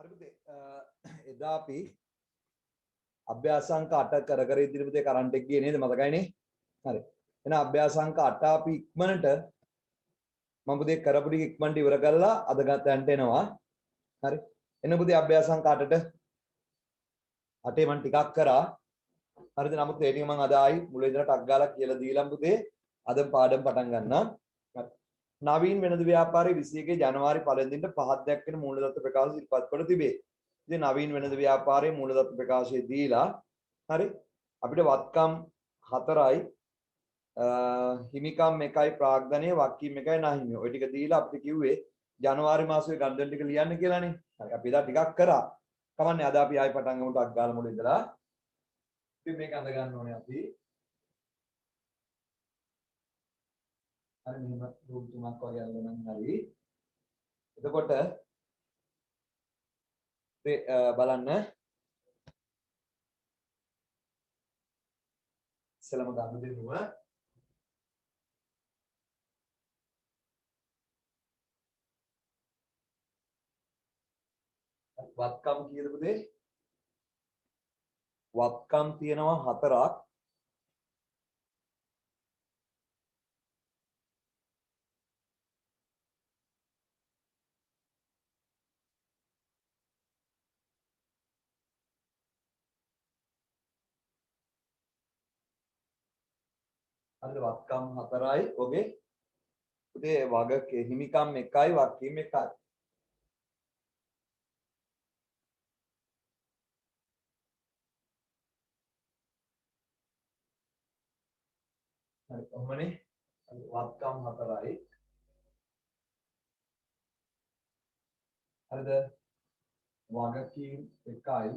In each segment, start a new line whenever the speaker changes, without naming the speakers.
හරි පුතේ එදා අපි අභ්‍යාසාංක 8 කර ඉදිරි පුතේ කරන්ට් එක ගියේ නේද මතකයිනේ හරි එහෙනම් අභ්‍යාසාංක 8 අපි ඉක්මනට මම පුතේ කරපු ටික ඉක්මනට ඉවර කරලා අද ගන්නට එනවා හරි එන්න පුතේ අභ්‍යාසාංක 8ට 8 මම ටිකක් කරා හරිද නමුත් ඒ ටික මම අද ආයි මුල ඉඳලා ටක් ගාලා කියලා දීලා පුතේ අද පාඩම් පටන් ගන්නවා නවීන වෙළඳ ව්‍යාපාරයේ 21 ජනවාරි 1 වෙනිදාට පහත් දැක්වෙන මූලදත්ත ප්‍රකාශ ඉදිරිපත් කොට තිබේ. ඉතින් නවීන වෙළඳ ව්‍යාපාරයේ මූලදත්ත ප්‍රකාශය දීලා හරි අපිට වත්කම් 4යි හිමිකම් 1යි ප්‍රාග්ධනීය වක්කීම් 1යි නැහිමිය. ඔය ටික දීලා අපිට කිව්වේ ජනවාරි මාසයේ ගණන් ටික ලියන්න කියලානේ. හරි අපි එදා ටිකක් කරා. කමන්නේ අද අපි ආයි පටන් ගමු ටක් ගාලා මුල ඉඳලා. ඉතින් මේක අඳ ගන්න ඕනේ අපි. හරි මෙහෙම රූම් තුනක් වගේ අල්ලගන්න හරි. එතකොට බලන්න ඉස්සලම ගන්න දෙනුව වත්කම් කීයද පුතේ? වත්කම් තියෙනවා 4ක්. හරිද වත්කම් 4යි ඔගේ පුතේ වග හිමිකම් 1යි වක්කීම් 1යි. හරි කොහොමනේ වත්කම් 4යි. හරිද වගකීම් 1යි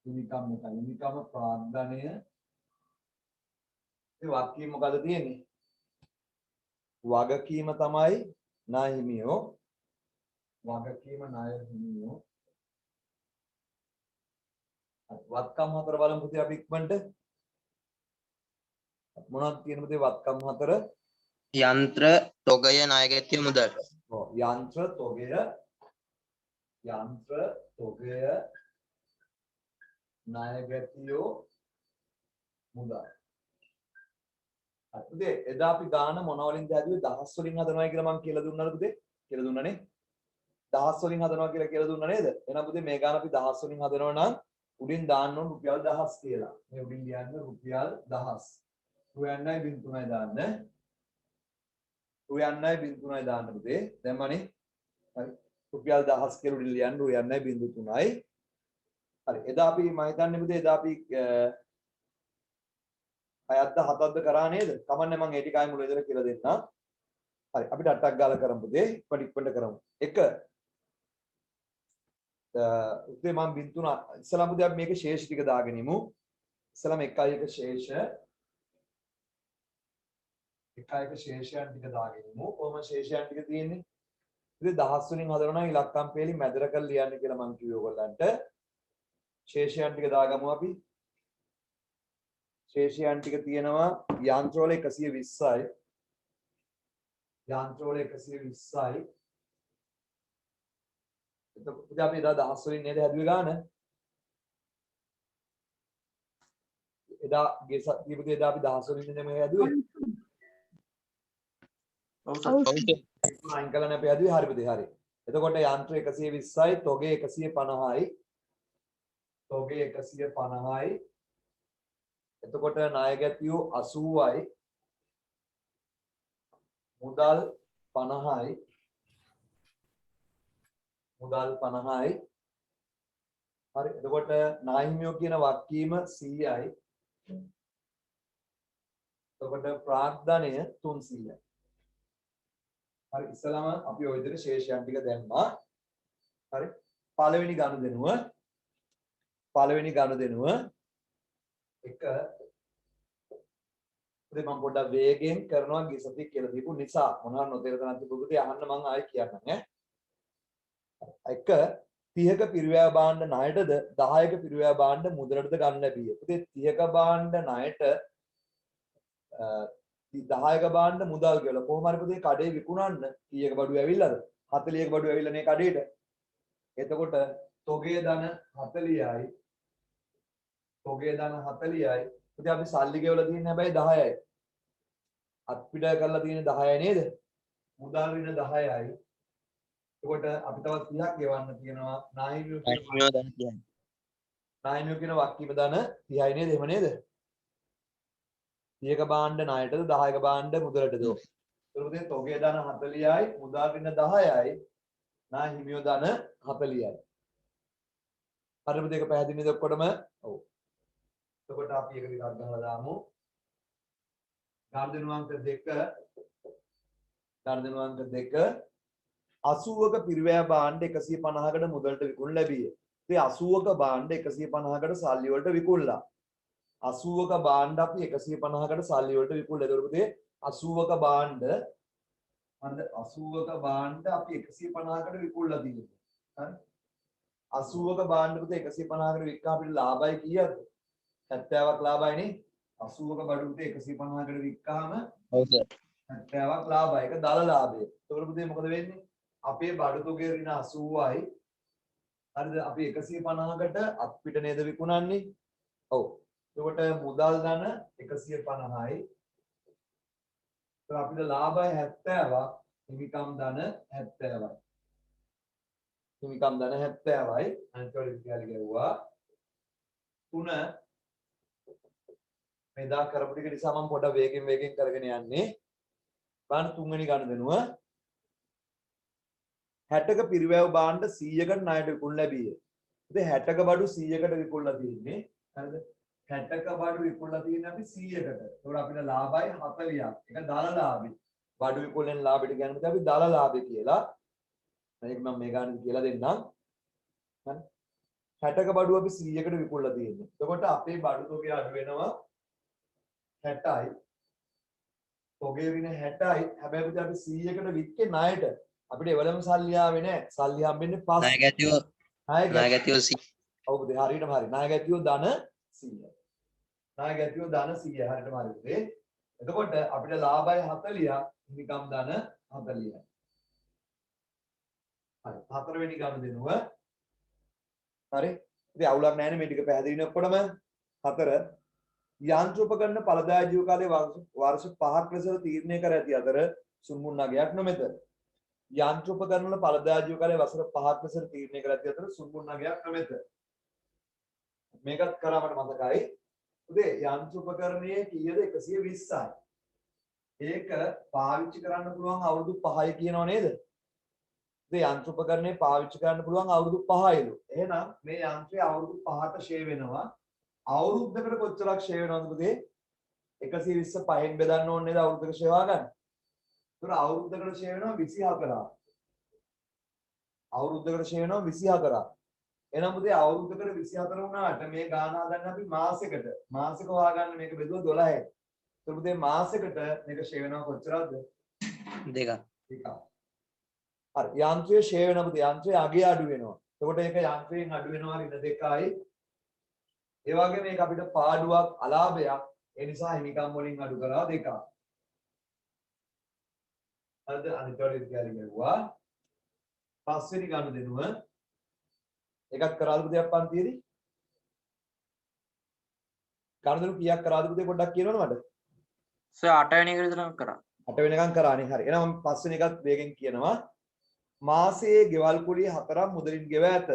හිමිකම් 1යි. හිමිකම ප්‍රාග්ධනය ඒ වක්කීම් මොකද තියෙන්නේ? වගකීම තමයි ණය හිමියෝ. වගකීම ණය හිමියෝ. වත්කම් 4 බලමු පුතේ අපි ඉක්මනට. මොනවද තියෙන පුතේ වත්කම් 4?
යන්ත්‍ර තොගය ණයගැතිය මුදල්.
ඔව් යන්ත්‍ර තොගය ණයගැතියෝ මුදල්. පුතේ එදා අපි ගාන මොන වලින්ද හැදුවේ? දහස් වලින් හදනවා කියලා මම කියලා දුන්නාද පුතේ? කියලා දුන්නානේ. දහස් වලින් හදනවා කියලා දුන්නා නේද? එහෙනම් පුතේ මේ ගාන අපි දහස් වලින් හදනවා නම් උඩින් දාන්න ඕන රුපියල් 1000 කියලා. මේ උඩින් ලියන්න රුපියල් 1000. රුයන්නයි බින් 3යි දාන්න. රුයන්නයි බින් 3යි දාන්න පුතේ. දැම්මනේ. හරි. රුපියල් 1000 කියලා උඩින් ලියන්න රුයන්නයි බින් 3යි. හරි. එදා අපි මම හිතන්නේ පුතේ එදා අපි 6ක්ද 7ක්ද කරා නේද? කමන්නේ මම ඒ ටික ආයෙ මුල ඉඳලා කියලා දෙන්නම්. හරි අපිට අටක් ගාලා කරමු පුතේ. ඉක්මනට කරමු. 1 උත්තේ මම බින් 3 ඉස්සලා පුතේ අපි මේක ශේෂ ටික දාගෙන ඉමු. ඉස්සලාම 1 ශේෂ 1 ශේෂයන් ටික දාගෙන ඉමු. කොහොම ශේෂයන් ටික තියෙන්නේ? ඉතින් දහස් වලින් හදනවා නම් ඉලක්කම් පෙළි මැදර කරලා ලියන්න කියලා මම කිව්වේ ඔයගොල්ලන්ට. ශේෂයන් ටික දාගමු අපි. ශේෂයන් ටික තියෙනවා යන්ත්‍රවල 120යි. යන්ත්‍රවල 120යි. එතකොට අපි එදා දහස් වලින් නේද හැදුවේ ගාන? එදා ගියපු එදා අපි දහස් වලින් නේද මේ හැදුවේ? ඔව් අයින් කළා නේ අපි හැදුවේ හරි පුතේ හරි. එතකොට යන්ත්‍ර 120යි තොගේ 150යි. තොගේ 150යි. එතකොට ණයගැතියෝ 80යි. මුදල් 50යි. මුදල් 50යි. හරි එතකොට ණයහිමියෝ කියන වක්කීම 100යි. එතකොට ප්‍රාග්ධනය 300යි. හරි ඉස්සලම අපි ওই විදිහට ශේෂයන් ටික දැම්මා. හරි පළවෙනි ගනුදෙනුව 1 ඉතින් මම පොඩ්ඩක් වේගෙන් කරනවා ගිය සතිය කියලා දීපු නිසා මොනවා නොතේරෙන තිබුණත් අහන්න මම ආයෙ කියන්නම් ඈ 1 30ක පිරිවැය භාණ්ඩ ණයටද 10ක පිරිවැය භාණ්ඩ මුදලටද ගන්න ලැබිය. පුතේ 30ක භාණ්ඩ ණයට 10ක භාණ්ඩ මුදල් කියලා කොහොම හරි පුතේ කඩේ විකුණන්න කීයක බඩු ඇවිල්ලාද? 41 බඩු ඇවිල්ලා නේ කඩේට. එතකොට තොගේ ධන 40යි. තොගේ ධන 40යි. ඉතින් අපි සල්ලි ගෙවලා තියෙන්නේ හැබැයි 10යි. අත්පිට කරලා තියෙන්නේ 10යි නේද? මුදල් ඍණ 10යි. එතකොට අපි තවත් 30ක් ගෙවන්න තියෙනවා. නාහිමියෝ කියන වක්කීම ධන 30යි නේද? එහෙම නේද? 30ක භාණ්ඩ ණයටද 10ක භාණ්ඩ මුදලටද? එතකොට තොගේ ධන 40යි, මුදල් ඍණ 10යි, නාහිමියෝ ධන 40යි. හරිද දෙක පැහැදිලිද ඔක්කොටම? ඔව්. එතකොට අපි එක ටිකක් ගහලා දාමු. ගාර්ධන අංක 2 80ක පිරිවැය භාණ්ඩ 150කට මුදලට විකුණු ලැබිය. ඉතින් 80ක භාණ්ඩ 150කට සල්ලි වලට විකුණලා. 80ක භාණ්ඩ අපි 150කට සල්ලි වලට විකුණලා. එතකොට පුතේ 80ක භාණ්ඩ හරිද 80ක භාණ්ඩ අපි 150කට විකුණලා තියෙනවා. හරි 80ක භාණ්ඩ පුතේ 150කට වික්කම අපිට ලාභයි කීයද? 70ක් ලාභයි නේ. 80ක බඩු පුතේ 150කට වික්කාම
ඔව් සර්
70ක් ලාභයි. ඒක දල ලාභය. එතකොට පුතේ මොකද වෙන්නේ? අපේ බඩු තොගේ ඍණ 80යි. හරිද? අපි 150කට අත්පිට නේද විකුණන්නේ? ඔව්. එතකොට මුදල් ධන 150යි. එතකොට අපිට ලාභයි 70ක්, හිමිකම් ධන 70යි. හිමිකම් ධන 70යි. අනිත් වලට කියලා ගැව්වා. 3 මෙදා කරපු ටික නිසා මම පොඩ වේගෙන් කරගෙන යන්නේ. බලන්න තුන්වෙනි ගණදෙනුව 60ක පිරිවැය භාණ්ඩ 100කට ණයට විකුණු ලැබිය. ඉතින් 60ක බඩු 100කට විකුණලා තියෙන්නේ. හරිද? 60ක බඩු විකුණලා තියෙන්නේ අපි 100කට. ඒතකොට අපිට ලාභයි 40ක්. ඒක දල ලාභي. බඩු විකුණෙන් ලාභෙට කියන්නේ අපි දල ලාභي කියලා. මේක මම මේ ගානට කියලා දෙන්නම්. හරි? 60ක බඩු අපි 100කට විකුණලා තියෙන්නේ. එතකොට අපේ බඩු තොගේ අඩු වෙනවා 60යි. තොගේ ඍණ 60යි. හැබැයි පුතේ අපි 100කට වික්කේ ණයට. අපිට එවලම සල්ලි ආවේ නැහැ. සල්ලි හම්බෙන්නේ පස්සේ.
ණයගැතියෝ 100.
ඔව් පුතේ හරියටම හරි. ණයගැතියෝ ධන 100. ණයගැතියෝ ධන 100 හරියටම හරි පුතේ. එතකොට අපිට ලාභයි 40ක්, හිමිකම් ධන 40යි. හරි. හතරවෙනි ගණදෙනුව. හරි. ඉතින් අවුලක් නැහැ නේ මේ ටික පැහැදිලි වෙනකොටම. 4 යාන්ත්‍ර උපකරණ ඵලදායී ජීව කාලයේ වර්ෂ 5ක් ලෙස තීරණය කර ඇති අතර සුන්මුන්නගයක් නොමැත. යාන්ත්‍ර උපකරණ වල ඵලදායී ජීව කාලයේ වසර 5ක් ලෙස තීරණය කර ඇති අතර සුන්මුන්නගයක් නොමැත. මේකත් කරා මට මතකයි. උදේ යාන්ත්‍ර උපකරණයේ කීයද 120යි. ඒක පාවිච්චි කරන්න පුළුවන් අවුරුදු 5යි කියනව නේද? ඉතින් යන්ත්‍ර උපකරණේ පාවිච්චි කරන්න පුළුවන් අවුරුදු 5යිලු. එහෙනම් මේ යන්ත්‍රය අවුරුදු 5ට ෂේ වෙනවා. අවුරුද්දකට කොච්චරක් ෂේ වෙනවද පුතේ? 120 5න් බෙදන්න ඕනේ නේද අවුරුද්දකට ෂේ වාගන්න. ඒතර අවුරුද්දකට ෂේ වෙනවා 24ක්. අවුරුද්දකට ෂේ වෙනවා 24ක්. එහෙනම් පුතේ අවුරුද්දකට 24 වුණාට මේ ගාන හදන්න අපි මාසෙකට. මාසෙක වාගන්න මේක බෙදුවා 12යි. ඒතර පුතේ මාසෙකට මේක ෂේ වෙනවා කොච්චරක්ද?
දෙකක්.
හරි යාන්ත්‍රයේ ෂේ වෙන පුතේ යාන්ත්‍රයේ අගේ අඩු වෙනවා. එතකොට ඒක යාන්ත්‍රයෙන් අඩු වෙනවා ඍණ 2යි. ඒ වගේ මේක අපිට පාඩුවක් අලාභයක්. ඒ නිසා හිමිකම් වලින් අඩු කරා 2ක්. හරිද? අනිත් වලට කියලියුවා. පස්වෙනි ගණදෙනුව එකක් කරාද පුතේ පන්තියේදී? ගණදෙනු කීයක් කරාද පුතේ පොඩ්ඩක් කියනවද මට?
සර් 8 වෙනි එක විතර කරා.
8 වෙනකන් කරානේ. හරි. එහෙනම් මම පස්වෙනි එකත් වේගෙන් කියනවා. මාසයේ ගෙවල් කුලිය 4ක් මුදලින් ගෙව ඇත.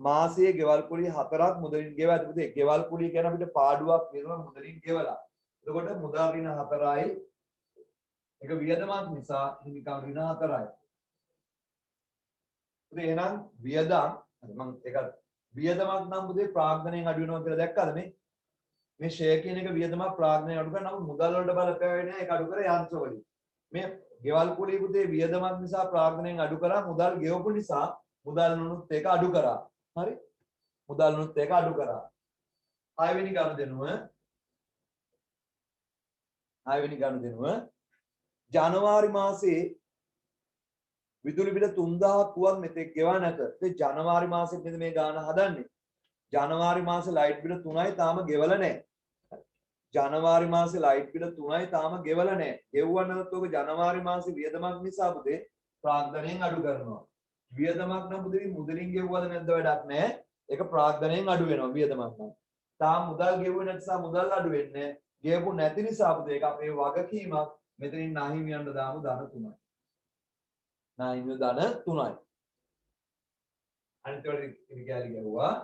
මාසයේ ගෙවල් කුලිය 4ක් මුදලින් ගෙව ඇත. පුතේ ගෙවල් කුලිය කියන්නේ අපිට පාඩුවක් වෙනවා මුදලින් ගෙවලා. එතකොට මුදල් ඍණ 4යි. ඒක වියදමක් නිසා හිමිකම් ඍණ 4යි. පුතේ එහෙනම් වියදම් මම ඒක වියදමක් නම් පුතේ ප්‍රාග්ධනයෙන් අඩු වෙනවා කියලා දැක්කද මේ? මේ ෂෙයා කියන එක වියදමක් ප්‍රාග්ධනයෙන් අඩු කරනවා. නමුත් මුදල් වලට බලපෑවේ නැහැ. ඒක අඩු කර යන්ත්‍ර වලින්. මේ ගෙවල් කුලිය පුතේ වියදමක් නිසා ප්‍රාග්ධනයෙන් අඩු කරා. මුදල් ගෙවපු නිසා මුදල් නුනුත් ඒක අඩු කරා. හරි? මුදල් නුනුත් ඒක අඩු කරා. 6 වෙනි ගණදෙනුව ජනවාරි මාසයේ විදුලි බිල 3000ක් වුවත් මෙතෙක් ගෙවා නැත. ඒ ජනවාරි මාසෙත් නේද මේ ගාන හදන්නේ. ජනවාරි මාසේ ලයිට් බිල 3යි තාම ගෙවලා නැහැ. ජනවාරි මාසේ ලයිට් බිල 3යි තාම ගෙවලා නැහැ. ගෙවුවා නැත්නම් ඔක ජනවාරි මාසේ වියදමක් නිසා පුතේ ප්‍රාග්ධනයෙන් අඩු කරනවා. වියදමක් නම් පුතේ මුදලින් ගෙවුවද නැද්ද වැඩක් නැහැ. ඒක ප්‍රාග්ධනයෙන් අඩු වෙනවා වියදමක් නම්. තාම මුදල් ගෙවුවේ නැති නිසා මුදල් අඩු වෙන්නේ. ගෙවපු නැති නිසා පුතේ ඒක අපේ වගකීමක්. මෙතනින් නාහිමියන්ට දාමු ධන 3යි. නාහිමියෝ ධන 3යි. අනිත් වල ඉරිගාලි ගැවුවා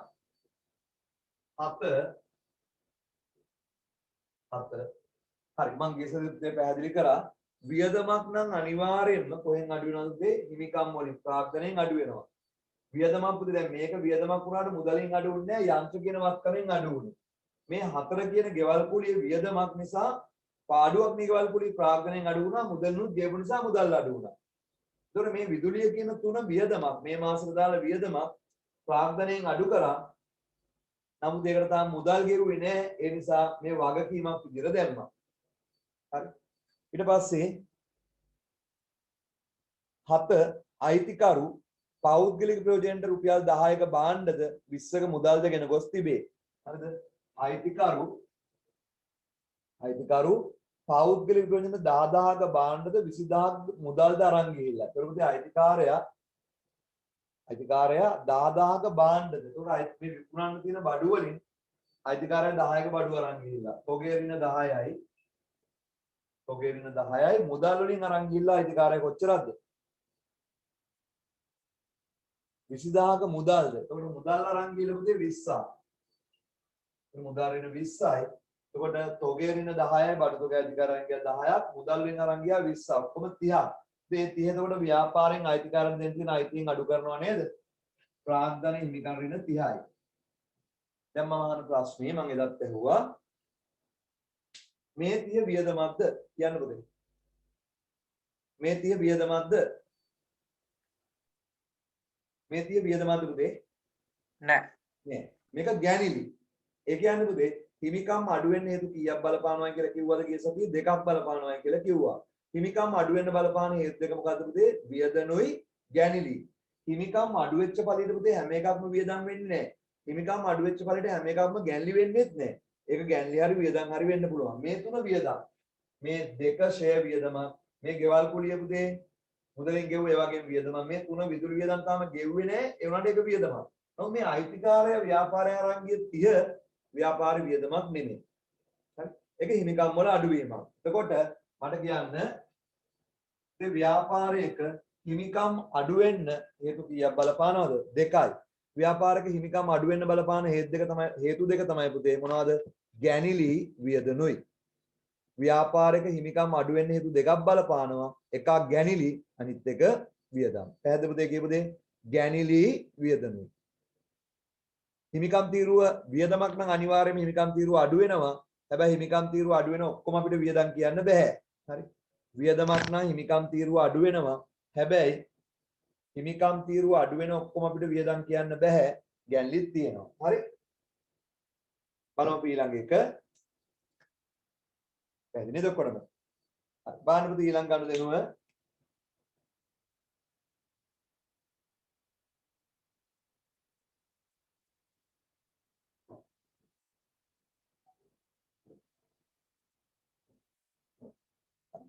7 හරි මම ගියසෙත් පැහැදිලි කරා වියදමක් නම් අනිවාර්යයෙන්ම කොහෙන් අඩු වෙනවද හිමිකම් වලින් ප්‍රාග්ධනයෙන් අඩු වෙනවා වියදමක් පුතේ දැන් මේක වියදමක් වුණාට මුදලින් අඩු වෙන්නේ නැහැ යන්ත්‍ර කියන වක්කමෙන් අඩු වුණේ මේ 4 කියන ගෙවල් කුලිය වියදමක් නිසා පාඩුවක් මේ ගෙවල් කුලිය ප්‍රාග්ධනයෙන් අඩු වුණා මුදල්නුත් ගෙවු නිසා මුදල් අඩු වුණා ඒතකොට මේ විදුලිය කියන තුන වියදමක් මේ මාසෙට දාලා වියදමක් ප්‍රාග්ධනයෙන් අඩු කරා නමුත් ඒකට තාම මුදල් ගෙවුවේ නැහැ ඒ නිසා මේ වගකීමක් විදිහට දැම්මා හරි ඊට පස්සේ 7 අයිතිකරු පෞද්ගලික ප්‍රයෝජනට රුපියල් 10ක භාණ්ඩද 20ක මුදල්ද ගෙන ගොස් තිබේ හරිද අයිතිකරු පෞද්ගලික ප්‍රයෝජනට 10000ක භාණ්ඩද 20000ක මුදල්ද අරන් ගිහිල්ලා ඒකට අයිතිකාරයා 10000ක භාණ්ඩද ඒකට මේ විකුණන්න තියෙන බඩු වලින් අයිතිකාරයා 10ක බඩු අරන් ගිහිල්ලා තොගේ ඍණ 10යි තොගේ ඍණ 10යි මුදල් වලින් අරන් ගිහිල්ලා අයිතිකාරයා කොච්චරද 20000ක මුදල්ද ඒකට මුදල් අරන් ගිහිල්ලා පුතේ 20ක් ඒ මුදල් ඍණ 20යි එතකොට තොගේ ඍණ 10යි බඩු තොගේ අයිතිකාරයන් ගියා 10ක් මුදල් වලින් අරන් ගියා 20ක් ඔක්කොම 30ක් මේ 30 එතකොට ව්‍යාපාරයෙන් අයිතිකාරයන් දෙන්න තියෙන අයිතීන් අඩු කරනවා නේද ප්‍රාග්ධන හිමිකම් ඍණ 30යි දැන් මම අහන ප්‍රශ්නේ මම එදත් ඇහුවා මේ 30 වියදමක්ද කියන්න පුතේ මේ 30 වියදමක්ද මේ 30 වියදමක්ද පුතේ නෑ මේක ගැනිලි ඒ කියන්නේ පුතේ හිමිකම් අඩු වෙන්න හේතු කීයක් බලපානවා කියලා කිව්වද කිය සතිය දෙකක් බලපානවා කියලා කිව්වා හිමිකම් අඩු වෙන්න බලපාන හේතු දෙක මොකද්ද පුතේ වියදනුයි ගැනිලි හිමිකම් අඩු වෙච්ච ඵලෙට පුතේ හැම එකක්ම වියදම් වෙන්නේ නැහැ හිමිකම් අඩු වෙච්ච ඵලෙට හැම එකක්ම ගැන්ලි වෙන්නේත් නැහැ ඒක ගැන්ලි හරි වියදම් හරි වෙන්න පුළුවන් මේ තුන වියදම් මේ දෙක ෂෙය වියදම මේ ගෙවල් කුලිය පුතේ මුදලින් ගෙවුව ඒ වගේම වියදම මේ තුන විදුලි වියදම් තාම ගෙවුවේ නැහැ ඒ වුණාට ඒක වියදමක් නමුත් මේ අයිතිකාරය ව්‍යාපාරය අරන් ගිය 30 ව්‍යාපාර වියදමක් නෙමෙයි හරි ඒක හිමිකම් වල අඩුවීමක් එතකොට මට කියන්න මේ ව්‍යාපාරයක හිමිකම් අඩු වෙන්න හේතු කීයක් බලපානවද දෙකයි ව්‍යාපාරික හිමිකම් අඩු වෙන්න බලපාන හේතු දෙක තමයි පුතේ මොනවද ගැනිලි වියදනුයි ව්‍යාපාරික හිමිකම් අඩු වෙන්න හේතු දෙකක් බලපානවා එකක් ගැනිලි අනිත් එක වියදම් පැහැදිලි පුතේ කියපු දේ ගැනිලි වියදනුයි හිමිකම් තීරුව වියදමක් නම් අනිවාර්යයෙන්ම හිමිකම් තීරුව අඩු වෙනවා හැබැයි හිමිකම් තීරුව අඩු වෙන ඔක්කොම අපිට වියදම් කියන්න බෑ හරි වියදමක් නම් හිමිකම් තීරුව අඩු වෙනවා හැබැයි හිමිකම් තීරුව අඩු වෙන ඔක්කොම අපිට වියදම් කියන්න බෑ ගැන්ලිත් තියෙනවා හරි බලමු ඊළඟ එක පැහැදිලි නේද ඔක්කොම හරි බලන්න පුතේ ඊළඟ ගනුදෙනුව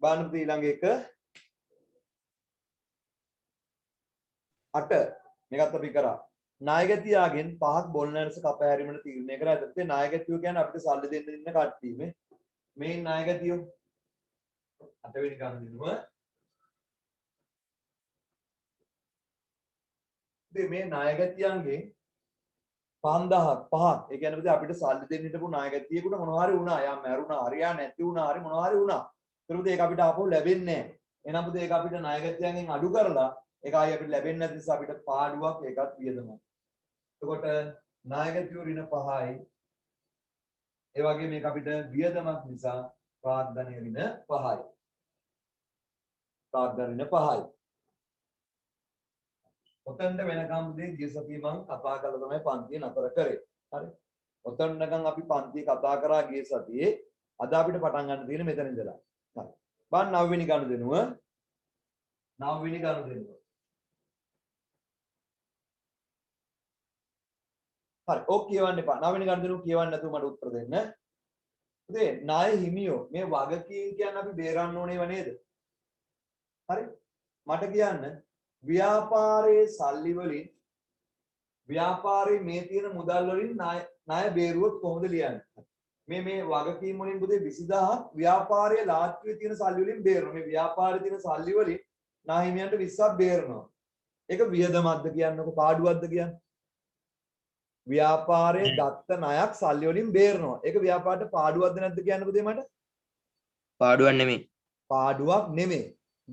බලන්න පුතේ ඊළඟ එක 8 මේකත් අපි කරා නායකතියාගෙන් 5ක් බොල්නර්ස් කපහැරීමට තීරණය කරා. ඒත් නායකතියෝ කියන්නේ අපිට සල්ලි දෙන්න ඉන්න කට්ටිය මේ නායකතියෝ 8 වෙනි ගනුදෙනුව මේ නායකතියන්ගෙන් 5000ක් ඒ කියන්නේ පුතේ අපිට සල්ලි දෙන්න හිටපු නායකතියෙකුට මොනවා හරි වුණා. යා මැරුණා හරියා නැති වුණා හරි මොනවා හරි වුණා. ඒක පුතේ ඒක අපිට ආපහු ලැබෙන්නේ නැහැ. එහෙනම් පුතේ ඒක අපිට නායකත්වයෙන් අඩු කරලා ඒක ආයෙ අපිට ලැබෙන්නේ නැති නිසා අපිට පාඩුවක් ඒකත් වියදමක්. එතකොට නායකත්වය ඍණ 5යි. ඒ වගේ මේක අපිට වියදමක් නිසා ප්‍රාග්ධනය ඍණ 5යි. ප්‍රාග්ධන ඍණ 5යි. ඔතනට වෙනකම් පුතේ ගිය සතියේ මම කතා කළා තමයි පන්තිය නතර කරේ. හරි. ඔතනකම් අපි පන්තිය කතා කරා ගිය සතියේ අද අපිට පටන් ගන්න තියෙන්නේ මෙතන ඉඳලා. හරි. බලන්න 9 වෙනි ගනුදෙනුව 9 වෙනි ගනුදෙනුව හරි ඕක කියවන්න එපා 9 වෙනි ගනුදෙනුව කියවන්න නැතුව මට උත්තර දෙන්න පුතේ ණය හිමියෝ මේ වගකීම් කියන්නේ අපි බේරන්න ඕනේව නේද හරි මට කියන්න ව්‍යාපාරයේ සල්ලි වලින් ව්‍යාපාරයේ මේ තියෙන මුදල් වලින් ණය බේරුවොත් කොහොමද ලියන්නේ? මේ වගකීම් වලින් පුතේ 20000ක් ව්‍යාපාරයේ ලාච්චුවේ තියෙන සල්ලි වලින් බේරනවා. මේ ව්‍යාපාරයේ තියෙන සල්ලි වලින් නාහිමියන්ට 20ක් බේරනවා. ඒක වියදමක්ද කියන්නකො පාඩුවක්ද කියන්නේ? ව්‍යාපාරයේ ගත්ත ණයක් සල්ලි වලින් බේරනවා. ඒක ව්‍යාපාරයට පාඩුවක්ද නැද්ද කියන්න පුතේ මට?
පාඩුවක් නෙමෙයි.
පාඩුවක් නෙමෙයි.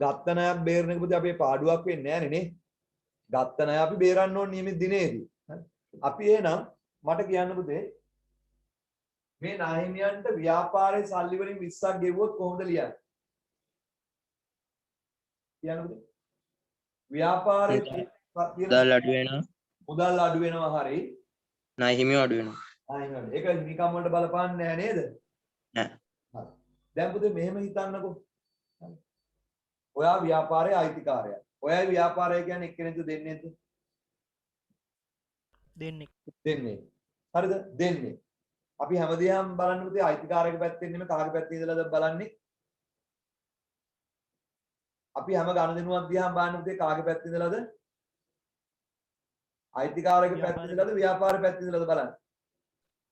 ගත්ත ණයක් බේරන එක පුතේ අපේ පාඩුවක් වෙන්නේ නැහැ නේ. ගත්ත ණය අපි බේරන්න ඕනේ නියමිත දිනේදී. අපි එහෙනම් මට කියන්න පුතේ මේ නාහිමියන්ට ව්‍යාපාරයේ සල්ලි වලින් 20ක් ගෙවුවොත් කොහොමද ලියන්නේ? කියන්න පුතේ. ව්‍යාපාරයේ
මුදල් අඩු වෙනවා.
මුදල් අඩු වෙනවා හරි.
ණය හිමියෝ අඩු වෙනවා.
නාහිමියන්ට. ඒක හිමිකම් වලට බලපාන්නේ නැහැ නේද?
නෑ.
හරි. දැන් පුතේ මෙහෙම හිතන්නකෝ. ඔයා ව්‍යාපාරයේ අයිතිකාරයා. ඔයයි ව්‍යාපාරය කියන්නේ එක්කෙනෙක්ද දෙන්නේද? දෙන්නේ. හරිද? දෙන්නේ. අපි හැමදේම බලන්න පුතේ අයිතිකාරයක පැත්තෙන් නෙමෙයි කාගේ පැත්තේ ඉඳලාද බලන්නේ? අපි හැම ගනුදෙනුවක් දිහා බලන්න පුතේ කාගේ පැත්තේ ඉඳලාද? අයිතිකාරයක පැත්තේ ඉඳලාද ව්‍යාපාරයේ පැත්තේ ඉඳලාද බලන්නේ?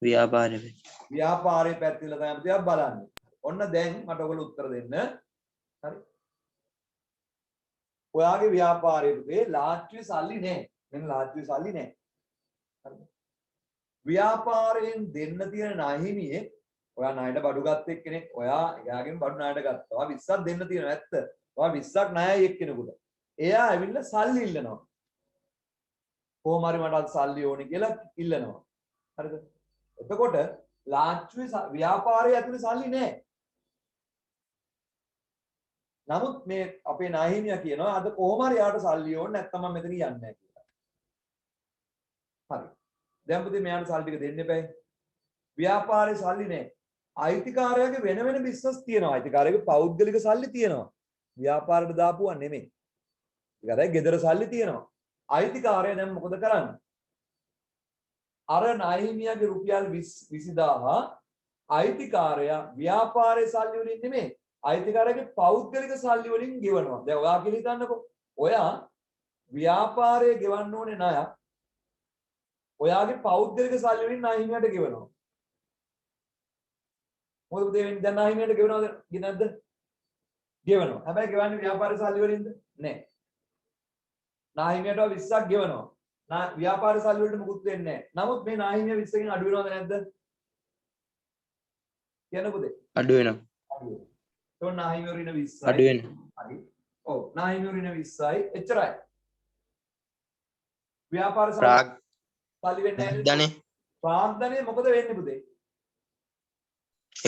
ව්‍යාපාරේ.
ව්‍යාපාරයේ පැත්තේ ඉඳලා තමයි පුතේ බලන්නේ. ඔන්න දැන් මට ඔයගොල්ලෝ උත්තර දෙන්න. හරි. ඔයාගේ ව්‍යාපාරයේ පුතේ ලාච්චුවේ සල්ලි නැහැ. මෙන්න ලාච්චුවේ සල්ලි නැහැ. හරිද? ව්‍යාපාරයෙන් දෙන්න තියෙන ණයහිමියේ ඔයා ණයට බඩු ගත්ත එක්කෙනෙක් ඔයා එයාගෙන් බඩු ණයට ගත්තා. ඔයා 20ක් දෙන්න තියෙනවා ඇත්ත. ඔයා 20ක් ණයයි එක්කෙනෙකුට. එයා ඇවිල්ලා සල්ලි ඉල්ලනවා. කොහොම හරි මට අද සල්ලි ඕනේ කියලා ඉල්ලනවා. හරිද? එතකොට ලාච්චුවේ ව්‍යාපාරයේ ඇතුලේ සල්ලි නැහැ. නමුත් මේ අපේ ණයහිමියා කියනවා අද කොහොම හරි යාට සල්ලි ඕනේ නැත්නම් මම මෙතන යන්නේ නැහැ කියලා. හරි. දැන් පුතේ මෙයාට සල්ලි ටික දෙන්න එපායි. ව්‍යාපාරේ සල්ලි නැහැ. අයිතිකාරයාගේ වෙන වෙන බිස්නස් තියෙනවා. අයිතිකාරයාගේ පෞද්ගලික සල්ලි තියෙනවා. ව්‍යාපාරයට දාපුවා නෙමෙයි. ඒකයි ගෙදර සල්ලි තියෙනවා. අයිතිකාරයා දැන් මොකද කරන්නේ? අර ණයහිමියාගේ රුපියල් 20000 අයිතිකාරයා ව්‍යාපාරයේ සල්ලි වලින් නෙමෙයි. අයිතිකාරයාගේ පෞද්ගලික සල්ලි වලින් ගෙවනවා. දැන් ඔයා කියලා හිතන්නකෝ. ඔයා ව්‍යාපාරයේ ගෙවන්න ඕනේ ණයක්. ඔයාගේ පෞද්ගලික සල්ලි වලින් ණයහිමියට ගෙවනවා. මොකද දෙවෙනි දැන් ණයහිමියට ගෙවනවද නැද්ද? ගෙවනවා. හැබැයි ගෙවන්නේ ව්‍යාපාරයේ සල්ලි වලින්ද? නෑ. ණයහිමියට 20ක් ගෙවනවා. ව්‍යාපාරයේ සල්ලි වලට මුකුත් වෙන්නේ නෑ. නමුත් මේ ණයහිමිය 20කින් අඩු වෙනවද නැද්ද? කියන්නකෝ දෙ.
අඩු වෙනවා.
අඩු වෙනවා. તો ණයහිමිය ඍණ 20යි.
අඩු වෙනවා.
හරි. ඔව් ණයහිමිය ඍණ 20යි. එච්චරයි. ව්‍යාපාර සල්ලි වෙන්නේ නැහැ.
දනේ
ප්‍රාන්තනේ මොකද වෙන්නේ පුතේ?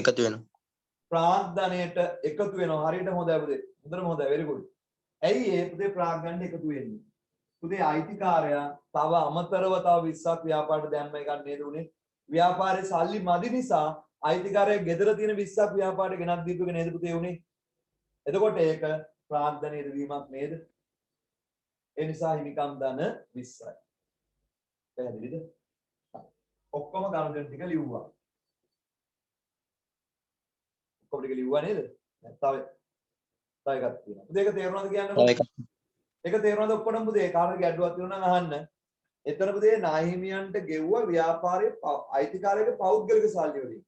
එකතු වෙනවා.
ප්‍රාන්තනයට එකතු වෙනවා. හරියට හොඳයි පුතේ. හොඳටම හොඳයි. very good. ඇයි ඒ පුතේ ප්‍රාග්ගණ්ඩ එකතු වෙන්නේ? පුතේ අයිතිකාරයා තව අමතරව තව 20ක් ව්‍යාපාරයට දැම්ම එකක් නේද උනේ? ව්‍යාපාරේ සල්ලි මදි නිසා අයිතිකාරයා ගෙදර තියෙන 20ක් ව්‍යාපාරයට ගෙනත් දීපු එක නේද පුතේ උනේ? එතකොට ඒක ප්‍රාග්ගණයට වීමක් නේද? ඒ නිසා හිමිකම් ධන 20යි. පැහැදිලිද? ඔක්කොම ගණන් ටික ලිව්වා. ඔක්කොම ටික ලිව්වා නේද? තව එකක් තියෙනවා. පුතේ ඒක තේරුණාද කියන්නේ? ඒක තේරුණාද ඔක්කොම පුතේ? කාටද ගැටලුවක් තියෙනවා නම් අහන්න. එතන පුතේ නාහිමියන්ට ගෙව්ව ව්‍යාපාරයේ අයිතිකාරයේ පෞද්ගලික සල්ලි වලින්.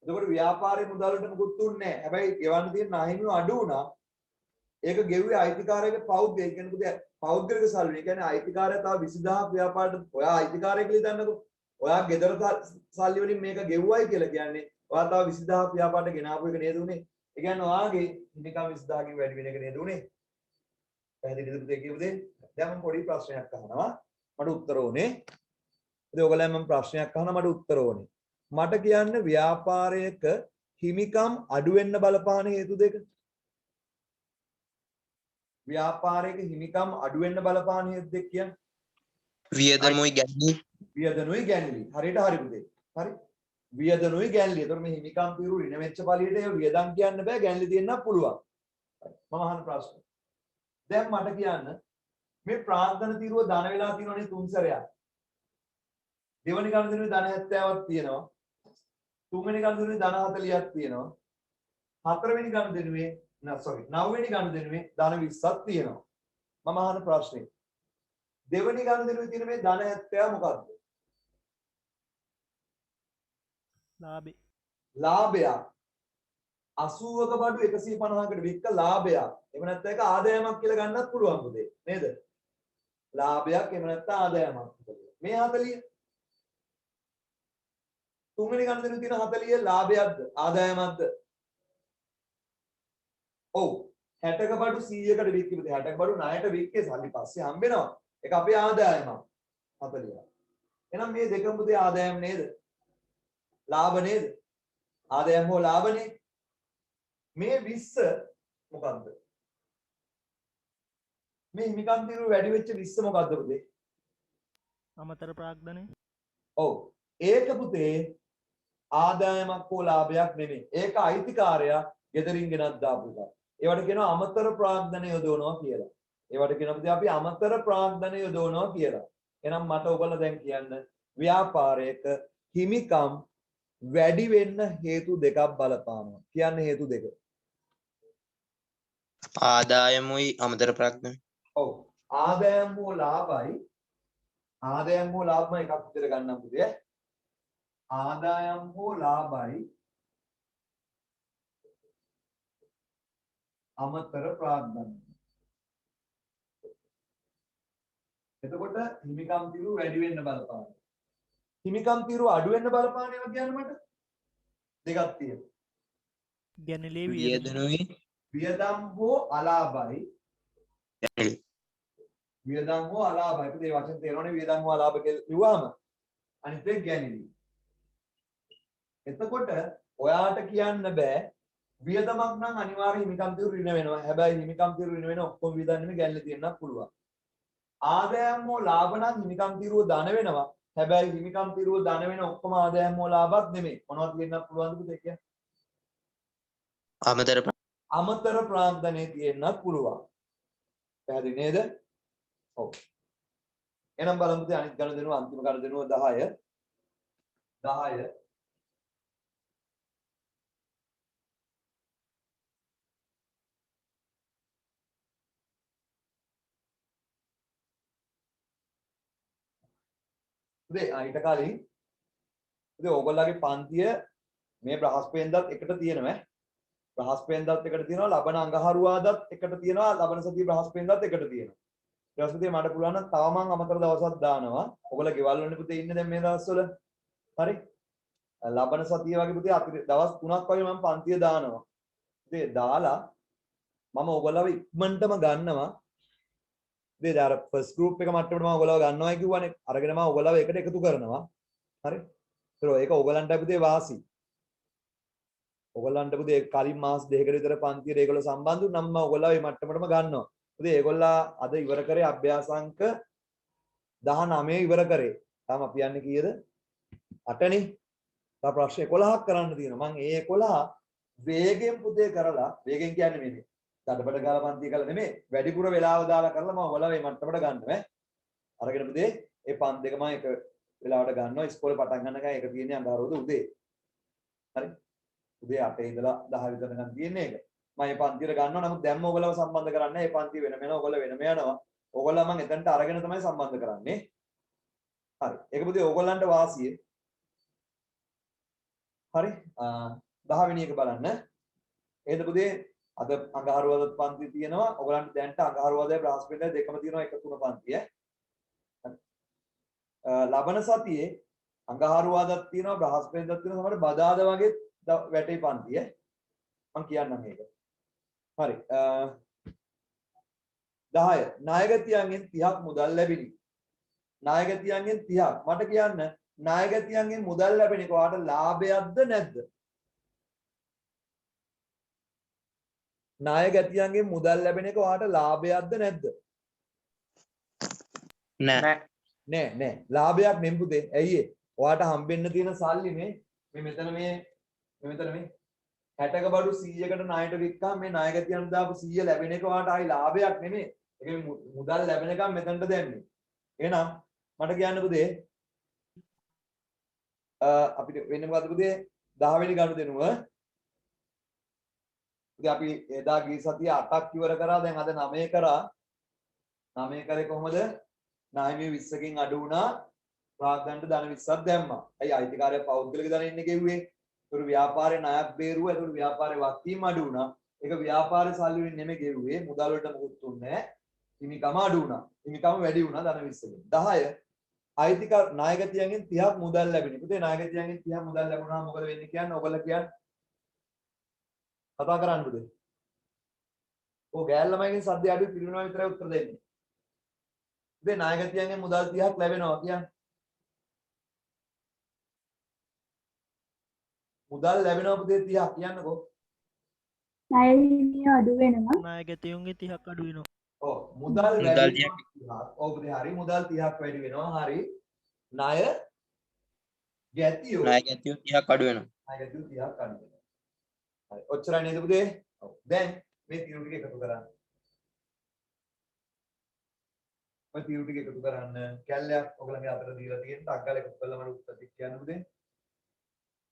එතකොට ව්‍යාපාරයේ මුදල් වලට මුකුත් දුන්නේ නැහැ. හැබැයි ගෙවන්න තියෙන නාහිමියෝ අඩු වුණා. ඒක ගෙව්වේ අයිතිකාරයේ පෞද්ගලික කියන්නේ පුතේ පෞද්ගලික සල්ලි. ඒ කියන්නේ අයිතිකාරය තව 20000ක් ව්‍යාපාරයට ඔයා අයිතිකාරය කියලා හිතන්නකෝ. ඔයා ගෙදර සල්ලි වලින් මේක ගෙව්වයි කියලා කියන්නේ ඔයා තව 20000ක් ව්‍යාපාරයට ගෙනාපු එක නේද උනේ? ඒ කියන්නේ ඔයාගේ හිමිකම් 20000කින් වැඩි වෙන එක නේද උනේ? පැහැදිලිද පුතේ කියපු දේ? දැන් මම පොඩි ප්‍රශ්නයක් අහනවා. මට උත්තර ඕනේ. ඉතින් ඔයගලයන් මම ප්‍රශ්නයක් අහනවා මට උත්තර ඕනේ. මට කියන්න ව්‍යාපාරයක හිමිකම් අඩු වෙන්න බලපාන හේතු දෙක. ව්‍යාපාරයක හිමිකම් අඩු වෙන්න බලපාන හේතු දෙක කියන්නේ
වියදමුයි ගැන්වි.
වියදනුයි ගැන්වි. හරියට හරි පුතේ. හරි. වියදනුයි ගැන්වි. ඒතර මේ හිමිකම් පිරු ඍණ වෙච්ච පළියට ඒ වියදම් කියන්න බෑ ගැන්වි දෙන්නත් පුළුවන්. මම අහන ප්‍රශ්න. දැන් මට කියන්න මේ ප්‍රාන්තන තීරුව ධන වෙලා තියෙනවනේ 3 සැරයක්. දෙවනි ගණන් ධන 70ක් තියෙනවා. තුන්වෙනි ගණන් ධන 40ක් තියෙනවා. හතරවෙනි ගණන් sorry 9 වෙනි ගනුදෙනුවේ ධන 20ක් තියෙනවා. මම අහන ප්‍රශ්නේ දෙවෙනි ගනුදෙනුවේ තියෙන මේ ධන 70 මොකක්ද?
ලාභේ.
ලාභයක් 80ක බඩු 150කට වික්ක ලාභයක්. එහෙම නැත්නම් ඒක ආදායමක් කියලා ගන්නත් පුළුවන් පුතේ. නේද? ලාභයක් එහෙම නැත්නම් ආදායමක් කියලා. මේ 40 තුන්වෙනි ගණදෙනුවේ තියෙන 40 ලාභයක්ද ආදායමක්ද? ඔව් 60ක බඩු 100කට වික්කේ පුතේ 60ක බඩු ණයට වික්කේ සල්ලි පස්සේ හම්බෙනවා. ඒක අපේ ආදායමක් 40. එහෙනම් මේ දෙකම පුතේ ආදායම නේද? ලාභ නේද? ආදායම හෝ ලාභනේ. මේ 20 මොකද්ද? මේ හිමිකම් තීරුව වැඩි වෙච්ච 20 මොකද්ද පුතේ?
අමතර ප්‍රාග්ධනය.
ඔව් ඒක පුතේ ආදායමක් හෝ ලාභයක් නෙමෙයි. ඒක අයිතිකාරයා ගෙදරින් ගෙනත් දාපු එක. ඒවට කියනවා අමතර ප්‍රාග්ධන යොදවනවා කියලා. ඒවට කියනවා පුතේ අපි අමතර ප්‍රාග්ධන යොදවනවා කියලා. එහෙනම් මට ඔයගොල්ලෝ දැන් කියන්න ව්‍යාපාරයක හිමිකම් වැඩි වෙන්න හේතු දෙකක් බලපානවා. කියන්න හේතු දෙක.
ආදායමුයි අමතර ප්‍රඥා.
ඔව් ආදායම් හෝ ලාභයි ආදායම් හෝ ලාභම එකක් විතර ගන්නම් පුතේ. ආදායම් හෝ ලාභයි අමතර ප්‍රාග්ධන. එතකොට හිමිකම් තීරු වැඩි වෙන්න බලපාන. හිමිකම් තීරු අඩු වෙන්න බලපාන ඒවා කියන්න මට දෙකක් තියෙනවා.
ගැනලේ
වියදනුයි
වියදම් හෝ අලාභයි වියදම් හෝ අලාභයි. ඒ වචන තේරෙනවනේ වියදම් හෝ අලාභ කියලා කිව්වම අනිත් එක ගැනීම. එතකොට ඔයාට කියන්න බෑ වියදමක් නම් අනිවාර්ය හිමිකම් තීරු ඍණ වෙනවා. හැබැයි හිමිකම් තීරු ඍණ වෙන ඔක්කොම වියදම් නෙමෙයි ගැනලේ තියෙන්නත් පුළුවන්. ආදායම් හෝ ලාභ නම් හිමිකම් තීරුව ධන වෙනවා. හැබැයි හිමිකම් තීරුව ධන වෙන ඔක්කොම ආදායම් හෝ ලාභත් නෙමෙයි. මොනවද කියන්නත් පුළුවන්ද පුතේ කියන්නේ? අමතර ප්‍රාග්ධනයේ තියෙන්නත් පුළුවන්. පැහැදිලි නේද? ඔව්. එහෙනම් බලමු පුතේ අනිත් ගණදෙනුව අන්තිම ගණදෙනුව 10. 10 පුතේ ඊට කලින් පුතේ ඕගොල්ලන්ගේ පන්තිය මේ බ්‍රහස්පතින්දත් එකට තියෙනවා. බ්‍රහස්පතින්දත් එකට තියෙනවා. ලබන අඟහරුවාදත් එකට තියෙනවා. ලබන සතිය බ්‍රහස්පතින්දත් එකට තියෙනවා. ඊට පස්සේ මට පුළුවන් නම් තව මං අමතර දවසක් දානවා. ඔයගොල්ලෝ ගෙවල් වලනේ පුතේ ඉන්නේ දැන් මේ දවස්වල. හරි? ලබන සතිය වගේ පුතේ අපි දවස් 3ක් වගේ මම පන්තිය දානවා. පුතේ දාලා මම ඔයගොල්ලව ඉක්මනටම ගන්නවා. පුතේ දාර ෆස්ට් ගෲප් එක මට්ටමට මම ඔයගොල්ලව ගන්නවායි කිව්වනේ. අරගෙන මම ඔයගොල්ලව එකට එකතු කරනවා. හරි? ඒක ඔයගොල්ලන්ට පුතේ වාසි. ඔයගොල්ලන්ට පුතේ කලින් මාස දෙකකට විතර පන්තියට ඒගොල්ලෝ සම්බන්ධ වුණා නම් මම ඔයගොල්ලව මේ මට්ටමටම ගන්නවා. පුතේ ඒගොල්ලා අද ඉවර කරේ අභ්‍යාසංක 19 ඉවර කරේ. තාම අපි යන්නේ කීයද? 8නේ. තව ප්‍රශ්න 11ක් කරන්න තියෙනවා. මම ඒ 11 වේගෙන් පුතේ කරලා වේගෙන් කියන්නේ මේක. දඩබඩ ගාලා පන්තිය කරලා නෙමෙයි. වැඩිපුර වෙලාව දාලා කරලා මම ඔයාලා මේ මට්ටමට ගන්නවා. අරගෙන පුතේ ඒ පන් දෙක මම එක වෙලාවට ගන්නවා. ඉස්කෝලේ පටන් ගන්නකම් ඒක තියෙන්නේ අඟහරුවාද උදේ. හරි? උදේ 8 ඉඳලා 10 විතර ගන්න තියෙන්නේ ඒක. මම මේ පන්තියට ගන්නවා. නමුත් දැම්ම ඔයගොල්ලව සම්බන්ධ කරන්නේ නැහැ. මේ පන්තිය වෙනම යනවා. ඔයගොල්ලෝ වෙනම යනවා. ඔයගොල්ලෝ මම එතනට අරගෙන තමයි සම්බන්ධ කරන්නේ. හරි. ඒක පුතේ ඔයගොල්ලන්ට වාසිය. හරි? 10 වෙනි එක බලන්න. එහෙනම් පුතේ අද අඟහරුවාදත් පන්ති තියෙනවා. ඔයගොල්ලන්ට දැන්ට අඟහරුවාදයි බ්‍රහස්පතින්දයි දෙකම තියෙනවා. එක තුන පන්තිය. ලබන සතියේ අඟහරුවාදත් තියෙනවා. බ්‍රහස්පතින්දත් තියෙනවා. සමහර බදාදා වගේ වැටේ පන්තිය. මම කියන්නම් මේක. හරි 10 ණයගතියන්ගෙන් 30ක් මුදල් ලැබිනි. ණයගතියන්ගෙන් 30ක් මට කියන්න ණයගතියන්ගෙන් මුදල් ලැබෙන එක ඔයාලට ලාභයක්ද නැද්ද? ණයගතියන්ගෙන් මුදල් ලැබෙන එක ඔයාලට ලාභයක්ද නැද්ද? නෑ ලාභයක් නෙම්බුදේ. ඇයි ඒ? ඔයාලට හම්බෙන්න තියෙන සල්ලි මේ මෙතන මේ 60ක බඩු 100කට ණයට වික්කම මේ ණයගතියන් දාපු 100 ලැබෙන එක ඔයාලට ආයි ලාභයක් නෙමෙයි. ඒක මුදල් ලැබෙන එකම මෙතනට දැම්මේ. එහෙනම් මට කියන්න පුතේ අපිට වෙන්නේ මොකද්ද පුතේ 10 වෙනි ගනුදෙනුව ඉතින් අපි එදා ගිය සතිය 8ක් ඉවර කරා. දැන් අද 9 කරා. 9 කරේ කොහොමද? 9 20කින් අඩු වුණා. ප්‍රාග්ධනට ධන 20ක් දැම්මා. ඇයි අයිතිකාරය පෞද්ගලික ධන ඉන්නේ ගෙව්වේ? ඒතර ව්‍යාපාරේ ණයක් බේරුවා. ඒතර ව්‍යාපාරේ වක්කීම් අඩු වුණා. ඒක ව්‍යාපාරේ සල්ලි වලින් නෙමෙයි ගෙව්වේ. මුදල් වලට මොකුත් තුන්නේ නැහැ. හිමිකම අඩු වුණා. හිමිකම වැඩි වුණා ධන 20කින්. 10 අයිතිකාර ණයගතියන්ගෙන් 30ක් මුදල් ලැබෙනවා. පුතේ ණයගතියන්ගෙන් 30ක් මුදල් ලැබුණා මොකද වෙන්නේ කියන්නේ? ඔයගොල්ලෝ කියන්නේ කතා කරන්න පුතේ. ඔය ගෑල් ළමයිගෙන් සද්ද අඩුයි පිළිවෙනවා විතරයි උත්තර දෙන්නේ. පුතේ ණයගතියන්ගෙන් මුදල් 30ක් ලැබෙනවා කියන්නේ. මුදල් ලැබෙනවා පුතේ 30ක් කියන්නකෝ.
ණය හිමිය අඩු වෙනවා.
නායකතයුන්ගේ 30ක් අඩු වෙනවා.
ඔව් මුදල් වැඩි වෙනවා. ඔව් පුතේ හරි මුදල් 30ක් වැඩි වෙනවා. හරි. ණය ගැතියෝ
ණය ගැතියෝ 30ක් අඩු වෙනවා.
ණය ගැතියෝ 30ක් අඩු වෙනවා. හරි. ඔච්චරයි නේද පුතේ? ඔව්. දැන් මේ තීරු ටික එකතු කරන්න. ඔය තීරු ටික එකතු කරන්න. කැලලයක් ඔයගලගේ අතට දීලා තියෙන ටග්ගල එකතු කළා මම උත්තර ටික කියන්න පුතේ.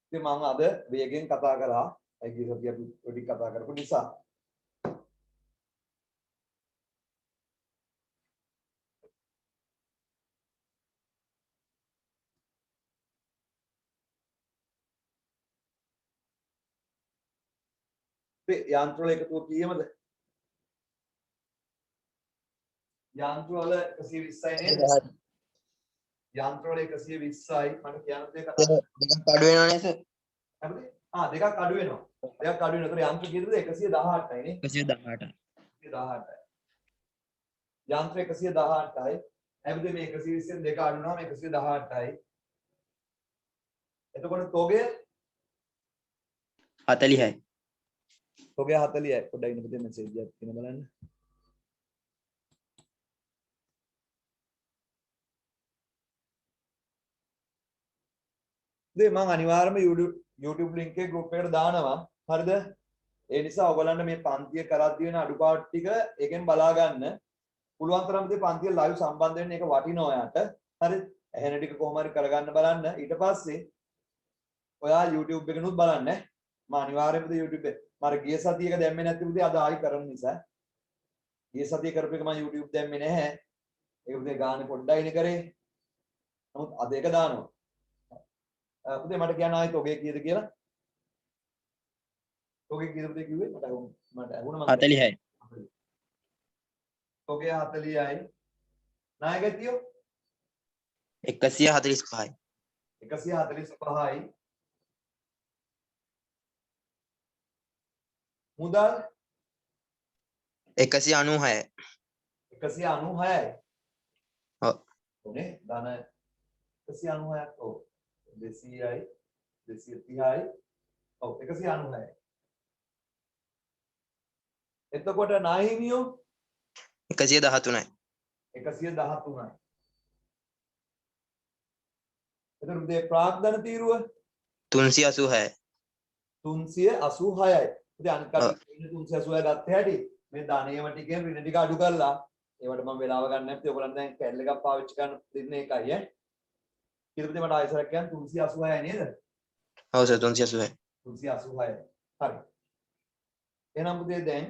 ඉතින් මම අද වේගෙන් කතා කරා. ඒ කිය සතිය අපි පොඩි කතා කරපු නිසා. යන්ත්‍ර වල එකතුව කීයමද? යන්ත්‍ර වල 120යි නේද? යන්ත්‍ර වල 120යි මම කියන්න දෙයක් කතා
දෙකක් අඩු වෙනවා නේද?
හරිද? දෙකක් අඩු වෙනවා. දෙකක් අඩු වෙනවා. ඒතර යන්ත්‍ර කීයද? 118යි නේ.
118.
118යි. යන්ත්‍ර 118යි. හැබැයි මේ 120ෙන් දෙක අඩු වුණාම 118යි. එතකොට තෝගය
40යි.
තෝගය 40යි. පොඩ්ඩක් ඉන්න පුතේ මෙසේජ් එකක් තියෙන බලන්න. ඉතින් මම අනිවාර්යයෙන්ම YouTube link එකේ group එකට දානවා. හරිද? ඒ නිසා ඔයගලන්ට මේ පන්තිය කරද්දී වෙන අඩුපාඩු ටික එකෙන් බලා ගන්න. පුළුවන් තරම් මේ පන්තිය live සම්බන්ධ වෙන්න ඒක වටිනවා ඔයාට. හරි? ඇහෙන ටික කොහොම හරි කරගන්න බලන්න. ඊට පස්සේ ඔයා YouTube එකනොත් බලන්න. මම අනිවාර්යයෙන්ම YouTube එක මම ගිය සතියේක දැම්මේ නැති උදේ අද ආයි කරන නිසා. ගිය සතියේ කරපු එක මම YouTube දැම්මේ නැහැ. ඒක උදේ ගානේ පොඩ්ඩයිනේ කරේ. නමුත් අද ඒක දානවා. පුතේ මට කියන්න ආයෙත් ඔගේ කීයද කියලා? ඔගේ කීයද පුතේ කිව්වේ? මට ඇහුණා මම
40යි.
ඔගේ 40යි. නායකතියෝ
145යි.
145යි. මුදල්
196යි.
196යි.
ඔව්.
ඔනේ ධන 196ක් ඔව් 200යි 230යි ඔව් 196යි. එතකොට නාහිමියෝ
113යි.
113යි. එතකොට මේ ප්‍රාග්ධන තීරුව
386යි.
386යි. ඉතින් අනිත් කට්ටිය 386 ගත්ත හැටි මේ ධනේම ටිකෙන් ඍණ ටික අඩු කරලා ඒවට මම වෙලාව ගන්න නැත්නම් ඔයගොල්ලන් දැන් කැල් එකක් පාවිච්චි කරන්න දෙන්නේ එකයි ඈ. ඊට පස්සේ මට ආයෙසරක් කියන්න 386යි නේද?
ඔව් සර් 386යි.
386යි. හරි. එහෙනම් පුතේ දැන්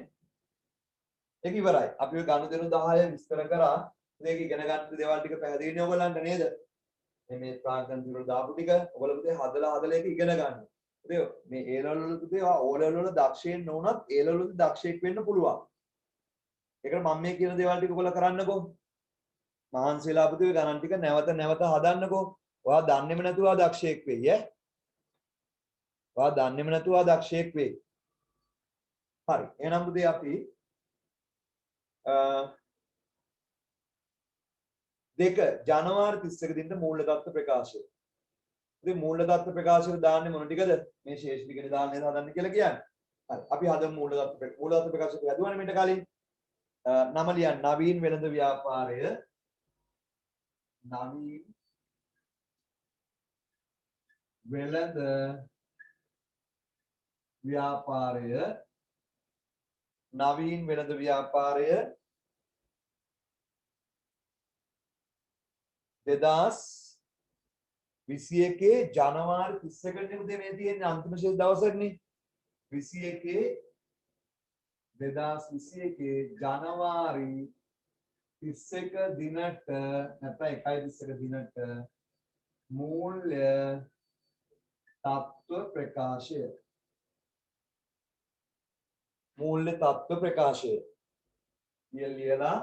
ඒක ඉවරයි. අපි ඔය ගනුදෙනු 10 විස්තර කරා. මේක ඉගෙන ගන්න දේවල් ටික පැහැදිලිනේ ඔයගොල්ලන්ට නේද? මේ ප්‍රාග්ධන පිළිවෙල දාපු ටික ඔයගොල්ලෝ පුතේ හදලා ඒක ඉගෙන ගන්න. පුතේ මේ A level වල පුතේ O level වල දක්ෂයෙක් නොවුනත් A level වල දක්ෂයෙක් වෙන්න පුළුවන්. ඒකට මම මේ කියන දේවල් ටික ඔයගොල්ලෝ කරන්නකෝ. මහන්සි වෙලා පුතේ ගණන් ටික නැවත නැවත හදන්නකෝ. ඔයා දන්නේම නැතුව දක්ෂයෙක් වෙයි ඈ. ඔයා දන්නේම නැතුව දක්ෂයෙක් වෙයි. හරි. එහෙනම් පුතේ අපි දෙක ජනවාරි 31 දිනට මූල්‍ය தত্ত্ব ප්‍රකාශය. ඉතින් මූල්‍ය தত্ত্ব ප්‍රකාශයට දාන්නේ මොන ටිකද? මේ ශේෂ ටිකනේ දාන්නේ හදන්න කියලා කියන්නේ. හරි. අපි හදමු මූල්‍ය தত্ত্ব ප්‍රකාශය හදුවානේ මීට කලින්. නම ලියන්න නවීන් වෙළඳ ව්‍යාපාරය නවීන් වෙළඳ ව්‍යාපාරය නවීන් වෙළඳ ව්‍යාපාරය 2021 ජනවාරි 31 වෙනිදා මේ තියෙන අන්තිම ශේෂ දවසනේ 21 2021 ජනවාරි 31 දිනට නැත්නම් 1/31 දිනට මූල්‍ය තත්ත්ව ප්‍රකාශය මූල්‍ය තත්ත්ව ප්‍රකාශය ලියලා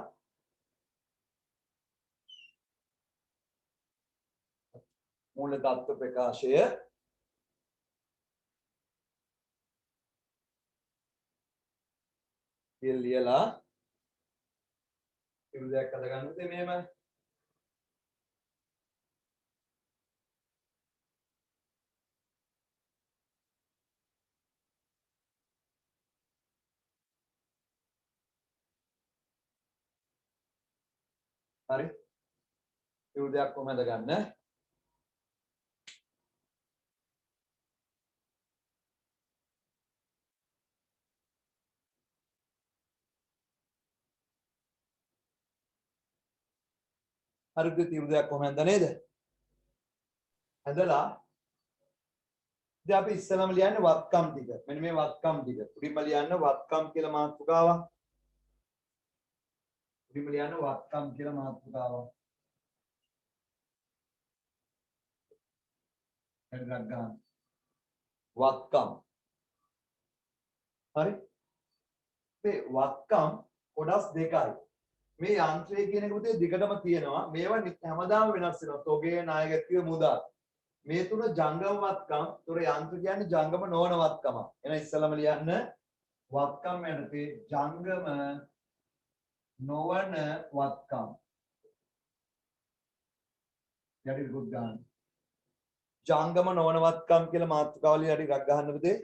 මූල්‍ය තත්ත්ව ප්‍රකාශය ලියලා ඉරුදයක් අදගන්නද මෙහෙම හරි ඉරුදයක් කොහමද ගන්න හරිද ඉරුදයක් කොහමද නේද ඇදලා දැන් අපි ඉස්සෙල්ලාම ලියන්නේ වත්කම් ටික මෙන්න මේ වත්කම් ටික උඩින්ම ලියන්න වත්කම් කියලා මාතෘකාවක් උඩින්ම ලියන්න වත්කම් කියලා මාතෘකාවක් හරිද ගන්න වත්කම් හරි මේ වත්කම් කොටස් දෙකයි මේ යන්ත්‍රය කියන එක පුතේ දිගටම තියෙනවා මේවා හැමදාම වෙනස් වෙනවා තොගේ නායකත්වය මුදල් මේ තුන ජංගම වත්කම් උතර යන්ත්‍ර කියන්නේ ජංගම නොවන වත්කම එහෙනම් ඉස්සලම ලියන්න වත්කම් යනතේ ජංගම නොවන වත්කම් යටි විකුත් ගන්න ජංගම නොවන වත්කම් කියලා මාතෘකාවලිය යටි රක් ගහන්න පුතේ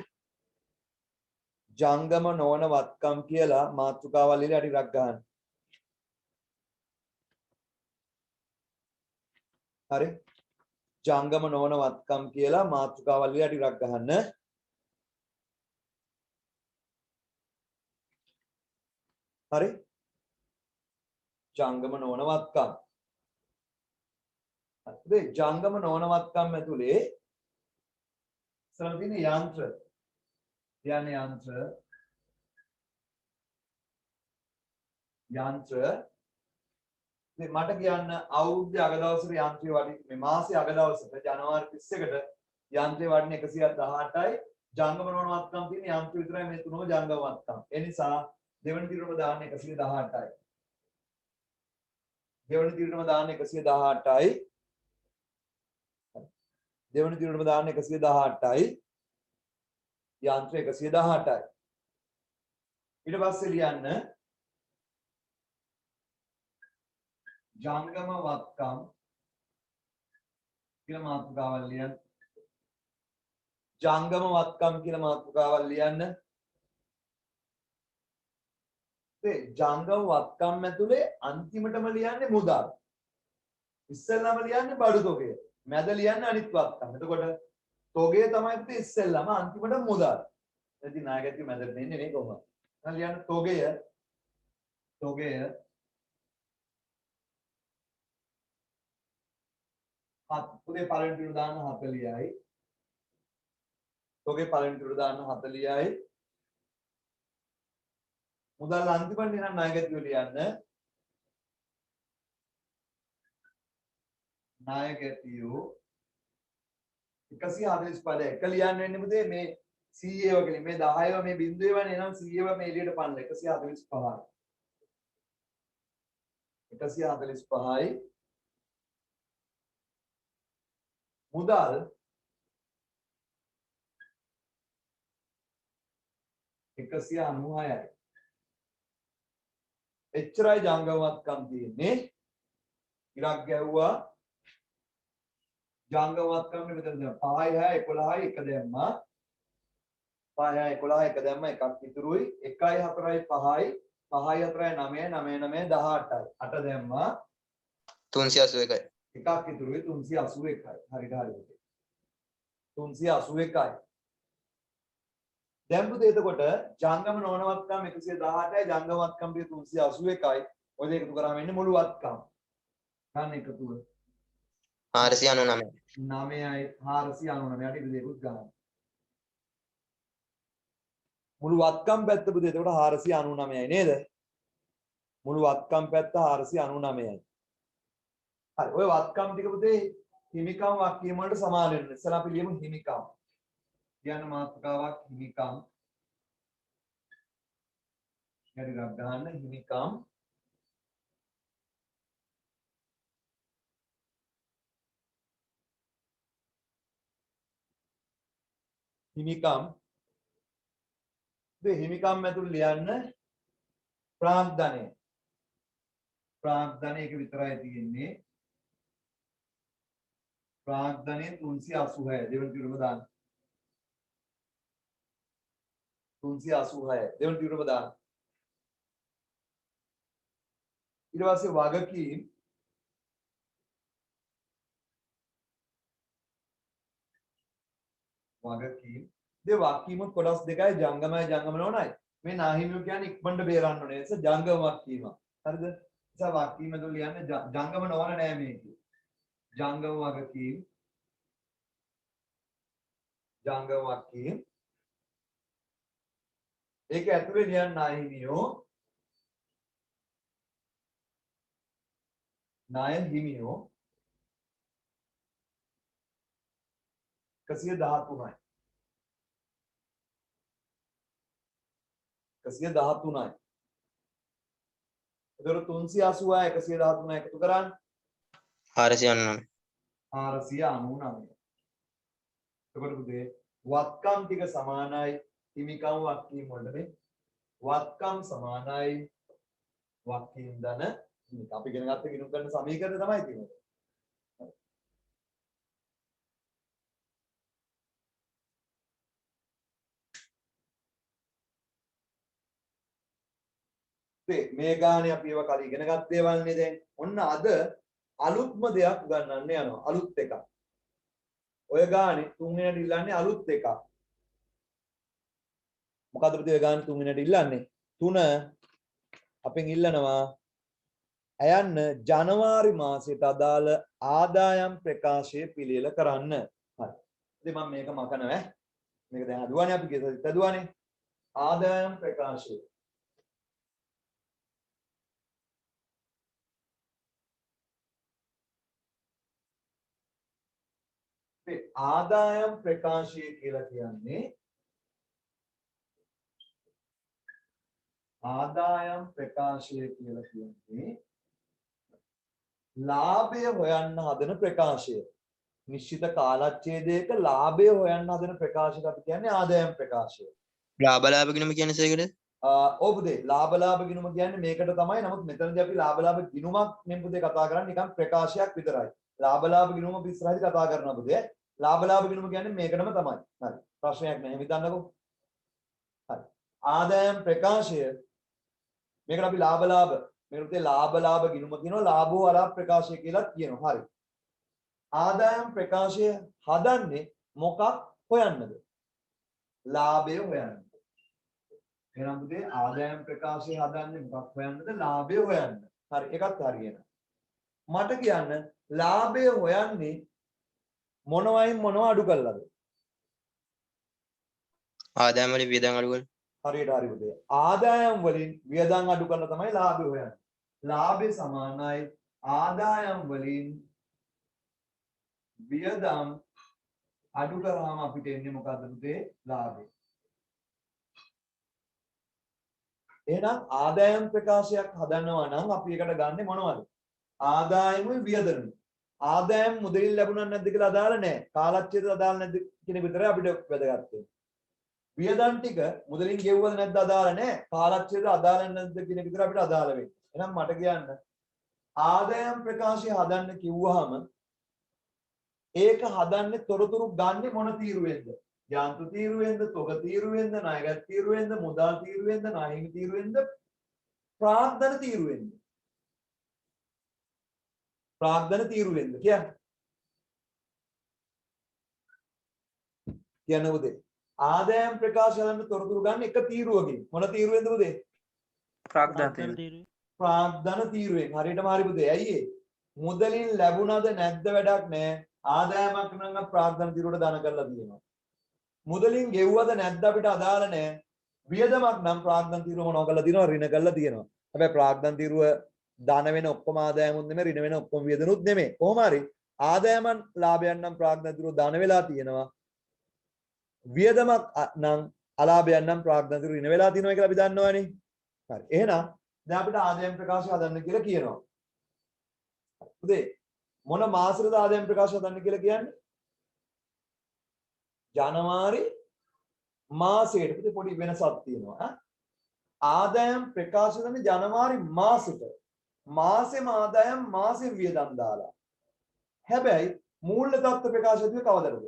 ජංගම නොවන වත්කම් කියලා මාතෘකාවලිය යටි රක් ගහන්න හරි ජංගම නොවන වත්කම් කියලා මාතෘකාවලිය යටි රක් ගහන්න හරි ජංගම නොවන වත්කම් හරි ජංගම නොවන වත්කම් ඇතුලේ ඉස්සරහ තියෙන යන්ත්‍ර කියන්නේ යන්ත්‍ර මට කියන්න අවුරුද්දේ අග දවසට යන්ත්‍රය වටින මේ මාසේ අග දවසට ජනවාරි 31ට යන්ත්‍රය වටින 118යි ජංගම නොවන වත්කම් තියෙන යන්ත්‍ර විතරයි මේ තුනම ජංගම වත්කම් ඒ නිසා දෙවන තීරණය දාන්න 118යි දෙවන තීරණය දාන්න 118යි දෙවන තීරණය දාන්න 118යි යන්ත්‍ර 118යි ඊට පස්සේ ලියන්න ජංගම වත්කම් කියලා මාතෘකාවල් ලියන්න ජංගම වත්කම් කියලා මාතෘකාවල් ලියන්න ඒ ජංගම වත්කම් ඇතුලේ අන්තිමටම ලියන්නේ මුදල් ඉස්සෙල්ලාම ලියන්නේ බඩු තොගය මැද ලියන්නේ අනිත් වත්කම් එතකොට තොගය තමයි ඉතින් ඉස්සෙල්ලාම අන්තිමට මුදල් ඉතින් නායකත්වයේ මැදට දෙන්නේ නේ කොහොමද දැන් ලියන්න තොගය පුතේ පළවෙනි පිටු දාන්න 40යි. තොගේ පළවෙනි පිටු දාන්න 40යි. මුදල් අන්තිමට නම් නායකත්වය ලියන්න. නායකත්වය 145 එක ලියන්න වෙන්නේ පුතේ මේ 100 වගේ මේ 10ව මේ බිඳුවේ වනේ නම් 100ව මේ එළියට පන්න 145යි. 145යි මුදල් 196යි එච්චරයි ජංගමවත්කම් තියෙන්නේ ඉරක් ගැව්වා ජංගමවත්කම් මෙතන දැන් 5යි 6යි 11යි 1 දැම්මා 5යි 11යි 1 දැම්මා එකක් ඉතුරුයි 1යි 4යි 5යි 5යි 4යි 9යි 9යි 9යි 18යි 8 දැම්මා
381යි
එකක් ඉතුරුයි 381යි හරියට හරියට 381යි දැන් පුතේ එතකොට ජංගම නොවන වත්කම් 118යි ජංගම වත්කම් 381යි ඔය දෙක එකතු කරාම එන්නේ මුළු වත්කම් ගන්න එකතුව
499
9යි 499ට ඉතින් දෙකුත් ගන්න මුළු වත්කම් පැත්ත පුතේ එතකොට 499යි නේද? මුළු වත්කම් පැත්ත 499යි. හරි ඔය වත්කම් ටික පුතේ හිමිකම් වාක්‍යම වලට සමාන වෙනවා. ඉස්සලා අපි ලියමු හිමිකම්. කියන මාතෘකාවක් හිමිකම්. හරි ගන්න හිමිකම්. හිමිකම්. මේ හිමිකම් ඇතුළේ ලියන්න ප්‍රාග්ධනය. ප්‍රාග්ධනය එක විතරයි තියෙන්නේ. ප්‍රාග්ධනය 386 දෙවන පිටුම දාන්න. 386 දෙවන පිටුම දාන්න. ඊට පස්සේ වගකීම් වගකීම් දේ වගකීම කොටස් දෙකයි ජංගමයි ජංගම නොනයි. මේ නාහිමියෝ කියන්නේ ඉක්මනට බේරන්න ඕනේ. ඒක ජංගම වගකීම. හරිද? නිසා වගකීම තුල ලියන්නේ ජංගම නොවන නෑ මේක. ජංගම වගකීම් ජංගම වගකීම් ඒක ඇතුලේ ලියන්න නාහිමියෝ නාය හිමියෝ 113යි 113යි. එතකොට 380යි 113යි එකතු කරන්න
499.
499. එතකොට පුතේ වත්කම් ටික සමානයි හිමිකම් වක්කීම් වලට මේ වත්කම් සමානයි වක්කීම් ධන හිමිකම්. අපි ඉගෙන ගත්ත ගිණුම් කරන සමීකරණය තමයි තියෙන්නේ. මේ ගානේ අපි ඒවා කලින් ඉගෙන ගත්ත දේවල් නේ දැන්. ඔන්න අද අලුත්ම දෙයක් උගන්වන්න යනවා. අලුත් එකක්. ඔය ගානේ තුන්වෙනියට ඉල්ලන්නේ අලුත් එකක්. මොකද්ද පුතේ ඔය ගානේ තුන්වෙනියට ඉල්ලන්නේ? 3 අපෙන් ඉල්ලනවා අයන්න ජනවාරි මාසයට අදාළ ආදායම් ප්‍රකාශය පිළියෙල කරන්න. හරි. ඉතින් මම මේක මකනවා. මේක දැන් හදුවානේ අපි ගෙදරට හදුවානේ. ආදායම් ප්‍රකාශය ආදායම් ප්‍රකාශය කියලා කියන්නේ ආදායම් ප්‍රකාශය කියලා කියන්නේ ලාභය හොයන්න හදන ප්‍රකාශය. නිශ්චිත කාලච්ඡේදයක ලාභය හොයන්න හදන ප්‍රකාශයට අපි කියන්නේ ආදායම් ප්‍රකාශය.
ලාභ ගිණුම කියන්නේ සේකද?
ඔව් පුතේ ලාභ ගිණුම කියන්නේ මේකට තමයි. නමුත් මෙතනදී අපි ලාභ ගිණුමක් නෙමෙයි පුතේ කතා කරන්නේ නිකන් ප්‍රකාශයක් විතරයි. ලාභ ගිණුම අපි ඉස්සරහදී කතා කරනවා පුතේ. ලාභ ගිණුම කියන්නේ මේකටම තමයි. හරි. ප්‍රශ්නයක් නැහැ. හිතන්නකෝ. හරි. ආදායම් ප්‍රකාශය මේකට අපි මේකට පුතේ ලාභ ගිණුම කියනවා. ලාභෝ අලාභ ප්‍රකාශය කියලා කියනවා. හරි. ආදායම් ප්‍රකාශය හදන්නේ මොකක් හොයන්නද? ලාභය හොයන්න. එහෙනම් පුතේ ආදායම් ප්‍රකාශය හදන්නේ මොකක් හොයන්නද? ලාභය හොයන්න. හරි ඒකත් හරියනවා. මට කියන්න ලාභය හොයන්නේ මොනවයින් මොනව අඩු කළාද?
ආදායම් වලින් වියදම් අඩු කරලා.
හරියට හරි පුතේ. ආදායම් වලින් වියදම් අඩු කරලා තමයි ලාභය හොයන්නේ. ලාභය සමානයි ආදායම් වලින් වියදම් අඩු කරාම අපිට එන්නේ මොකද්ද පුතේ? ලාභය. එහෙනම් ආදායම් ප්‍රකාශයක් හදනවා නම් අපි එකට ගන්නෙ මොනවද? ආදායමුයි වියදමුයි. ආදායම් මුදලින් ලැබුණා නැද්ද කියලා අදාළ නැහැ. කාලච්ඡේදය අදාළ නැද්ද කියන විතරයි අපිට වැදගත් වෙන්නේ. වියදම් ටික මුදලින් ගෙවුවද නැද්ද අදාළ නැහැ. කාලච්ඡේදය අදාළ නැද්ද කියන විතර අපිට අදාළ වෙන්නේ. එහෙනම් මට කියන්න ආදායම් ප්‍රකාශය හදන්න කිව්වහම ඒක හදන්නේ තොරතුරු ගන්නෙ මොන තීරුවෙන්ද? යාන්ත්‍ර තීරුවෙන්ද, තොග තීරුවෙන්ද, ණයගත් තීරුවෙන්ද, මුදල් තීරුවෙන්ද, ණයහිමි තීරුවෙන්ද, ප්‍රාග්ධන තීරුවෙන්ද? ප්‍රාග්ධන තීරුවෙන්ද කියන්නේ උදේ ආදායම් ප්‍රකාශ කරන තොරතුරු ගන්න එක තීරුවකින් මොන තීරුවෙන්ද උදේ?
ප්‍රාග්ධන
ප්‍රාග්ධන තීරුවෙන්. හරියටම හරි පුතේ. ඇයි ඒ? මුදලින් ලැබුණද නැද්ද වැඩක් නැහැ. ආදායමක් නම් ප්‍රාග්ධන තීරුවට දාන කරලා තියෙනවා. මුදලින් ගෙවුවද නැද්ද අපිට අදාළ නැහැ. වියදමක් නම් ප්‍රාග්ධන තීරුව මොනවා කරලා තියෙනවා? ඍණ කරලා තියෙනවා. හැබැයි ප්‍රාග්ධන තීරුව දාන වෙන ඔක්කොම ආදායමුත් නෙමෙයි, ඍණ වෙන ඔක්කොම වියදනුත් නෙමෙයි. කොහොම හරි ආදායමන් ලාභයන් නම් ප්‍රාග්ධන තීරුව දාන වෙලා තියෙනවා. වියදමක් නම් අලාභයන් නම් ප්‍රාග්ධන තීරුව ඍණ වෙලා තියෙනවා කියලා අපි දන්නවනේ. හරි. එහෙනම් දැන් අපිට ආදායම් ප්‍රකාශය හදන්න කියලා කියනවා. උදේ මොන මාසෙද ආදායම් ප්‍රකාශය හදන්න කියලා කියන්නේ? ජනවාරි මාසයට. පුතේ පොඩි වෙනසක් තියෙනවා. ආදායම් ප්‍රකාශය හදන්නේ ජනවාරි මාසෙට. මාසෙම ආදායම් මාසෙම වියදම් දාලා. හැබැයි මූල්‍ය තත්ත්ව ප්‍රකාශය දුවේ කවදද?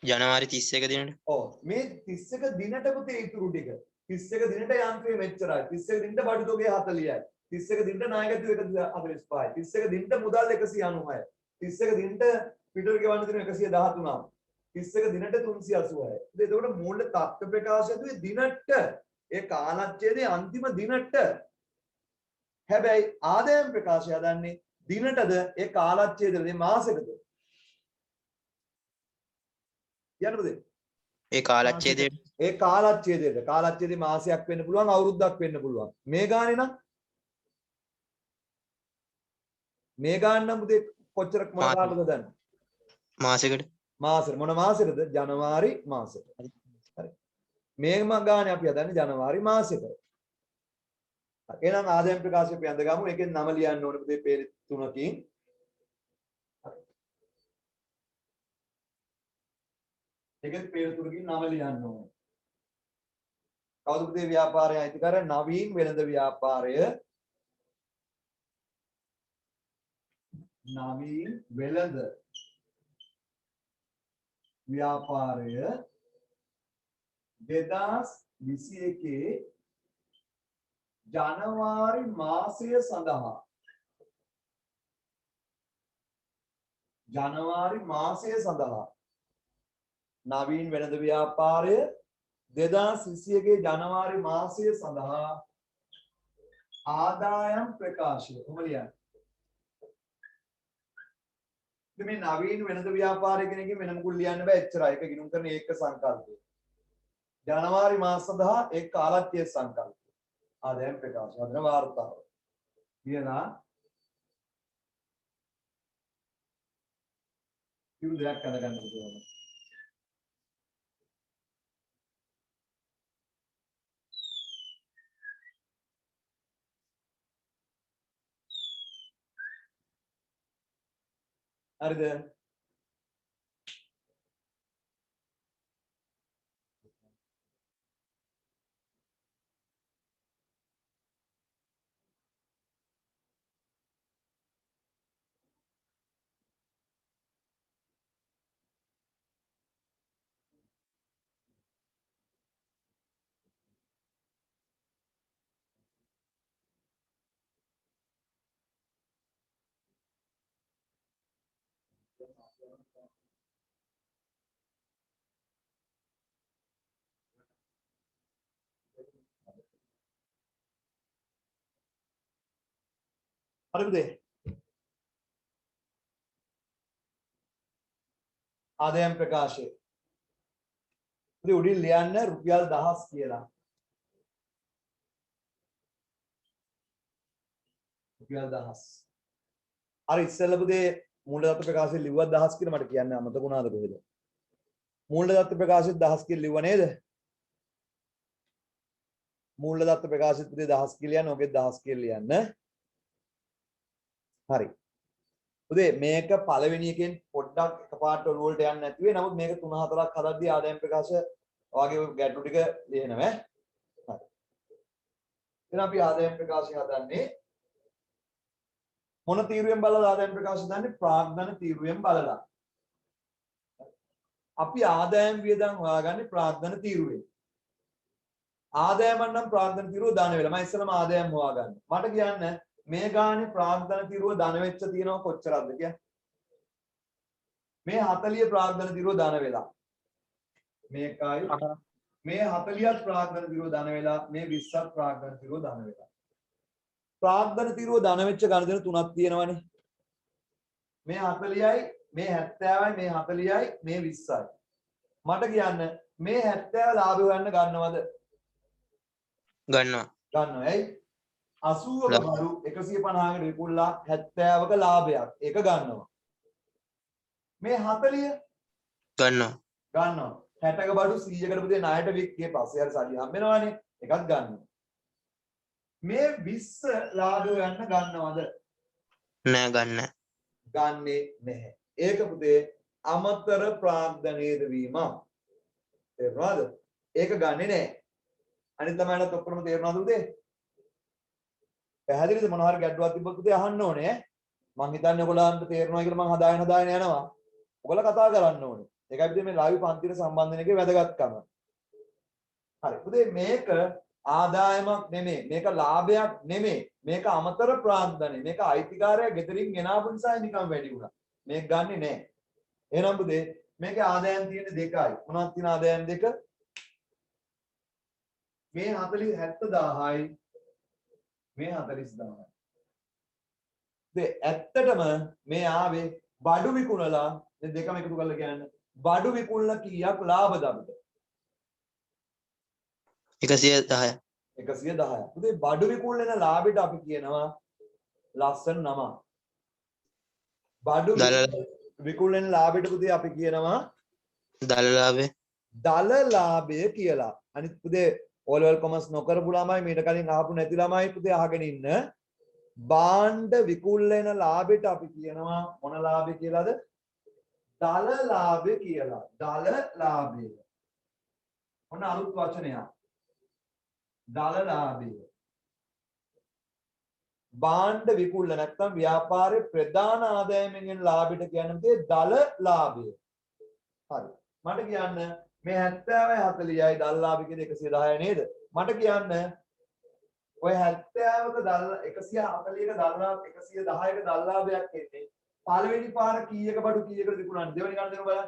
ජනවාරි 31 දිනට.
ඔව් මේ 31 දිනට පුතේ ඉතුරු ටික. 31 දිනට යන්ත්‍රය මෙච්චරයි. 31 දිනට බඩු තොගේ 40යි. 31 දිනට නායකත්වය 145යි. 31 දිනට මුදල් 196යි. 31 දිනට පිටර ගෙවන්න තියෙන 113යි. 31 දිනට 386යි. එතකොට මූල්‍ය තත්ත්ව ප්‍රකාශය දුවේ දිනට. ඒ කාලච්ඡේදයේ අන්තිම දිනට. හැබැයි ආදායම් ප්‍රකාශය හදන්නේ දිනටද ඒ කාලච්ඡේදෙද මාසෙකද? කියන්න පුතේ.
ඒ කාලච්ඡේදයේ
ඒ කාලච්ඡේදයේ මාසයක් වෙන්න පුළුවන්, අවුරුද්දක් වෙන්න පුළුවන්. මේ ගානේ නම් මේ ගාන නම් පුතේ කොච්චර මොන කාලෙද දන්නේ?
මාසෙකට.
මාසෙට මොන මාසෙටද? ජනවාරි මාසෙට. හරි. මේ ගානේ අපි හදන්නේ ජනවාරි මාසෙට. එහෙනම් ආදායම් ප්‍රකාශය අපි අඳ ගමු. ඒකෙන් නම ලියන්න ඕනේ පුතේ පේන තුනකින්. ඒකෙන් පේන තුනකින් නම ලියන්න ඕනේ. කවුද පුතේ ව්‍යාපාරය අයිතිකාරය? නවීන් වෙළඳ ව්‍යාපාරය. නවීන් වෙළඳ ව්‍යාපාරය 2021 ජනවාරි මාසය සඳහා නවීන් වෙළඳ ව්‍යාපාරය 2021 ජනවාරි මාසය සඳහා ආදායම් ප්‍රකාශය කොහොමද ලියන්නේ? මේ නවීන වෙළඳ ව්‍යාපාරය කියන එකෙන් වෙන මොකුත් ලියන්න බෑ එච්චරයි. ඒක ගිණුම් කරන ඒක සංකල්පය. ජනවාරි මාස සඳහා ඒ කාලච්ඡේද සංකල්පය. ආදායම් ප්‍රකාශය හදන වාර්තාව. කියලා කිව්ව දෙයක් අඳගන්න පුළුවන්. හරිද? හරිද? ආදායම් ප්‍රකාශය. ඉතින් උඩින් ලියන්න රුපියල් 1000 කියලා. රුපියල් 1000. අර ඉස්සෙල්ලා පුතේ මූල්‍ය දත්ත ප්‍රකාශය ලිව්වත් 1000 කියලා මට කියන්න අමතක වුණාද කොහෙද? මූල්‍ය දත්ත ප්‍රකාශෙත් 1000 කියලා ලිව්ව නේද? මූල්‍ය දත්ත ප්‍රකාශෙත් පුතේ 1000 කියලා ලියන්න, ඔකෙත් 1000 කියලා ලියන්න. හරි. උදේ මේක පළවෙනි එකෙන් පොඩ්ඩක් එකපාරට ඔලුව වලට යන්නේ නැති වෙයි. නමුත් මේක 3-4ක් හදද්දී ආදායම් ප්‍රකාශ වගේ ගැටලු ටික ලියනවා. හරි. එහෙනම් අපි ආදායම් ප්‍රකාශය හදන්නේ මොන තීරුවෙන් බලලා ආදායම් ප්‍රකාශ හදන්නේ? ප්‍රාග්ධන තීරුවෙන් බලලා. අපි ආදායම් වියදම් හොයාගන්නේ ප්‍රාග්ධන තීරුවෙන්. ආදායම නම් ප්‍රාග්ධන තීරුව දාන වෙලා. මම ඉස්සෙල්ලාම ආදායම් හොයාගන්න. මට කියන්න මේ ගානේ ප්‍රාග්ධන තීරුව ධන වෙච්ච තියෙනවා කොච්චරක්ද කියන්නේ? මේ 40 ප්‍රාග්ධන තීරුව ධන වෙලා. මේකයි මේ 40ත් ප්‍රාග්ධන තීරුව ධන වෙලා, මේ 20ත් ප්‍රාග්ධන තීරුව ධන වෙලා. ප්‍රාග්ධන තීරුව ධන වෙච්ච ගණදෙන තුනක් තියෙනවනේ. මේ 40යි, මේ 70යි, මේ 40යි, මේ 20යි. මට කියන්න මේ 70 ලාභ හොයන්න ගන්නවද?
ගන්නවා.
ගන්නවා. ඇයි? 80ක බඩු 150කට විකුණලා 70ක ලාභයක්. ඒක ගන්නවා. මේ 40
ගන්නවා.
ගන්නවා. 60ක බඩු 100කට පුතේ ණයට වික්කේ පස්සේ හරි සල්ලි හම්බ වෙනවානේ. එකක් ගන්නවා. මේ 20 ලාභ හොයන්න ගන්නවද?
නෑ ගන්න.
ගන්නෙ නැහැ. ඒක පුතේ අමතර ප්‍රාග්ධනේද වීම. තේරුණාද? ඒක ගන්නෙ නැහැ. අනිත් ළමයිලත් ඔක්කොම තේරුණාද පුතේ? පැහැදිලිද? මොනවා හරි ගැටලුවක් තිබ්බොත් පුතේ අහන්න ඕනේ ඈ. මං හිතන්නේ ඔයගොල්ලන්ට තේරෙනවා කියලා මං හදාගෙන යනවා. ඔයගොල්ලෝ කතා කරන්න ඕනේ. ඒකයි පුතේ මේ ලයිව් පන්තියට සම්බන්ධ වෙන එකේ වැදගත්කම. හරි. පුතේ මේක ආදායමක් නෙමෙයි. මේක ලාභයක් නෙමෙයි. මේක අමතර ප්‍රාග්ධනය. මේක අයිතිකාරය ගෙදරින් ගෙනාවු නිසා නිකම් වැඩි වුණා. මේක ගන්නෙ නැහැ. එහෙනම් පුතේ මේකේ ආදායම් තියෙන දෙකයි. මොනවද තියෙන ආදායම් දෙක? මේ 40 70000යි මේ 40000යි. ඇත්තටම මේ ආවේ බඩු විකුණලා මේ දෙකම එකතු කරලා කියන්න. බඩු විකුණලා කීයක් ලාභද අපිට?
110.
110ක්. පුතේ බඩු විකුණන ලාභෙට අපි කියනවා ලස්සන නම. බඩු විකුණන ලාභෙට පුතේ අපි කියනවා
දල ලාභය.
දල ලාභය කියලා. අනිත් පුතේ O level commerce නොකරපු ළමයි මීට කලින් අහපු නැති ළමයි පුතේ අහගෙන ඉන්න. භාණ්ඩ විකුණන ලාභෙට අපි කියනවා මොන ලාභය කියලාද? දල ලාභය කියලා. දල ලාභය. මොන අලුත් වචනයක්? දල ලාභය. භාණ්ඩ විකුණන නැත්නම් ව්‍යාපාරයේ ප්‍රධාන ආදායමෙන් එන ලාභෙට කියන්නේ දල ලාභය. හරි. මට කියන්න මේ 70යි 40යි දල ලාභය කියන්නේ 110යි නේද? මට කියන්න ඔය 70ක දල 140ක දල ලාභ 110ක දල ලාභයක් එන්නේ පළවෙනි පාර කීයක බඩු කීයකට විකුණන්නේ? දෙවෙනි ගණන් දෙන්න බලන්න.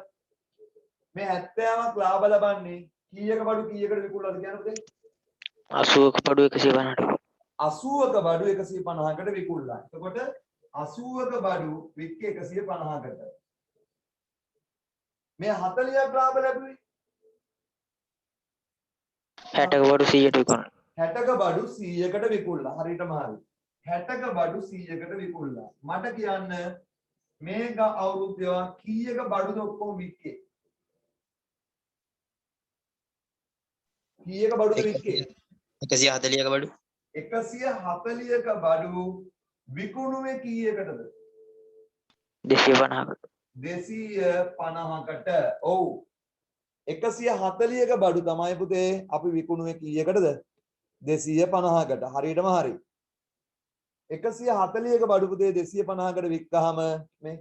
මේ 70ක් ලාභ ලබන්නේ කීයක බඩු කීයකට විකුණලාද කියන්නේ?
80ක බඩු 150ට.
80ක බඩු 150කට විකුණලා. එතකොට 80ක බඩු වික්කේ 150කට. මේ 40ක් ලාභ ලැබුවේ
60ක බඩු 100ට විකුණන.
60ක බඩු 100කට විකුණලා. හරියටම හරි. 60ක බඩු 100කට විකුණලා. මට කියන්න මේක අවුරුද්දේ කීයක බඩුද ඔක්කොම වික්කේ? කීයක බඩුද වික්කේ?
140ක බඩු.
140ක බඩු විකුණුවේ කීයකටද?
250කට.
250කට. ඔව්. 140ක බඩු තමයි පුතේ අපි විකුණුවේ කීයකටද? 250කට. හරියටම හරි. 140ක බඩු පුතේ 250කට වික්කහම මේ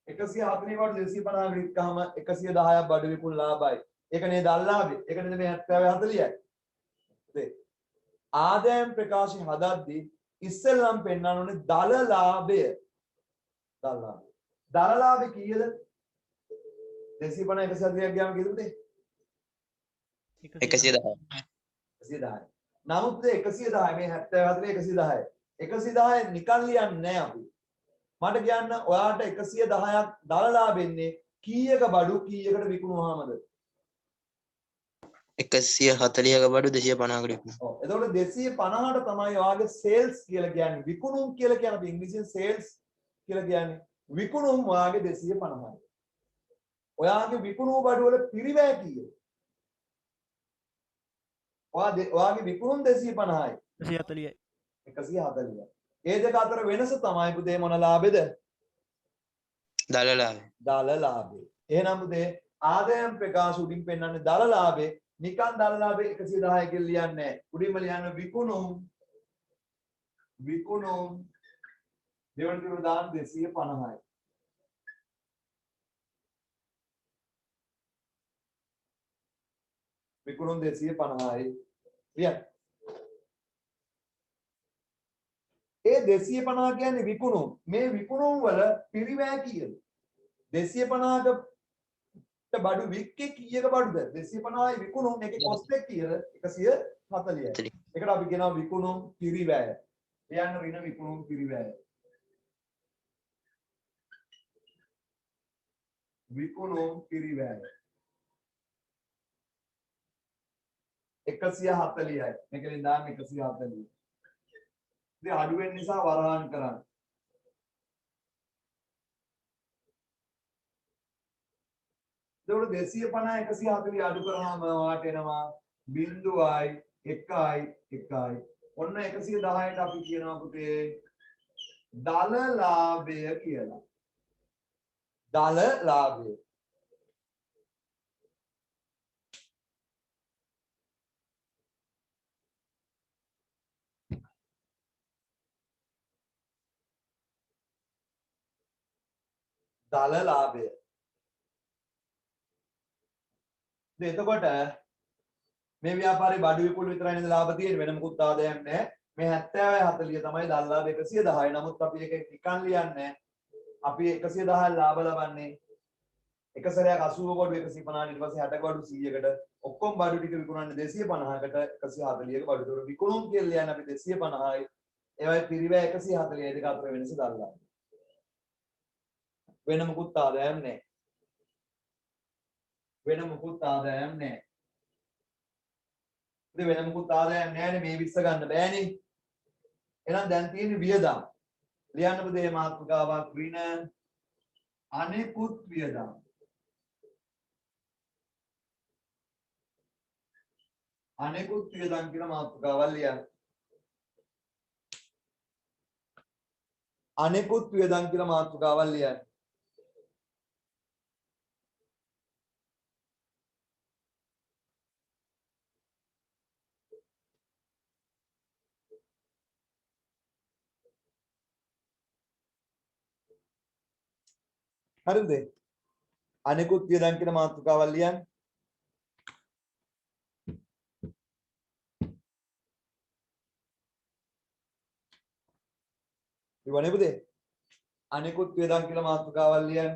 140 බඩු 250කට වික්කහම 110ක් බඩු විකුණු ලාභයි. ඒක නේද දල්ලාභය. ඒක නේද මේ 70 40යි. පුතේ ආදායම් ප්‍රකාශය හදද්දී ඉස්සෙල්ලම් පෙන්නන්න ඕනේ දල ලාභය. දල ලාභය. දල ලාභය කීයද? 250 140ක් ගියාම කීයද පුතේ?
110.
110යි. නමුත් 110 මේ 70 110යි. 110 නිකන් ලියන්නේ නැහැ අපි. මට කියන්න ඔයාට 110ක් දල ලාභෙන්නේ කීයක බඩු කීයකට විකුණුවාමද?
140ක බඩු 250කට විකුණනවා.
ඔව්. එතකොට 250ට තමයි ඔයාගේ සේල්ස් කියලා කියන්නේ. විකුණුම් කියලා කියන අපි ඉංග්‍රීසියෙන් සේල්ස් කියලා කියන්නේ. විකුණුම් ඔයාගේ 250යි. ඔයාගේ විකුණුම් බඩු වල පිරිවැය කීයද? ඔයාගේ විකුණුම් 250යි.
140යි.
140යි. ඒ දෙක අතර වෙනස තමයි පුතේ මොන ලාභෙද?
දල ලාභය.
දල ලාභය. එහෙනම් පුතේ ආදායම් ප්‍රකාශ උඩින් පෙන්නන්නේ දල ලාභේ. නිකන් දල ලාභේ 110 කියලා ලියන්නේ නැහැ. උඩින්ම ලියන්න විකුණුම් දෙවන තුන දාන 250යි. විකුණුම් 250යි. ලියන්න. ඒ 250 කියන්නේ විකුණුම්. මේ විකුණුම් වල පිරිවැය කීයද? 250ක බඩු වික්කේ කීයක බඩුද? 250යි විකුණුම් එකේ කොස්ට් එක කීයද? 140යි. ඒකට අපි කියනවා විකුණුම් පිරිවැය. ලියන්න ඍණ විකුණුම් පිරිවැය. විකුණුම් පිරිවැය. 140යි. මේකෙන් දාන්න 140. ඉතින් අඩු වෙන නිසා වරහන් කරන්න. එතකොට 250 140 අඩු කරාම වාට එනවා 0.1යි 1යි. ඔන්න 110ට අපි කියනවා පුතේ දල ලාභය කියලා. දල ලාභය. දල ලාභය. එතකොට මේ ව්‍යාපාරේ බඩු විකුණු විතරයි නේද ලාභ තියෙන්නේ වෙන මොකුත් ආදායම් නැහැ. මේ 70 40 තමයි දල ලාභ 110යි. නමුත් අපි ඒක නිකන් ලියන්නේ අපි 110 ලාභ ලබන්නේ එක සැරයක් 80 ගොඩ 150 ඊට පස්සේ 60 ගොඩ 100කට ඔක්කොම බඩු ටික විකුණන්නේ 250කට 140ක බඩු දොර විකුණුම් කියලා ලියන්නේ අපි 250යි. ඒවයි පිරිවැය 140යි දෙක අතර වෙනස දල ලාභ. වෙන මොකුත් ආදායම් නැහැ. වෙන මොකුත් ආදායම් නැහැ. ඉතින් වෙන මොකුත් ආදායම් නැහැනේ මේ 20 ගන්න බෑනේ. එහෙනම් දැන් තියෙන්නේ වියදම්. ලියන්න පුතේ මාතෘකාවක් ඍණ අනෙකුත් වියදම්. අනෙකුත් වියදම් කියලා මාතෘකාවක් ලියන්න. අනෙකුත් වියදම් කියලා මාතෘකාවක් ලියන්න. හරිද? අනෙකුත් වියදම් කියන මාතෘකාවල් ලියන්න. ඉවනේ පුතේ. අනෙකුත් වියදම් කියන මාතෘකාවල් ලියන්න.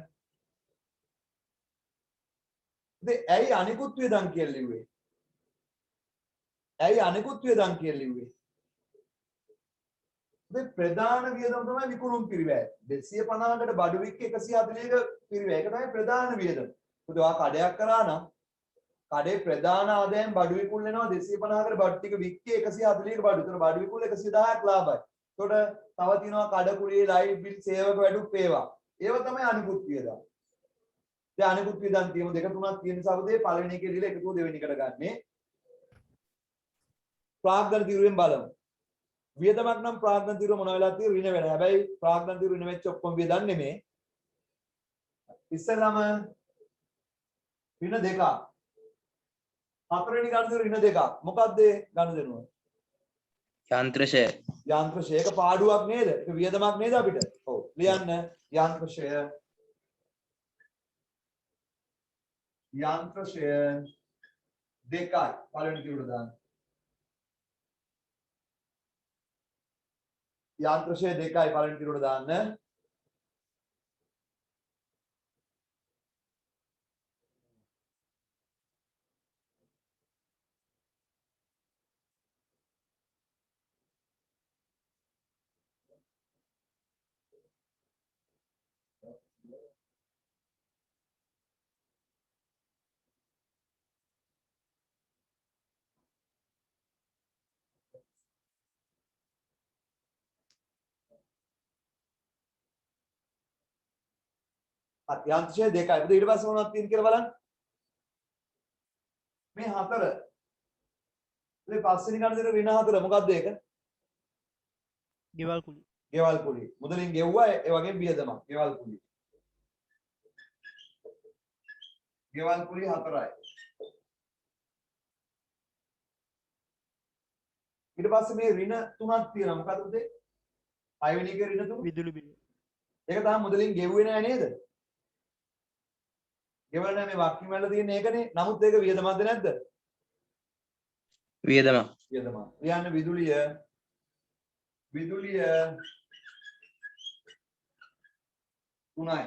ඉතින් ඇයි අනෙකුත් වියදම් කියලා ලිව්වේ? ඇයි අනෙකුත් වියදම් කියලා ලිව්වේ? මේ ප්‍රධාන වියදම තමයි විකුණුම් පිරිවැය. 250කට බඩු වික්ක 140ක පිරිවැය. ඒක තමයි ප්‍රධාන වියදම. මොකද ඔයා කඩයක් කරා නම් කඩේ ප්‍රධාන ආදායම් බඩු විකුණු වෙනවා 250කට බඩු ටික වික්කේ 140ක බඩු. ඒතර බඩු විකුණු 110ක් ලාභයි. ඒතකොට තව තියෙනවා කඩ කුලියේ ලයිට් බිල් සේවක වැඩුක් ඒවා. ඒව තමයි අනිකුත් වියදම්. දැන් අනිකුත් වියදම් තියෙන දෙක තුනක් තියෙන නිසා පුතේ පළවෙනි එකේ දීලා එකතුව දෙවෙනි එකට ගන්නෙ. ප්‍රාග්ධන තීරුවෙන් බලමු. වියදමක් නම් ප්‍රාග්ධන තීරුව මොන වෙලාවද තියෙන්නේ ඍණ වෙනවා. හැබැයි ප්‍රාග්ධන තීරුව ඍණ වෙච්ච ඔක්කොම වියදම් නෙමෙයි. ඉස්සෙල්ලාම ඍණ දෙකක්. හතරවෙනි ගණන් ඍණ දෙකක්. මොකක්ද ඒ ගණන්?
යන්ත්‍රශය.
යන්ත්‍රශය එක පාඩුවක් නේද? ඒක වියදමක් නේද අපිට? ඔව්. ලියන්න යන්ත්‍රශය. යන්ත්‍රශය දෙකයි. පළවෙනි තීරුවට දාන්න. යන්ත්‍රශය දෙකයි පළවෙනි තීරුවට දාන්න. යන්ත්‍රශය දෙකයි. ඊට පස්සේ මොනවද තියෙන්නේ කියලා බලන්න. මේ හතර. ඉතින් පස්වෙනි ගණන් දෙන ඍණ හතර මොකක්ද ඒක?
ගෙවල් කුලි.
ගෙවල් කුලි. මුදලින් ගෙව්වා ඒ වගේම වියදමක්. ගෙවල් කුලි. ගෙවල් කුලි හතරයි. ඊට පස්සේ මේ ඍණ තුනක් තියෙනවා. මොකද්ද උදේ? පළවෙනි එකේ ඍණ තුන.
විදුලි බිල.
ඒක තමයි මුදලින් ගෙව්වේ නෑ නේද? ගෙවල නෑ මේ වක්කිම් වල තියෙන ඒකනේ. නමුත් ඒක වියදමක්ද නැද්ද?
වියදමක්.
වියදමක්. ලියන්න විදුලිය. විදුලිය 3යි.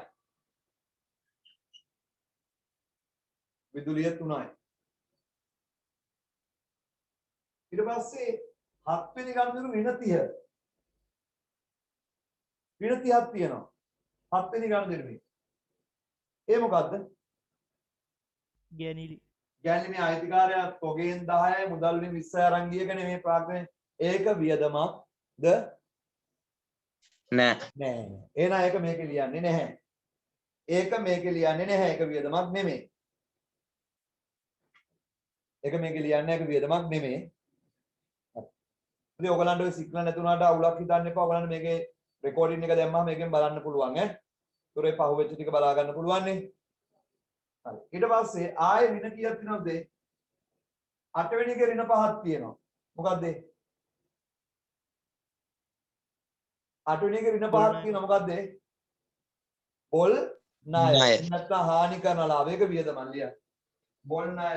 විදුලිය 3යි. ඊට පස්සේ 7 වෙනි ගණන් ඍණ 30. ඍණ 30ක් තියෙනවා. 7 වෙනි ගණන් දෙන්නේ. ඒ මොකද්ද?
ගෑනිලි.
කියන්නේ මේ අයිතිකාරයා තොගෙන් 10යි මුදල් වලින් 20යි අරන් ගිය කෙනේ මේ ප්‍රාග්ධනය. ඒක වියදමක්ද?
නෑ.
නෑ. එහෙනම් ඒක මේකේ ලියන්නේ නැහැ. ඒක මේකේ ලියන්නේ නැහැ. ඒක වියදමක් නෙමෙයි. ඒක මේකේ ලියන්නේ ඒක වියදමක් නෙමෙයි. ඉතින් ඔයගලන්ට ඔය සිග්නල් නැතුණාට අවුලක් හිතන්න එපා. ඔයගලන්ට මේකේ රෙකෝඩින් එක දැම්මම මේකෙන් බලන්න පුළුවන් ඈ. ඒතොර ඒ පහුවෙච්ච ටික බලා ගන්න පුළුවන් නේ. හරි. ඊට පස්සේ ආයෙ ඍණ කීයක් තියෙනවද? 8 වෙනි එකේ ඍණ 5ක් තියෙනවා. මොකද්ද? 8 වෙනි එකේ ඍණ 5ක් තියෙනවා. මොකද්ද? බොල් ණය. නැත්නම් හානි කරන ලාභ. ඒක වියදමක් ලියන්න. බොල් ණය.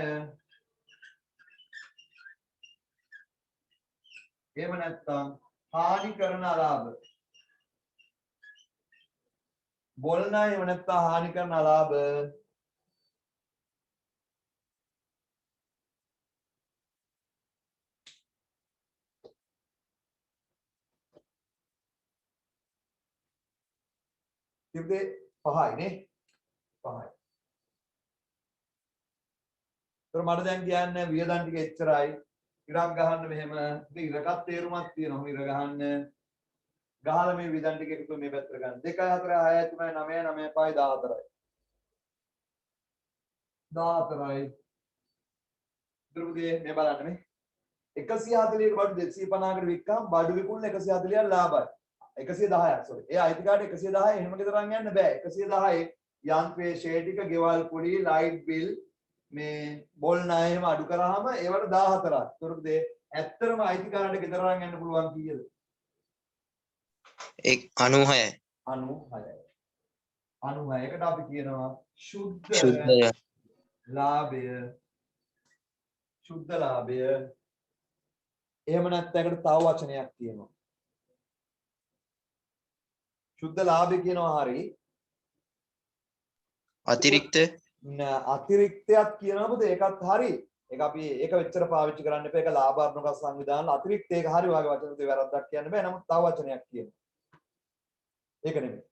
එහෙම නැත්නම් හානි කරන ලාභ. බොල් ණය එහෙම නැත්නම් හානි කරන ලාභ. ඉතින් 5යි නේ 5යි. ඒතර මට දැන් කියන්න වියදම් ටික එච්චරයි. ඉරක් ගහන්න මෙහෙම ඉතින් ඉරකත් තේරුමක් තියෙනවා. ඉර ගහන්න ගහලා මේ වියදම් ටික එකතු මේ පැත්තට ගන්න. 2 4 6 3 9 9 5 14යි. 14යි. ඉතින් මේ බලන්න මේ 140ක බඩු 250කට වික්කම බඩු විකුණන 140ක් ලාභයි. 110ක් sorry. ඒ අයිතිකාරට 110 එහෙම ගෙදරන් යන්න බෑ. 110 යන්ත්‍රයේ ෂෙයා ටික, ගෙවල් පොලි, ලයිට් බිල්, මේ බොල් ණය එහෙම අඩු කරාම ඒවට 14ක්. ඒතකොට ඇත්තටම අයිතිකාරට ගෙදරන් යන්න පුළුවන් කීයද?
96යි.
96යි. 96කට අපි කියනවා
ශුද්ධ
ශුද්ධ ලාභය. ශුද්ධ ලාභය. එහෙම නැත්නම් ඒකට තව වචනයක් තියෙනවා. ශුද්ධ ලාභය කියනවා හරි.
අතිරික්ත
අතිරික්තයක් කියනවා පුතේ ඒකත් හරි. ඒක අපි ඒක වෙච්චර පාවිච්චි කරන්න එපා. ඒක ලාභ අර්ථක සංවිධාන අතිරික්ත ඒක හරි වාගේ වචන දෙක වැරද්දක් කියන්න බෑ. නමුත් තව වචනයක් කියනවා. ඒක නෙමෙයි.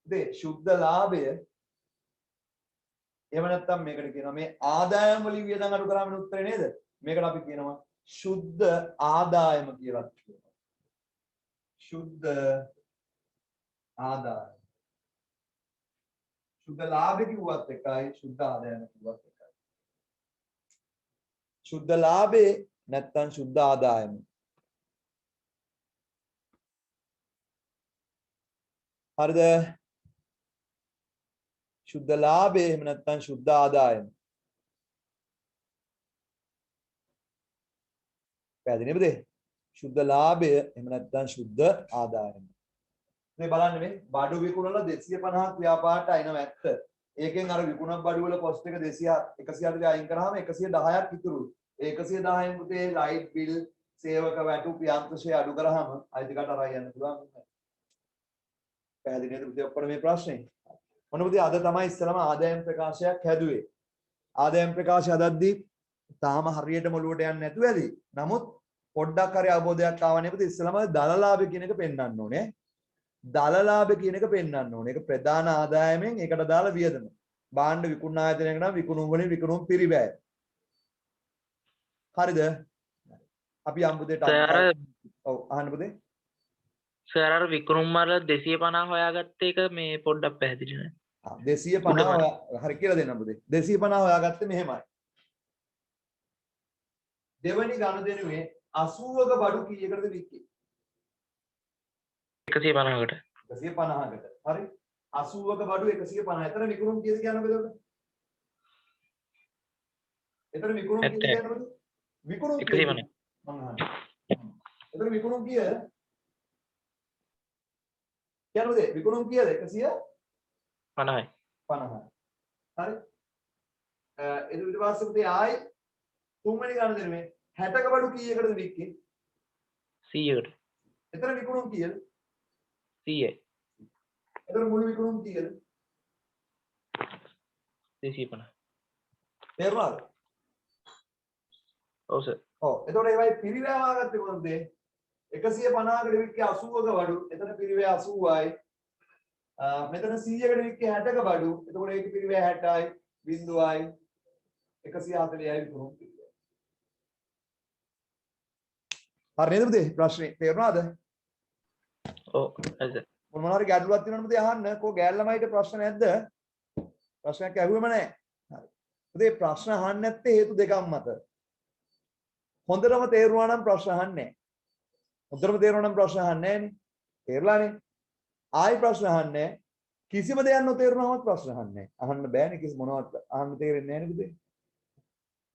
ඉතින් ශුද්ධ ලාභය එහෙම නැත්නම් මේකට කියනවා මේ ආදායම් වලින් වියදම් අඩු කරාම උත්තරේ නේද? මේකට අපි කියනවා ශුද්ධ ආදායම කියලා කියනවා. ශුද්ධ ආදායම. ශුද්ධ ලාභ කිව්වත් එකයි ශුද්ධ ආදායම කිව්වත් එකයි. ශුද්ධ ලාභේ නැත්නම් ශුද්ධ ආදායම. හරිද? ශුද්ධ ලාභේ එහෙම නැත්නම් ශුද්ධ ආදායම. පැහැදිලිද පුතේ? ශුද්ධ ලාභය එහෙම නැත්නම් ශුද්ධ ආදායම. මේ බලන්න මේ බඩු විකුණලා 250ක් ව්‍යාපාරට අයිනව ඇත්ත. ඒකෙන් අර විකුණන බඩු වල කොස්ට් එක 140 අයින් කරාම 110ක් ඉතුරුයි. ඒ 110න් පුතේ ලයිට් බිල්, සේවක වැටුප්, යන්ත්‍රශය අඩු කරාම අයිතිකට අරන් යන්න පුළුවන්. පැහැදිලිද පුතේ ඔක්කොම මේ ප්‍රශ්නේ? මොන පුතේ අද තමයි ඉස්සලම ආදායම් ප්‍රකාශයක් හැදුවේ. ආදායම් ප්‍රකාශය හදද්දී තාම හරියට මොළුවට යන්නේ නැතුව ඇති. නමුත් පොඩ්ඩක් හරි අවබෝධයක් ආවනේ පුතේ ඉස්සලම දලලාභ කියන එක පෙන්වන්න ඕනේ. දලලාභ කියන එක පෙන්වන්න ඕනේ. ඒක ප්‍රධාන ආදායමෙන් ඒකට දාලා වියදම. භාණ්ඩ විකුණන ආයතනයක නම් විකුණුම් වලින් විකුණුම් පිරිවැය. හරිද? අපි යම් පුතේට ඔව් අහන්න පුතේ.
සර් අර වික්‍රම් වල 250 හොයාගත්ත එක මේ පොඩ්ඩක් පැහැදිලි නෑ.
250 හරි කියලා දෙන්න පුතේ. 250 හොයාගත්තේ මෙහෙමයි. දෙවනි ගනුදෙනුවේ 80ක බඩු කීයකටද වික්කේ?
150කට.
150කට. හරි. 80ක බඩු 150. එතන විකුණුම් කීයද කියන්නකො එතකොට? එතන විකුණුම් කීයද කියන්නකො? විකුණුම්
150.
මම අහන්නේ. එතන විකුණුම් කීයද? කියන්නකො විකුණුම් කීයද? 150යි. 50. හරි. ඊට පස්සේ පුතේ ආයි තුන්වෙනි ගනුදෙනුවේ 60ක බඩු කීයකටද වික්කේ?
100කට.
එතන විකුණුම් කීයද?
100යි.
එතන මුළු විකුණුම් කීයද?
250.
තේරුණාද?
ඔව් සර්.
ඔව්. එතකොට ඒවයි පිරිවැය වාගත්තේ කොහොමද? 150කට වික්කේ 80ක බඩු. එතන පිරිවැය 80යි. මෙතන 100කට වික්කේ 60ක බඩු. එතකොට ඒක පිරිවැය 60යි. බිඳුවයි. 140යි විකුණුම් පිළිවෙල. හරි නේද පුතේ? ප්‍රශ්නේ තේරුණාද?
ඔව් හරිද?
මොනවා හරි ගැටලුවක් තියෙනවද පුතේ අහන්න. කෝ ගෑල් ළමයිට ප්‍රශ්න නැද්ද? ප්‍රශ්නයක් ඇහුවෙම නැහැ. හරි. පුතේ ප්‍රශ්න අහන්න නැත්තේ හේතු දෙකක් මත. හොඳටම තේරුණා නම් ප්‍රශ්න අහන්නේ නැහැ. හොඳටම තේරුණා නම් ප්‍රශ්න අහන්නේ නැහනේ. තේරුණානේ? ආයි ප්‍රශ්න අහන්නේ කිසිම දෙයක් නොතේරුණාම ප්‍රශ්න අහන්නේ අහන්න බෑනේ කිසි මොනවත් අහන්න තේරෙන්නේ නැහැ නේද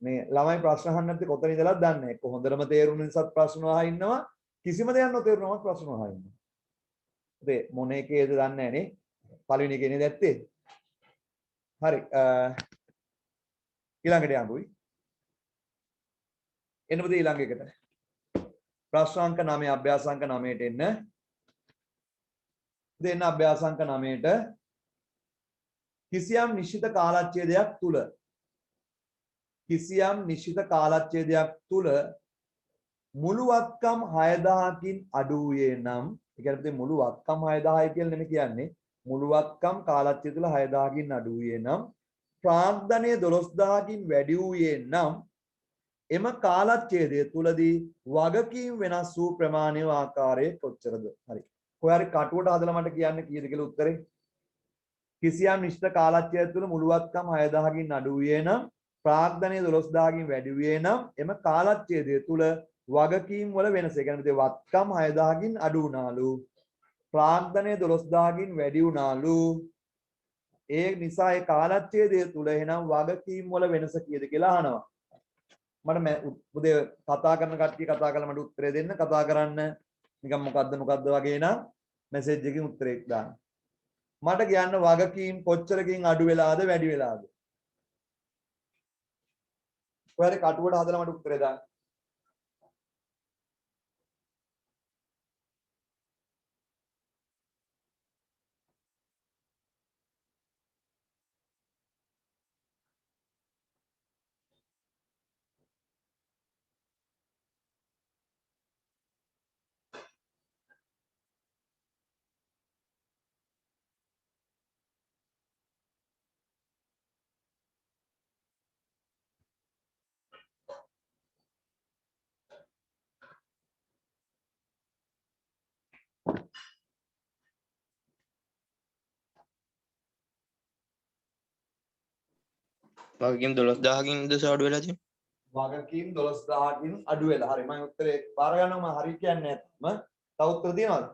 මේ ළමයි ප්‍රශ්න අහන්න නැත්te කොතන ඉඳලාද දන්නේ නැහැ කො හොඳටම තේරුණ නිසාත් ප්‍රශ්න අහා ඉන්නවා කිසිම දෙයක් නොතේරුණාම ප්‍රශ්න අහා ඉන්නවා ඒ මොන එකේද දන්නේ නැහැ නේ පළවෙනි එකේ නේද ඇත්තේ හරි ඊළඟට යමුයි එන්න පුතේ ඊළඟ එකට ප්‍රශ්නාංක 9 අභ්‍යාසාංක 9ට එන්න දෙන්න අභ්‍යාසංක 9ට කිසියම් නිශ්චිත කාලච්ඡේදයක් තුල මුළු වත්කම් 6000කින් අඩු වූයේ නම් ඒ කියන්නේ මුළු වත්කම් 6000යි කියලා නෙමෙයි කියන්නේ මුළු වත්කම් කාලච්ඡේදය තුල 6000කින් අඩු වූයේ නම් ප්‍රාග්ධනය 12000කින් වැඩි වූයේ නම් එම කාලච්ඡේදය තුලදී වගකීම් වෙනස් වූ ප්‍රමාණය ආකාරය කොච්චරද හරි කොහරි කටුවට හදලා මට කියන්න කීයද කියලා උත්තරේ කිසියම් නිශ්චිත කාලච්ඡේදය තුළ මුළුවත්කම් 6000කින් අඩු වූයේ නම් ප්‍රාග්ධනය 12000කින් වැඩි වූයේ නම් එම කාලච්ඡේදය තුළ වගකීම් වල වෙනස. ඒ කියන්නේ වත්කම් 6000කින් අඩු වුණාලු ප්‍රාග්ධනය 12000කින් වැඩි වුණාලු ඒ නිසා ඒ කාලච්ඡේදය තුළ එහෙනම් වගකීම් වල වෙනස කීයද කියලා අහනවා. මට උදේ කතා කරන කට්ටිය කතා කරලා මට උත්තරේ දෙන්න කතා කරන්න නිකන් මොකද්ද වගේ නම් මැසේජ් එකකින් උත්තරයක් දාන්න. මට කියන්න වගකීම් කොච්චරකින් අඩු වෙලාද වැඩි වෙලාද? ඔයාලා කටුවට හදලා මට උත්තරේ දාන්න.
වගකීම් 12000කින් ද අඩු වෙලා තියෙනවා.
වගකීම් 12000කින් අඩු වෙලා. හරි මම උත්තරේ බාර ගන්නවා මම හරි කියන්නේ නැත්නම් තව උත්තර තියනවද?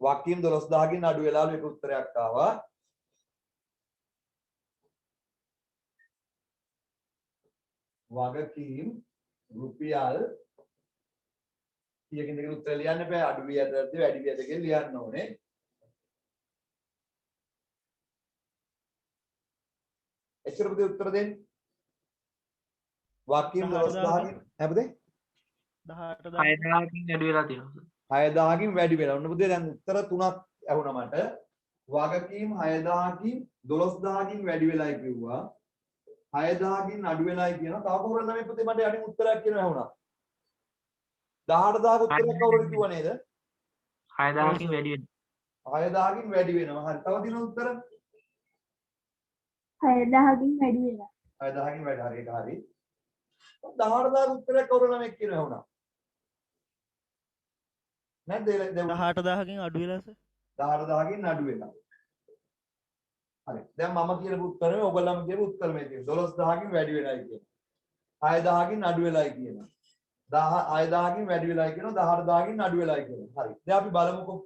වගකීම් 12000කින් අඩු වෙලාලු ඒක උත්තරයක් ආවා. වගකීම් රුපියල් කීයකින්ද කියලා උත්තර ලියන්න බෑ අඩු වියදද වැඩි වියදද කියලා ලියන්න ඕනේ. එච්චර පුතේ උත්තර දෙන්න. වගකීම් 12000කින් හැබැයි
6000කින් වැඩි වෙලා තියෙනවා.
6000කින් වැඩි වෙලා. ඔන්න පුතේ දැන් උත්තර තුනක් ඇහුණා මට. වගකීම් 6000කින් 12000කින් වැඩි වෙලායි කිව්වා. 6000කින් අඩු වෙලායි කියනවා. තව කවුරුද ළමයි පුතේ මට යටින් උත්තරයක් කියනවා ඇහුණා. 18000 උත්තරයක් කවුරුද කිව්වා නේද?
6000කින් වැඩි වෙනවා.
6000කින් වැඩි වෙනවා. හරි. තව දින උත්තර
6000කින් වැඩි වෙලා
6000කින් වැඩි. හරි ඒක හරි. 18000 උත්තරයක් කවුරු ළමයි කියනවා ඇහුණා. නැද්ද
18000කින් අඩු වෙලාස
18000කින් අඩු වෙනවා. හරි. දැන් මම කියපු උත්තරේ ඔයගොල්ලෝම කියපු උත්තර මේ තියෙනවා. 12000කින් වැඩි වෙලායි කියනවා. 6000කින් අඩු වෙලායි කියනවා. 6000කින් වැඩි වෙලායි කියනවා. 18000කින් අඩු වෙලායි කියනවා. හරි. දැන් අපි බලමුකෝ.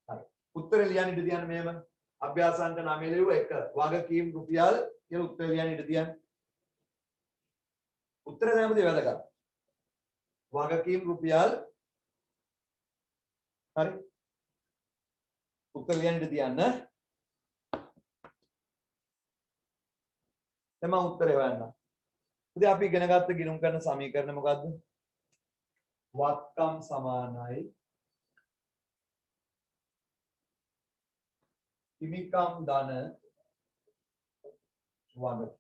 හරි. උත්තරේ ලියන්න ඉඩ තියන්න මෙහෙම. අභ්‍යාසාංක 9 ලියුව 1 වගකීම් රුපියල් කියලා උත්තර ලියන්න ඉඩ තියන්න. උත්තර දැම්මද වැදගත්. වගකීම් රුපියල් හරි. උත්තර ලියන්න ඉඩ තියන්න. එම උත්තරේ හොයන්න. ඉතින් අපි ඉගෙන ගත්ත ගිණුම් කරන සමීකරණ මොකද්ද? වත්කම් සමානයි හිමිකම් ධන වගකීම්.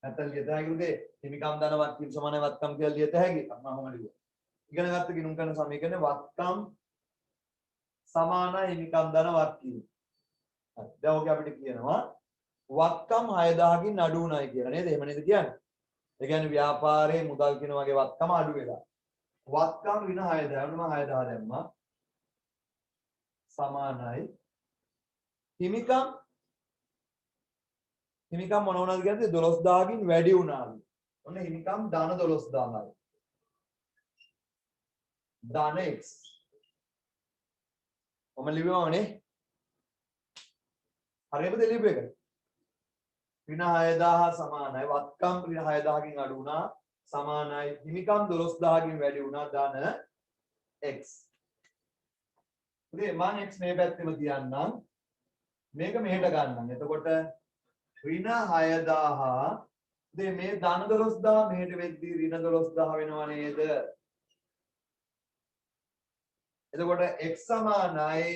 නැත්නම් ලියත හැකි උදේ හිමිකම් ධන වත්කම් සමානයි වත්කම් කියලා ලියත හැකි. මම ඔහොම ලියුවා. ඉගෙන ගත්ත ගිණුම් කරන සමීකරණේ වත්කම් සමානයි හිමිකම් ධන වත්කම්. හරි. දැන් ඔක අපිට කියනවා වත්කම් 6000කින් අඩු වුණායි කියලා නේද? එහෙම නේද කියන්නේ? ඒ කියන්නේ ව්‍යාපාරයේ මුදල් කියන වගේ වත්කම අඩු වෙලා. වත්කම් ඍණ 6000. මම 6000 දැම්මා. සමානයි. හිමිකම් මොන වුණාද කියන්නේ 12000කින් වැඩි වුණාලු. ඔන්න හිමිකම් ධන 12000යි. ධන x. ඔම ලියුවානේ. හරියටද ලියපු එක? ඍණ 6000 සමානයි. වත්කම් ඍණ 6000කින් අඩු වුණා සමානයි. හිමිකම් 12000කින් වැඩි වුණා ධන x. ඉතින් මම x මේ පැත්තෙම තියන්නම්. මේක මෙහෙට ගන්නම්. එතකොට ඍණ 6000 ඉතින් මේ ධන 12000 මෙහෙට වෙද්දී ඍණ 12000 වෙනව නේද? එතකොට x සමානයි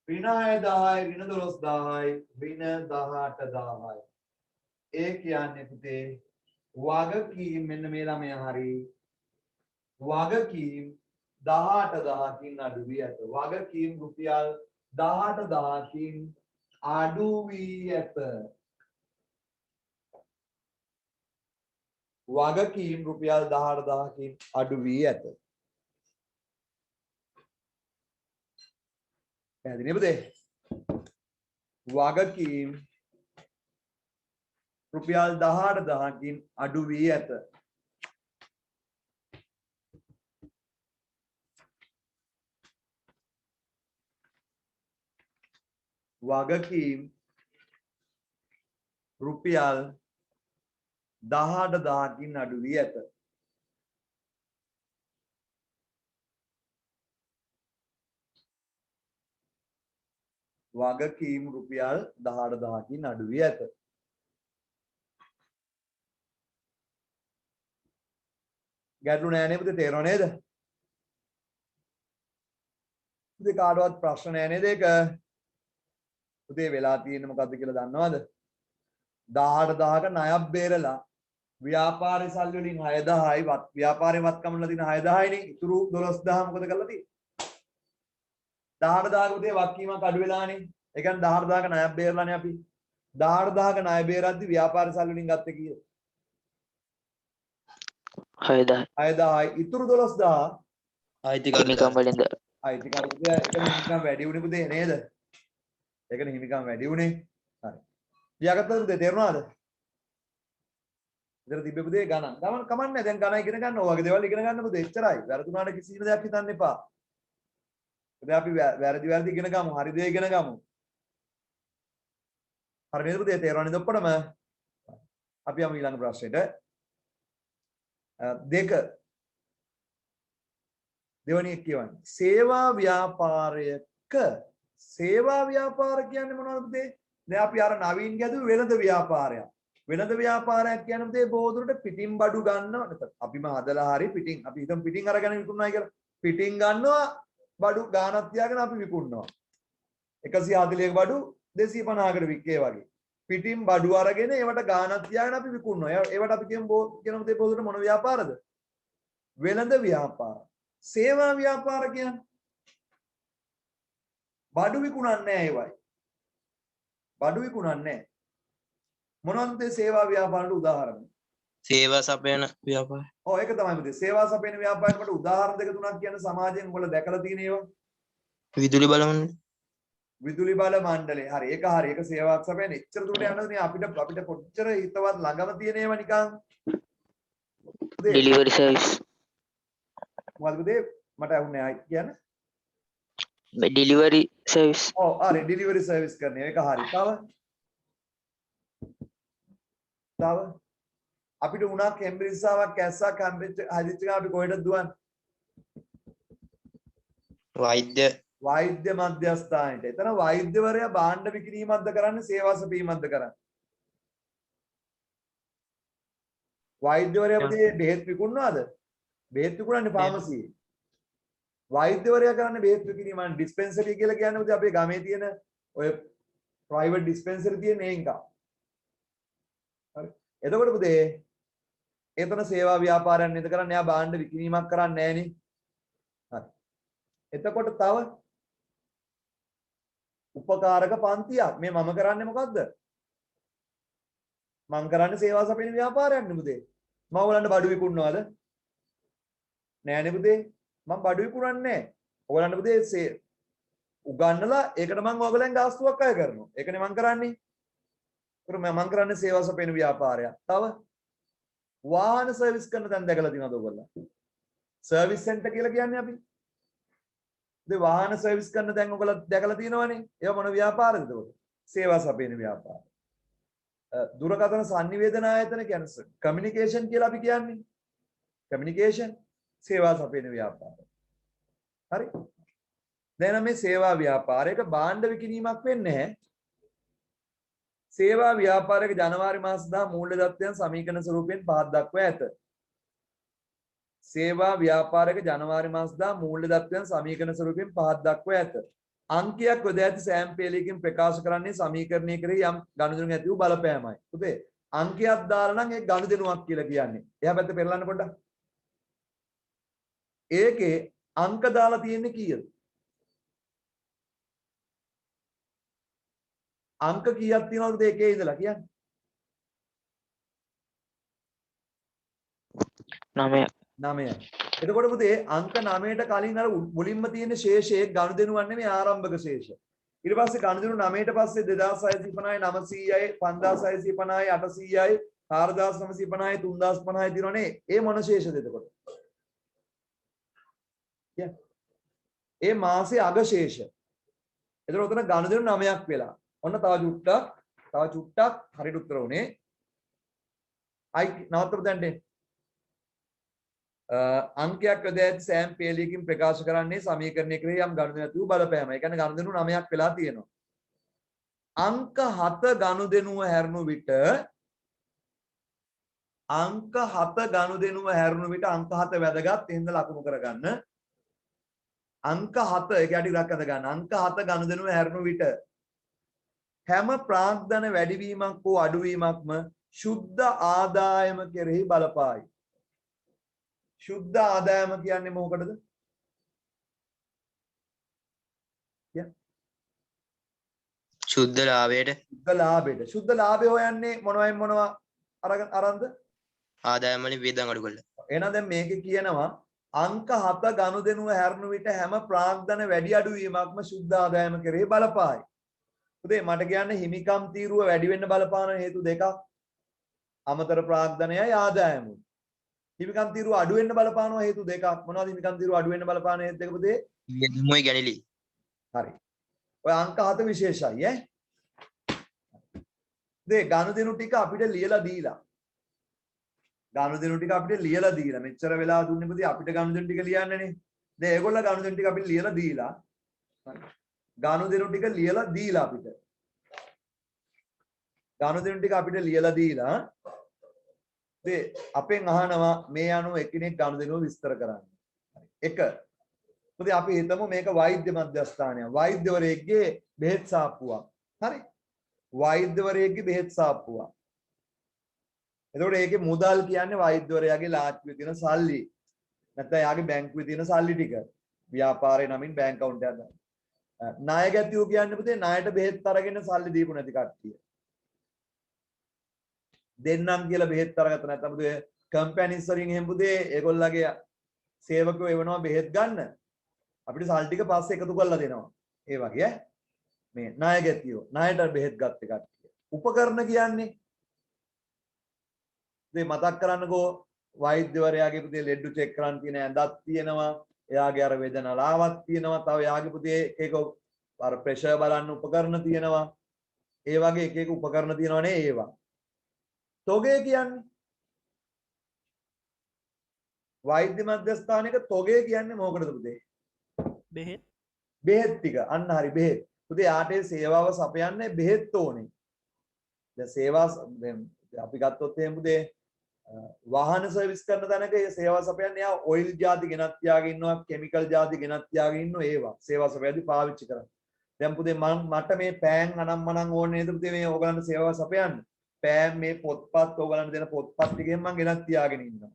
ඍණ 6000යි ඍණ 12000යි ඍණ 18000යි. ඒ කියන්නේ පුතේ වගකීම් මෙන්න මේ ළමයා හරි වගකීම් 18000කින් අඩු වී ඇත. වගකීම් රුපියල් 18000කින් අඩු වී ඇත. වගකීම් රුපියල් 18000කින් අඩු වී ඇත. පැහැදිලි නේද? වගකීම් රුපියල් 18000කින් අඩු වී ඇත. වගකීම් රුපියල් 18000කින් අඩු වී ඇත. වගකීම් රුපියල් 18000කින් අඩු වී ඇත. ගැටලු නෑ නේද? තේරෙනව නේද? ඉතින් කාටවත් ප්‍රශ්න නෑ නේද ඒක? උදේ වෙලා තියෙන්නේ මොකද්ද කියලා දන්නවද? 18000ක ණයක් බේරලා ව්‍යාපාරේ සල්ලි වලින් 6000යි ව්‍යාපාරේ වත්කම් වල තියෙන 6000යි නේ. ඉතුරු 12000 මොකද කරලා තියෙන්නේ? 18000ක උදේ වත්කීමක් අඩු වෙලානේ. ඒ කියන්නේ 18000ක ණයක් බේරලානේ අපි. 18000ක ණය බේරද්දි ව්‍යාපාර සල්ලි වලින් ගත්තේ කීයද? 6000යි. ඉතුරු 12000
අයිතිකාරකම් වලින්ද
අයිතිකාරකම් හිමිකම් වැඩි වුණේ පුතේ නේද? ඒකනේ හිමිකම් වැඩි වුණේ. හරි. ලියාගත්තද පුතේ? තේරුණාද? ඉතින් තිබ්බේ පුතේ ගණන්. ගමන් කමන්නේ දැන් ගණන් ඉගෙන ගන්න ඕවා වගේ දේවල් ඉගෙන ගන්න පුතේ. එච්චරයි. වැරදුනාට කිසිම දෙයක් හිතන්න එපා. දැන් අපි වැරදි ඉගෙන ගමු. හරි දේ ඉගෙන ගමු. හරි නේද පුතේ? තේරුණාද ඔක්කොටම? අපි යමු ඊළඟ ප්‍රශ්නෙට. දෙක දෙවැනි එක කියවන්නේ සේවා ව්‍යාපාරයක සේවා ව්‍යාපාර කියන්නේ මොනවද පුතේ? දැන් අපි අර නවීන් ගැදුව වෙළඳ ව්‍යාපාරයක්. වෙළඳ ව්‍යාපාරයක් කියන්නේ පුතේ බොහෝදුරට පිටින් බඩු ගන්නවා. අපිම හදලා හරි පිටින් අපි හිතමු පිටින් අරගෙන විකුණනවා කියලා. පිටින් ගන්නවා බඩු ගානක් තියාගෙන අපි විකුණනවා. 140ක බඩු 250කට වික්කේ වගේ. පිටින් බඩු අරගෙන ඒවට ගානක් තියාගෙන අපි විකුණනවා. ඒවට අපි කියමු පුතේ බොහෝදුරට මොන ව්‍යාපාරද? වෙළඳ ව්‍යාපාර. සේවා ව්‍යාපාර කියන්නේ බඩු විකුණන්නේ නැහැ ඒවයි. බඩු විකුණන්නේ නැහැ. මොනවද සේවා ව්‍යාපාරට උදාහරණ?
සේවා සපයන ව්‍යාපාර.
ඔව් ඒක තමයි පුතේ. සේවා සපයන ව්‍යාපාරයකට උදාහරණ දෙක තුනක් කියන්න සමාජයෙන් උඹලා දැකලා තියෙන ඒවා.
විදුලි බල මණ්ඩල.
විදුලි බල මණ්ඩලය. හරි ඒක හරි. ඒක සේවාවක් සපයන. එච්චර දුරට යන්නද නේ අපිට කොච්චර හිතවත් ළඟම තියෙන ඒවා නිකන්.
Delivery service.
මොකද පුතේ මට අහුන්නේ ආයි කියන්න.
Delivery service.
ඔව් හරි ඩෙලිවරි සර්විස් කරන එක හරි. තව අපිට උනා කෙම්බ්‍රිජ්සාවක් කැස්සක් හදිච්ච ගමන් අපි කොහෙටද දුවන්නේ? වෛද්‍ය මධ්‍යස්ථානෙට. එතන වෛද්‍යවරයා භාණ්ඩ විකිණීමක්ද කරන්නේ සේවා සැපීමක්ද කරන්නේ? වෛද්‍යවරයා පුතේ බෙහෙත් විකුණනවද? බෙහෙත් විකුණන්නේ ෆාමසියේ. වෛද්‍යවරයා කරන්නේ බෙහෙත් විකිණීම. ඩිස්පෙන්සරි කියලා කියන්නේ පුතේ අපේ ගමේ තියෙන ඔය ප්‍රයිවට් ඩිස්පෙන්සරි තියෙන ඒකා. හරි. එතකොට පුතේ එතන සේවා ව්‍යාපාරයක් නේද කරන්නේ? එයා භාණ්ඩ විකිණීමක් කරන්නේ නැහැ නේ. හරි. එතකොට තව උපකාරක පන්තියක්. මේ මම කරන්නේ මොකද්ද? මං කරන්නේ සේවා සපයන ව්‍යාපාරයක් නේ පුතේ. මම ඔයගලන්ට බඩු විකුණනවද? නෑනේ පුතේ. මම බඩු විකුණන්නේ නෑ. ඔයගලන්ට පුතේ උගන්නලා ඒකට මම ඔයගලෙන් ගාස්තුවක් අය කරනවා. ඒකනේ මං කරන්නේ. ඒකට මං කරන්නේ සේවා සපයන ව්‍යාපාරයක්. තව වාහන සර්විස් කරන තැන් දැකලා තියෙනවද ඔයගොල්ලෝ? සර්විස් සෙන්ටර් කියලා කියන්නේ අපි. ඒ වාහන සර්විස් කරන තැන් ඔයගොල්ලෝ දැකලා තියෙනවනේ. ඒව මොන ව්‍යාපාරද එතකොට? සේවා සපයන ව්‍යාපාර. දුරකථන සංනිවේදන ආයතන කියන්නේ කමියුනිකේෂන් කියලා අපි කියන්නේ. කමියුනිකේෂන් සේවා සපයන ව්‍යාපාරය. හරි. දැන් මේ සේවා ව්‍යාපාරයක භාණ්ඩ විකිණීමක් වෙන්නේ නැහැ. සේවා ව්‍යාපාරයක ජනවාරි මාස දා මූල්‍ය දත්තයන් සමීකරණ ස්වරූපයෙන් පහත් දක්වා ඇත. සේවා ව්‍යාපාරයක ජනවාරි මාස දා මූල්‍ය දත්තයන් සමීකරණ ස්වරූපයෙන් පහත් දක්වා ඇත. අංකයක් යොදා ඇති සෑම පෙළයකින් ප්‍රකාශ කරන්නේ සමීකරණය කෙරෙහි යම් ගනුදෙනු ඇති වූ බලපෑමයි. පුතේ අංකයක් දාලා නම් ඒ ගනුදෙනුවක් කියලා කියන්නේ. එහා පැත්ත පෙරලන්න පොඩ්ඩක්. ඒකේ අංක දාලා තියෙන්නේ කීයද? අංක කීයක් තියෙනවද ඒකේ ඉඳලා කියන්නේ?
9.
9යි. එතකොට පුතේ අංක 9ට කලින් අර මුලින්ම තියෙන ශේෂයේ ගනුදෙනුවක් නෙමෙයි ආරම්භක ශේෂ. ඊට පස්සේ ගනුදෙනු 9ට පස්සේ 2650යි 900යි 5650යි 800යි 4950යි 3050යි දිනවනේ. ඒ මොන ශේෂද එතකොට? ඒ මාසේ අග ශේෂ. එතකොට උතන ගනුදෙනු 9ක් වෙලා. ඔන්න තව චුට්ටක් හරියට උත්තර උනේ. අයි නවත්තපු දැන් අංකයක් යොදා ඇති සෑම පෙළයකින් ප්‍රකාශ කරන්නේ සමීකරණය කෙරෙහි යම් ගනුදෙනු ඇති වූ බලපෑම. ඒ කියන්නේ ගනුදෙනු 9ක් වෙලා තියෙනවා. අංක 7 ගනුදෙනුව හැරුණු විට අංක 7 වැදගත් එහෙනම් ලකුණු කරගන්න. අංක 7 ඒක යටි ඉලක්ක ගන්න. අංක 7 ගනුදෙනුව හැරුණු විට හැම ප්‍රාග්ධන වැඩිවීමක් හෝ අඩුවීමක්ම ශුද්ධ ආදායම කෙරෙහි බලපායි. ශුද්ධ ආදායම කියන්නේ මොකටද?
ශුද්ධ ලාභයට.
ශුද්ධ ලාභයට. ශුද්ධ ලාභය හොයන්නේ මොනවා අරන්ද?
ආදායම් වලින් වියදම් අඩු කරලා.
එහෙනම් දැන් මේකේ කියනවා අංක 7 ගනුදෙනුව හැරුණු විට හැම ප්‍රාග්ධන වැඩි අඩු වීමක්ම ශුද්ධ ආදායම කෙරෙහි බලපායි. උදේ මට කියන්නේ හිමිකම් තීරුව වැඩි වෙන්න බලපාන හේතු දෙකක්. අමතර ප්‍රාග්ධනයයි ආදායමුයි. හිමිකම් තීරුව අඩු වෙන්න බලපානවා හේතු දෙකක්. මොනවද හිමිකම් තීරුව අඩු වෙන්න බලපාන හේතු දෙක පුතේ?
වියදම්යි ගැනලි.
හරි. ඔය අංක 7 විශේෂයි ඈ. දේ ගනුදෙනු ටික අපිට ලියලා දීලා. ගනුදෙනු ටික අපිට ලියලා දීලා. මෙච්චර වෙලා දුන්නේ පුතේ අපිට ගනුදෙනු ටික ලියන්නේ නේ. දැන් ඒගොල්ලෝ ගනුදෙනු ටික අපිට ලියලා දීලා. ගනුදෙනු ටික ලියලා දීලා අපිට. ගනුදෙනු ටික අපිට ලියලා දීලා. දේ අපෙන් අහනවා මේ අනුව එකිනෙක ගනුදෙනුව විස්තර කරන්න. එක පුතේ අපි හිතමු මේක වෛද්‍ය මධ්‍යස්ථානයක්. වෛද්‍යවරයෙක්ගේ බෙහෙත් සාප්පුවක්. හරි. වෛද්‍යවරයෙක්ගේ බෙහෙත් සාප්පුවක්. එතකොට ඒකේ මුදල් කියන්නේ වෛද්‍යවරයාගේ ලාච්චුවේ තියෙන සල්ලි. නැත්නම් එයාගේ බැංකුවේ තියෙන සල්ලි ටික. ව්‍යාපාරේ නමින් බැංක් account එකක් දාන්න. ණය ගැතියෝ කියන්නේ පුතේ ණයට බෙහෙත් අරගෙන සල්ලි දීපු නැති කට්ටිය. දෙන්නම් කියලා බෙහෙත් අරගත්ත නැත්නම් පුතේ කම්පැනිස් වලින් එහෙම පුතේ ඒගොල්ලගේ සේවකයෝ එවනවා බෙහෙත් ගන්න. අපිට සල්ලි ටික පස්සේ එකතු කරලා දෙනවා. ඒ වගේ මේ ණය ගැතියෝ ණයට බෙහෙත් ගත්ත කට්ටිය. උපකරණ කියන්නේ මේ මතක් කරන්නකෝ වෛද්‍යවරයාගේ පුතේ ලෙඩ්ඩු චෙක් කරන් තියෙන ඇඳක් තියෙනවා. එයාගේ අර වේදනාලාවක් තියෙනවා. තව එයාගේ පුතේ එක අර ප්‍රෙෂර් බලන්න උපකරණ තියෙනවා. ඒ වගේ එක එක උපකරණ තියෙනවනේ ඒවා. තොගේ කියන්නේ වෛද්‍ය මධ්‍යස්ථානයක තොගේ කියන්නේ මොකටද පුතේ?
බෙහෙත්.
බෙහෙත් ටික. අන්න හරි බෙහෙත්. පුතේ ආටේ සේවාව සපයන්නේ බෙහෙත් ඕනේ. දැන් සේවා අපි ගත්තොත් එහෙම පුතේ වාහන සර්විස් කරන තැනක ඒ සේවා සපයන්නේ යා ඔයිල් ಜಾති ගෙනත් තියාගෙන ඉන්නවා කෙමිකල් ಜಾති ගෙනත් තියාගෙන ඉන්නවා ඒවා සේවා සපයද්දී පාවිච්චි කරන්නේ. දැන් පුතේ මට මේ පෑන් අනම්මනම් ඕනේ නේද පුතේ මේ ඕගලන්ට සේවා සපයන්න. පෑන් මේ පොත්පත් ඕගලන්ට දෙන පොත්පත් ටිකෙන් මම ගෙනත් තියාගෙන ඉන්නවා.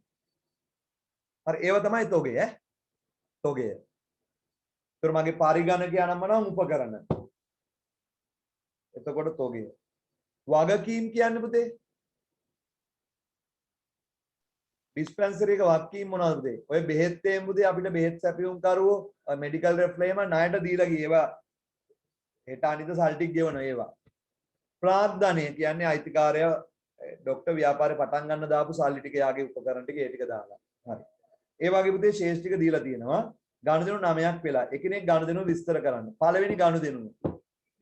හරි ඒව තමයි තොගේ ඈ. තොගේ. ඒතර මගේ පරිගණක අනම්මනම් උපකරණ. එතකොට තොගේ. වගකීම් කියන්නේ පුතේ ඩිස්පෙන්සරි එක වක්කීම් මොනවද පුතේ? ඔය බෙහෙත් තේම් පුතේ අපිට බෙහෙත් සැපියුම් කරුවෝ මෙඩිකල් රෙෆ්ලේම ණයට දීලා ගියේ. ඒවා හෙට අනිත් සල්ටික් ගෙවන ඒවා. ප්‍රාර්ථනය කියන්නේ අයිතිකාරය ડોක්ටර් ව්‍යාපාරේ පටන් ගන්න දාපු සල්ලි ටික යාගේ උපකරණ ටික ඒ ටික දාලා. හරි. ඒ වගේ පුතේ ශේෂ් ටික දීලා තියෙනවා. ගනුදෙනු 9ක් වෙලා. එකිනෙක ගනුදෙනු විස්තර කරන්න. පළවෙනි ගනුදෙනුව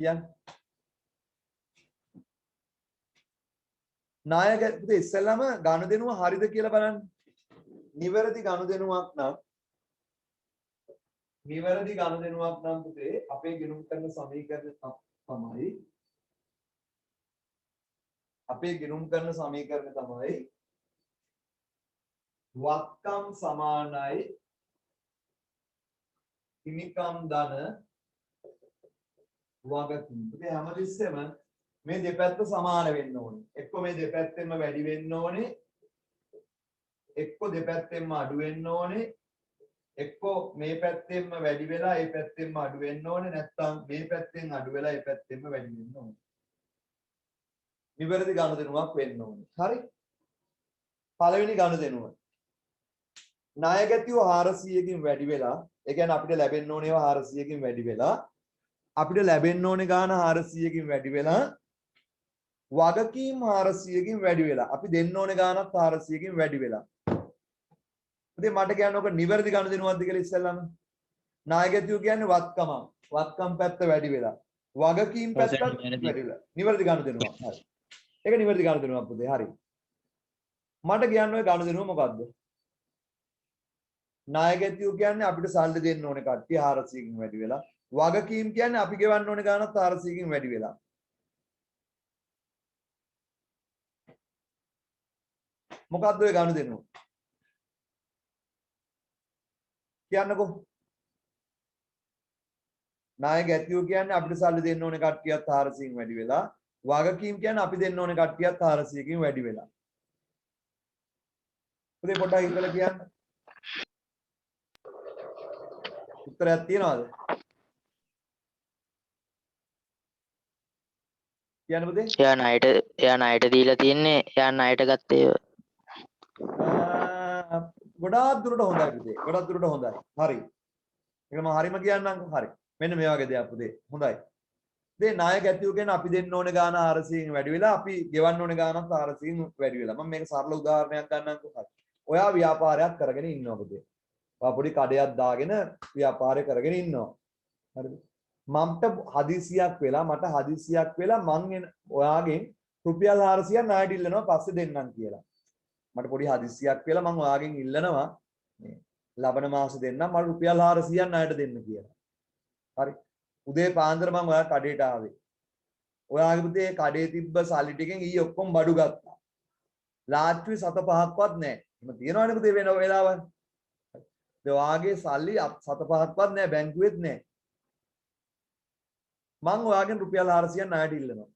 කියන්නේ නායක පුතේ ඉස්සෙල්ලාම ගනුදෙනුව හරිද කියලා බලන්න. නිවැරදි ගනුදෙනුවක් නම් පුතේ අපේ ගෙනුම් කරන සමීකරණ තමයි වත්කම් සමානයි හිමිකම් ධන වගකීම්. පුතේ හැමතිස්සෙම මේ දෙපැත්ත සමාන වෙන්න ඕනේ. එක්ක මේ දෙපැත්තෙන්ම වැඩි වෙන්න ඕනේ. එක්ක දෙපැත්තෙන්ම අඩු වෙන්න ඕනේ. එක්ක මේ පැත්තෙන්ම වැඩි වෙලා ඒ පැත්තෙන්ම අඩු වෙන්න ඕනේ. නැත්නම් මේ පැත්තෙන් අඩු වෙලා ඒ පැත්තෙන්ම වැඩි වෙන්න ඕනේ. නිවැරදි ගනුදෙනුවක් වෙන්න ඕනේ. හරි? පළවෙනි ගනුදෙනුව. ණය ගැතිව 400කින් වැඩි වෙලා, ඒ කියන්නේ අපිට ලැබෙන්න ඕනේ ඒවා 400කින් වැඩි වෙලා, අපිට ලැබෙන්න ඕනේ ගාන 400කින් වැඩි වෙලා, වගකීම් 400කින් වැඩි වෙලා, අපි දෙන්න ඕනේ ගානක් 400කින් වැඩි වෙලා. ඉතින් මට කියන්න ඕක නිවැරදි ගනුදෙනුවක්ද කියලා ඉස්සෙල්ලාම. ණය ගැතිව කියන්නේ වත්කම. වත්කම් පැත්ත වැඩි වෙලා. වගකීම් පැත්ත වැඩි වෙලා. නිවැරදි ගනුදෙනුවක්. හරි. ඒක නිවැරදි ගනුදෙනුවක් පුතේ. හරි. මට කියන්න ඕනේ ගනුදෙනුව මොකද්ද? ණය ගැතිව කියන්නේ අපිට සල්ලි දෙන්න ඕනේ කට්ටිය 400කින් වැඩි වෙලා. වගකීම් කියන්නේ අපි ගෙවන්න ඕනේ ගානක් 400කින් වැඩි වෙලා. මොකද්ද ඔය ගනුදෙනුව? කියන්නකෝ. ණය ගැතිව කියන්නේ අපිට සල්ලි දෙන්න ඕනේ කට්ටියත් 400කින් වැඩි වෙලා. වගකීම් කියන්නේ අපි දෙන්න ඕනේ කට්ටියත් 400කින් වැඩි වෙලා. පුතේ පොඩ්ඩක් ඉතල කියන්න. උත්තරයක් තියනවද? කියන්න පුතේ.
එයා ණයට දීලා තියන්නේ එයා ණයට ගත්තේ
ගොඩාක් දුරට හොඳයි පුතේ. ගොඩාක් දුරට හොඳයි. හරි. ඒක මම හරිම කියන්නම්කෝ. හරි. මෙන්න මේ වගේ දෙයක් පුතේ. හොඳයි. ඉතින් ණය ගැතිව කියන්නේ අපි දෙන්න ඕනේ ගාන 400කින් වැඩි වෙලා, අපි ගෙවන්න ඕනේ ගානක් 400කින් වැඩි වෙලා. මම මේක සරල උදාහරණයක් ගන්නම්කෝ. හරි. ඔයා ව්‍යාපාරයක් කරගෙන ඉන්නවා පුතේ. ඔයා පොඩි කඩයක් දාගෙන ව්‍යාපාරය කරගෙන ඉන්නවා. හරිද? මට හදිසියක් වෙලා මං ඔයාගෙන් රුපියල් 400ක් ණයට ඉල්ලනවා පස්සේ දෙන්නම් කියලා. මට පොඩි හදිසියක් වෙලා මං ඔයාගෙන් ඉල්ලනවා මේ ලබන මාසේ දෙන්නම් මට රුපියල් 400ක් ණයට දෙන්න කියලා. හරි. උදේ පාන්දර මං ඔයා කඩේට ආවේ. ඔයාගේ පුතේ කඩේ තිබ්බ සල්ලි ටිකෙන් ඊ ඔක්කොම බඩු ගත්තා. ලාච්චුවේ 7-5ක්වත් නැහැ. එහෙම තියනවනේ පුතේ වෙන වෙලාවල්. ඒ ඔයාගේ සල්ලි 7-5ක්වත් නැහැ බැංකුවෙත් නැහැ. මං ඔයාගෙන් රුපියල් 400ක් ණයට ඉල්ලනවා.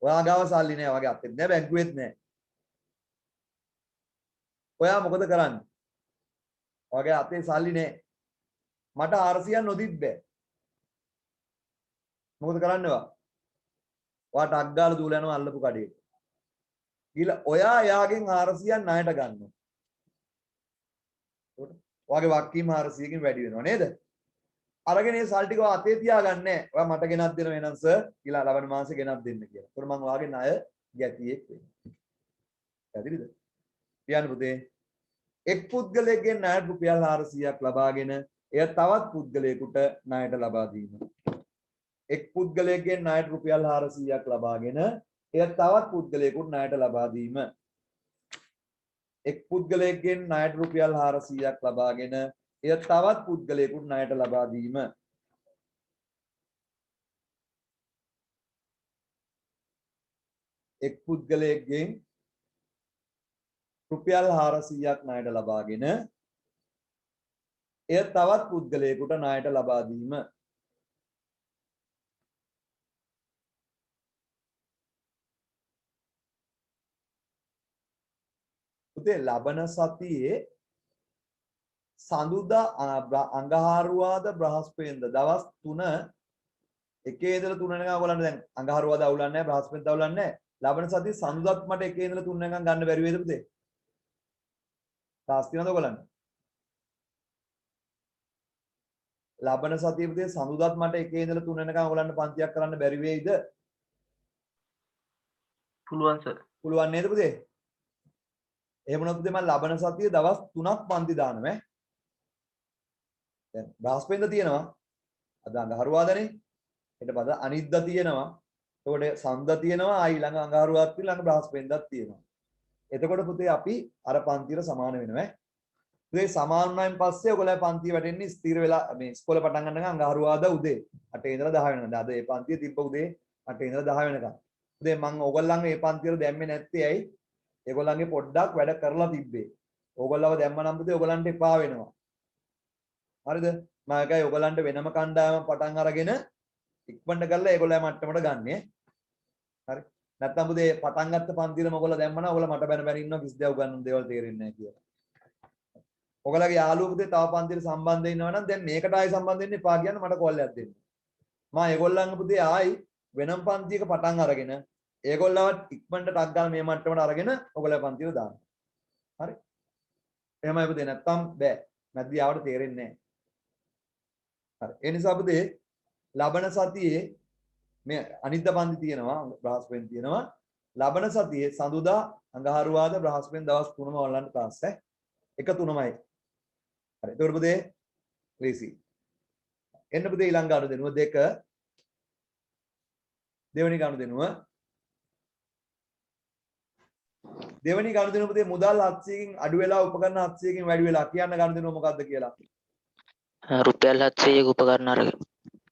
ඔයා ගාව සල්ලි නැහැ, ඔයාගේ අතෙත් නැහැ, බැංකුවෙත් නැහැ. ඔයා මොකද කරන්නේ? ඔයාගේ අතේ සල්ලි නැහැ. මට 400ක් නොදිත් බෑ. මොකද කරන්නේ ඔයා? ඔයා ටක් ගාලා දූලා යනවා අල්ලපු කඩේට. ගිහලා ඔයා එයාගෙන් 400ක් ණයට ගන්නවා. ඔයාගේ වක්කීම් 400කින් වැඩි වෙනවා නේද? අරගෙන මේ සල් ටික අතේ තියාගන්නේ නැහැ. ඔයා මට ගෙනත් දෙනවා එහෙනම් සර් කියලා ලබන මාසේ ගෙනත් දෙන්න කියලා. ඒතකොට මම ඔයාගේ ණය ගැතියෙක් වෙනවා. පැහැදිලිද? කියන්න පුතේ. එක් පුද්ගලයෙක්ගෙන් ණයට රුපියල් 400ක් ලබාගෙන එය තවත් පුද්ගලයෙකුට ණයට ලබා දීම. එක් පුද්ගලයෙක්ගෙන් ණයට රුපියල් 400ක් ලබාගෙන එය තවත් පුද්ගලයෙකුට ණයට ලබා දීම. එක් පුද්ගලයෙක්ගෙන් ණයට රුපියල් 400ක් ලබාගෙන එය තවත් පුද්ගලයෙකුට ණයට ලබා දීම. එක් පුද්ගලයෙක්ගෙන් රුපියල් 400ක් ණයට ලබාගෙන එය තවත් පුද්ගලයෙකුට ණයට ලබා දීම. පුතේ ලබන සතියේ සඳුදා අඟහරුවාද බ්‍රහස්පතින්ද දවස් 3 එකේ ඉඳලා 3 වෙනකම් ඔයගොල්ලන්ට දැන් අඟහරුවාද අවුලන්නේ නැහැ බ්‍රහස්පතින්ද අවුලන්නේ නැහැ. ලබන සතියේ සඳුදාත් මට එකේ ඉඳලා 3 වෙනකම් ගන්න බැරි වේද පුතේ? තාස් තියනවද ඔයගලන්ට? ලබන සතියේ පුතේ සඳුදාත් මට 1 ඉඳලා 3 වෙනකන් ඔයගලන්ට පන්තියක් කරන්න බැරි වෙයිද?
පුළුවන් සර්.
පුළුවන් නේද පුතේ? එහෙම වුණොත් පුතේ මම ලබන සතියේ දවස් 3ක් පන්ති දානවා. දැන් බ්‍රහස්පතින්ද තියෙනවා. අද අඟහරුවාදනේ. ඊට පස්සේ අනිද්දා තියෙනවා. එතකොට සඳ තියෙනවා. ආයි ළඟ අඟහරුවාත් ළඟ බ්‍රහස්පතින්දත් තියෙනවා. එතකොට පුතේ අපි අර පන්තියට සමාන වෙනවා. පුතේ සමාන වුණායින් පස්සේ ඔයගොල්ලෝ පන්තිය වැටෙන්නේ ස්ථිර වෙලා මේ ඉස්කෝලේ පටන් ගන්න අඟහරුවාදා උදේ 8 ඉඳලා 10 වෙනකම්. අද මේ පන්තිය තිබ්බ උදේ 8 ඉඳලා 10 වෙනකම්. පුතේ මම ඕගොල්ලන්ගේ මේ පන්තියට දැම්මේ නැත්තේ ඇයි? ඒගොල්ලන්ගේ පොඩ්ඩක් වැඩ කරලා තිබ්බේ. ඕගොල්ලව දැම්ම නම් පුතේ ඕගොල්ලන්ට එපා වෙනවා. හරිද? මම එකයි ඕගොල්ලන්ට වෙනම කණ්ඩායමක් පටන් අරගෙන ඉක්මනට කරලා ඒගොල්ලෝ මට්ටමට ගන්නෙ. හරි. නැත්තම් පුතේ පටන් ගත්ත පන්තියම ඔයගොල්ලෝ දැම්මම ඔයගොල්ලෝ මට බැන බැන ඉන්නවා කිසි දෙයක් උගන්වන්න දේවල් තේරෙන්නේ නැහැ කියලා. ඔයගොල්ලෝගේ යාළුවෝ පුතේ තව පන්තියට සම්බන්ධ වෙනවා නම් දැන් මේකට ආයි සම්බන්ධ වෙන්න එපා කියන්න මට කෝල් එකක් දෙන්න. මම ඒගොල්ලන්ගේ පුතේ ආයි වෙනම පන්තියක පටන් අරගෙන ඒගොල්ලවත් ඉක්මනට ටක් ගාලා මේ මට්ටමට අරගෙන ඔයගොල්ලෝ පන්තියට දාන්න. හරි. එහෙමයි පුතේ නැත්තම් බෑ. නැද්දී ආවට තේරෙන්නේ නැහැ. හරි. ඒ නිසා පුතේ ලබන සතියේ මේ අනිද්දා පන්ති තියෙනවා බ්‍රහස්පතින් තියෙනවා. ලබන සතියේ සඳුදා අඟහරුවාදා බ්‍රහස්පතින් දවස් 3ම ඔයගලන්ට ක්ලාස් ඈ. 1-3යි. හරි. ඒතකොට පුතේ ලේසි. එන්න පුතේ ඊළඟ ගාන දෙනුව 2 දෙවෙනි ගාන දෙනුව දෙවෙනි ගාන දෙනුව පුතේ මුදල් 700කින් අඩු වෙලා උපකරණ 700කින් වැඩි වෙලා කියන්න ගාන දෙනුව මොකද්ද කියලා.
රුපියල් 700ක උපකරණ අරගෙන.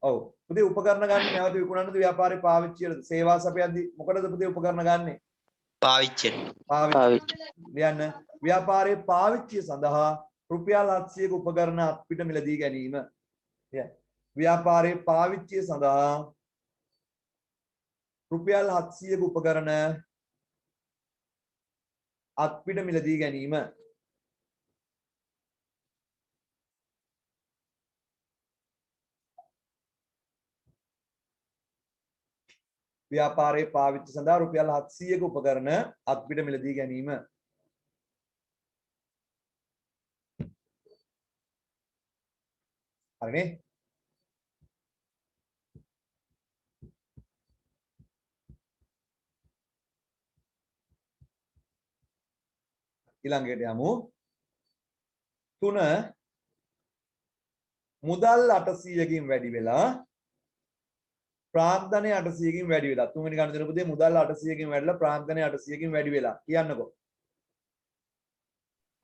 ඔව්. පුතේ උපකරණ ගන්න නැවත විකුණන්නද ව්‍යාපාරේ පාවිච්චියද සේවා සපයද්දි මොකටද පුතේ උපකරණ ගන්නෙ?
පාවිච්චියට.
පාවිච්චි.
ලියන්න. ව්‍යාපාරේ පාවිච්චිය සඳහා රුපියල් 700ක උපකරණ අත්පිට මිලදී ගැනීම. ව්‍යාපාරේ පාවිච්චිය සඳහා රුපියල් 700ක උපකරණ අත්පිට මිලදී ගැනීම. ව්‍යාපාරයේ පාවිච්චි සඳහා රුපියල් 700ක උපකරණ අත්පිට මිලදී ගැනීම. හරිනේ? ඊළඟට යමු. 3 මුදල් 800කින් වැඩි වෙලා ප්‍රාග්ධනය 800කින් වැඩි වෙලා. තුන්වෙනි ගණන දෙන පුතේ මුදල් 800කින් වැඩිලා ප්‍රාග්ධනය 800කින් වැඩි වෙලා. කියන්නකෝ.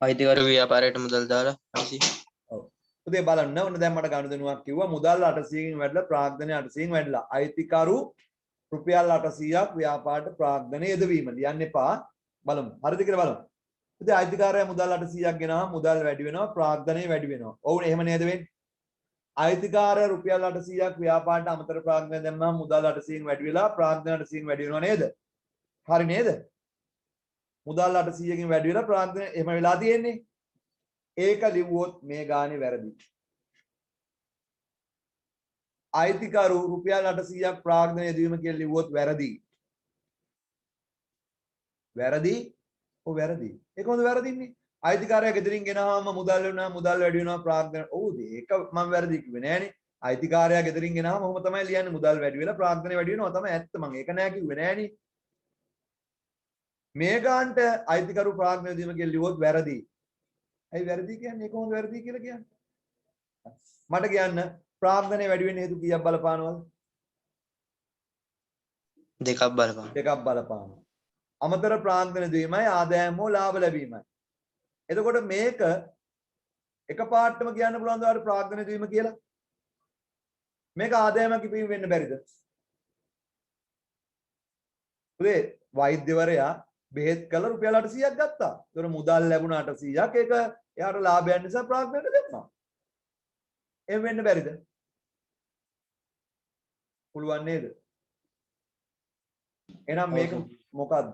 අයිතිකාර ව්‍යාපාරයට මුදල් දාලා 800.
ඔව්. පුතේ බලන්න ඔන්න දැන් මට ගණන දෙනුවක් කිව්වා මුදල් 800කින් වැඩිලා ප්‍රාග්ධනය 800කින් වැඩිලා. අයිතිකරු රුපියල් 800ක් ව්‍යාපාරයට ප්‍රාග්ධනය යෙදවීම. ලියන්න එපා. බලමු. හරිද කියලා බලමු. පුතේ අයිතිකාරයා මුදල් 800ක් ගෙනාවා මුදල් වැඩි වෙනවා ප්‍රාග්ධනය වැඩි වෙනවා. ඔව් එහෙම නේද වෙන්නේ? අයිතිකාරය රුපියල් 800ක් ව්‍යාපාරයට අමතර ප්‍රාග්ධනය දැම්මම මුදල් 800න් වැඩි වෙලා ප්‍රාග්ධනය 800න් වැඩි වෙනව නේද? හරි නේද? මුදල් 800කින් වැඩි වෙලා ප්‍රාග්ධනය එහෙම වෙලා තියෙන්නේ. ඒක ලිව්වොත් මේ ගානේ වැරදි. අයිතිකරු රුපියල් 800ක් ප්‍රාග්ධනය යෙදවීම කියලා ලිව්වොත් වැරදි. වැරදි? ඔව් වැරදි. ඒක මොකද වැරදින්නේ? අයිතිකාරයා ගෙදරින් ගෙනාවම මුදල් වෙනවා මුදල් වැඩි වෙනවා ප්‍රාග්ධන ඔව් ඒක මම වැරදි කිව්වේ නෑනේ අයිතිකාරයා ගෙදරින් ගෙනාවම ඔහොම තමයි ලියන්නේ මුදල් වැඩි වෙලා ප්‍රාග්ධන වැඩි වෙනවා තමයි ඇත්ත මම ඒක නෑ කිව්වේ නෑනේ මේ ගාන්ට අයිතිකරු ප්‍රාග්ධන දීම කියලා ලියුවොත් වැරදි ඇයි වැරදි කියන්නේ ඒක කොහොමද වැරදි කියලා කියන්නේ මට කියන්න ප්‍රාග්ධනේ වැඩි වෙන්න හේතු කීයක් බලපානවද
දෙකක් බලපානවා
අමතර ප්‍රාග්ධන දීමයි ආදායම හෝ ලාභ ලැබීමයි එතකොට මේක එකපාරටම කියන්න පුළුවන් දාට ප්‍රාග්ධන දීම කියලා මේක ආදායමක් ඉපීම වෙන්න බැරිද පුතේ වෛද්‍යවරයා බෙහෙත් කළා රුපියල් 800ක් ගත්තා ඒතර මුදල් ලැබුණා 800ක් ඒක එයාට ලාභයක් නිසා ප්‍රාග්ධනයට දෙන්නා එහෙම වෙන්න බැරිද පුළුවන් නේද එහෙනම් මේක මොකද්ද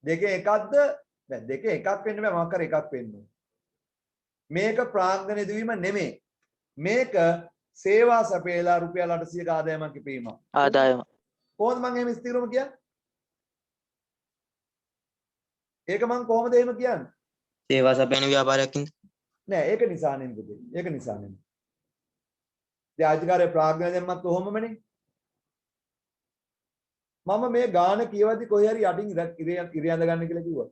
දෙකේ එකක්ද දැන් දෙකේ එකක් වෙන්න බෑ මොකක් කර එකක් වෙන්න මේක ප්‍රාග්ධන දෙවීම නෙමෙයි මේක සේවා සපයලා රුපියල් 800ක ආදායමක් ඉපීම
ආදායම
කොහොමද මම එහෙම ස්ථිරවම කියන්නේ ඒක මම කොහොමද එහෙම කියන්නේ
සේවා සපයන ව්‍යාපාරයකින්
නෑ ඒක නිසා නෙමෙයි පුතේ. ඒක නිසා නෙමෙයි. දැන් අයිතිකාරය ප්‍රාග්ඥය දැම්මත් ඔහොමමනේ. මම මේ ගාන කියවද්දි කොහේ හරි යටින් ඉරියඳ ගන්න කියලා කිව්වා.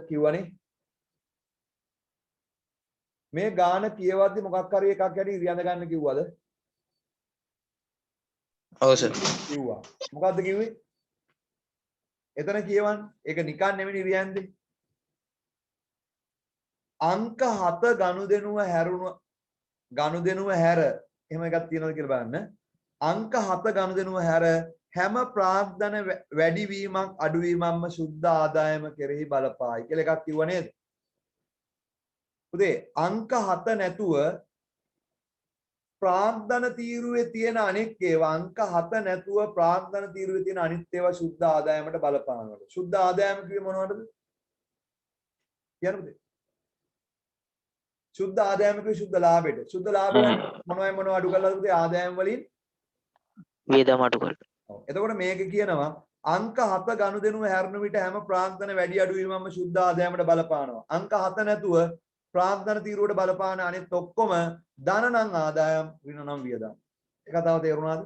කිව්වනේ. මේ ගාන කියවද්දි මොකක් හරි එකක් යටින් ඉරියඳ ගන්න කිව්වද?
ඔව් සර්
කිව්වා. මොකද්ද කිව්වේ? එතන කියවන්න. ඒක නිකන් නෙමෙයි ඉරියන්දේ. අංක 7 ගනුදෙනුව හැර එහෙම එකක් තියෙනවද කියලා බලන්න. අංක 7 ගනුදෙනුව හැර හැම ප්‍රාග්ධන වැඩිවීමක් අඩුවීමක්ම සුද්ධ ආදායම කෙරෙහි බලපායි කියලා එකක් කිව්ව නේද? පුතේ අංක 7 නැතුව ප්‍රාග්ධන තීරුවේ තියෙන අනෙක් ඒවා අංක 7 නැතුව ප්‍රාග්ධන තීරුවේ තියෙන අනිත් ඒවා සුද්ධ ආදායමට බලපානවලු. සුද්ධ ආදායම කිව්වේ මොනවටද? කියන්න පුතේ. සුද්ධ ආදායම කිව්වේ සුද්ධ ලාභයට. සුද්ධ ලාභය මොනවද අඩු කරලාද පුතේ ආදායම වලින්?
වියදම අඩු කරලා.
ඔව්. එතකොට මේක කියනවා අංක 7 ගනුදෙනුව හැරෙන විට හැම ප්‍රාග්ධන වැඩි අඩුවීමම සුද්ධ ආදායමට බලපානවා. අංක 7 නැතුව ප්‍රාග්ධන තීරුවට බලපාන අනිත් ඔක්කොම ධන නම් ආදායම් ඍණ නම් වියදම්. ඒ කතාව තේරුණාද?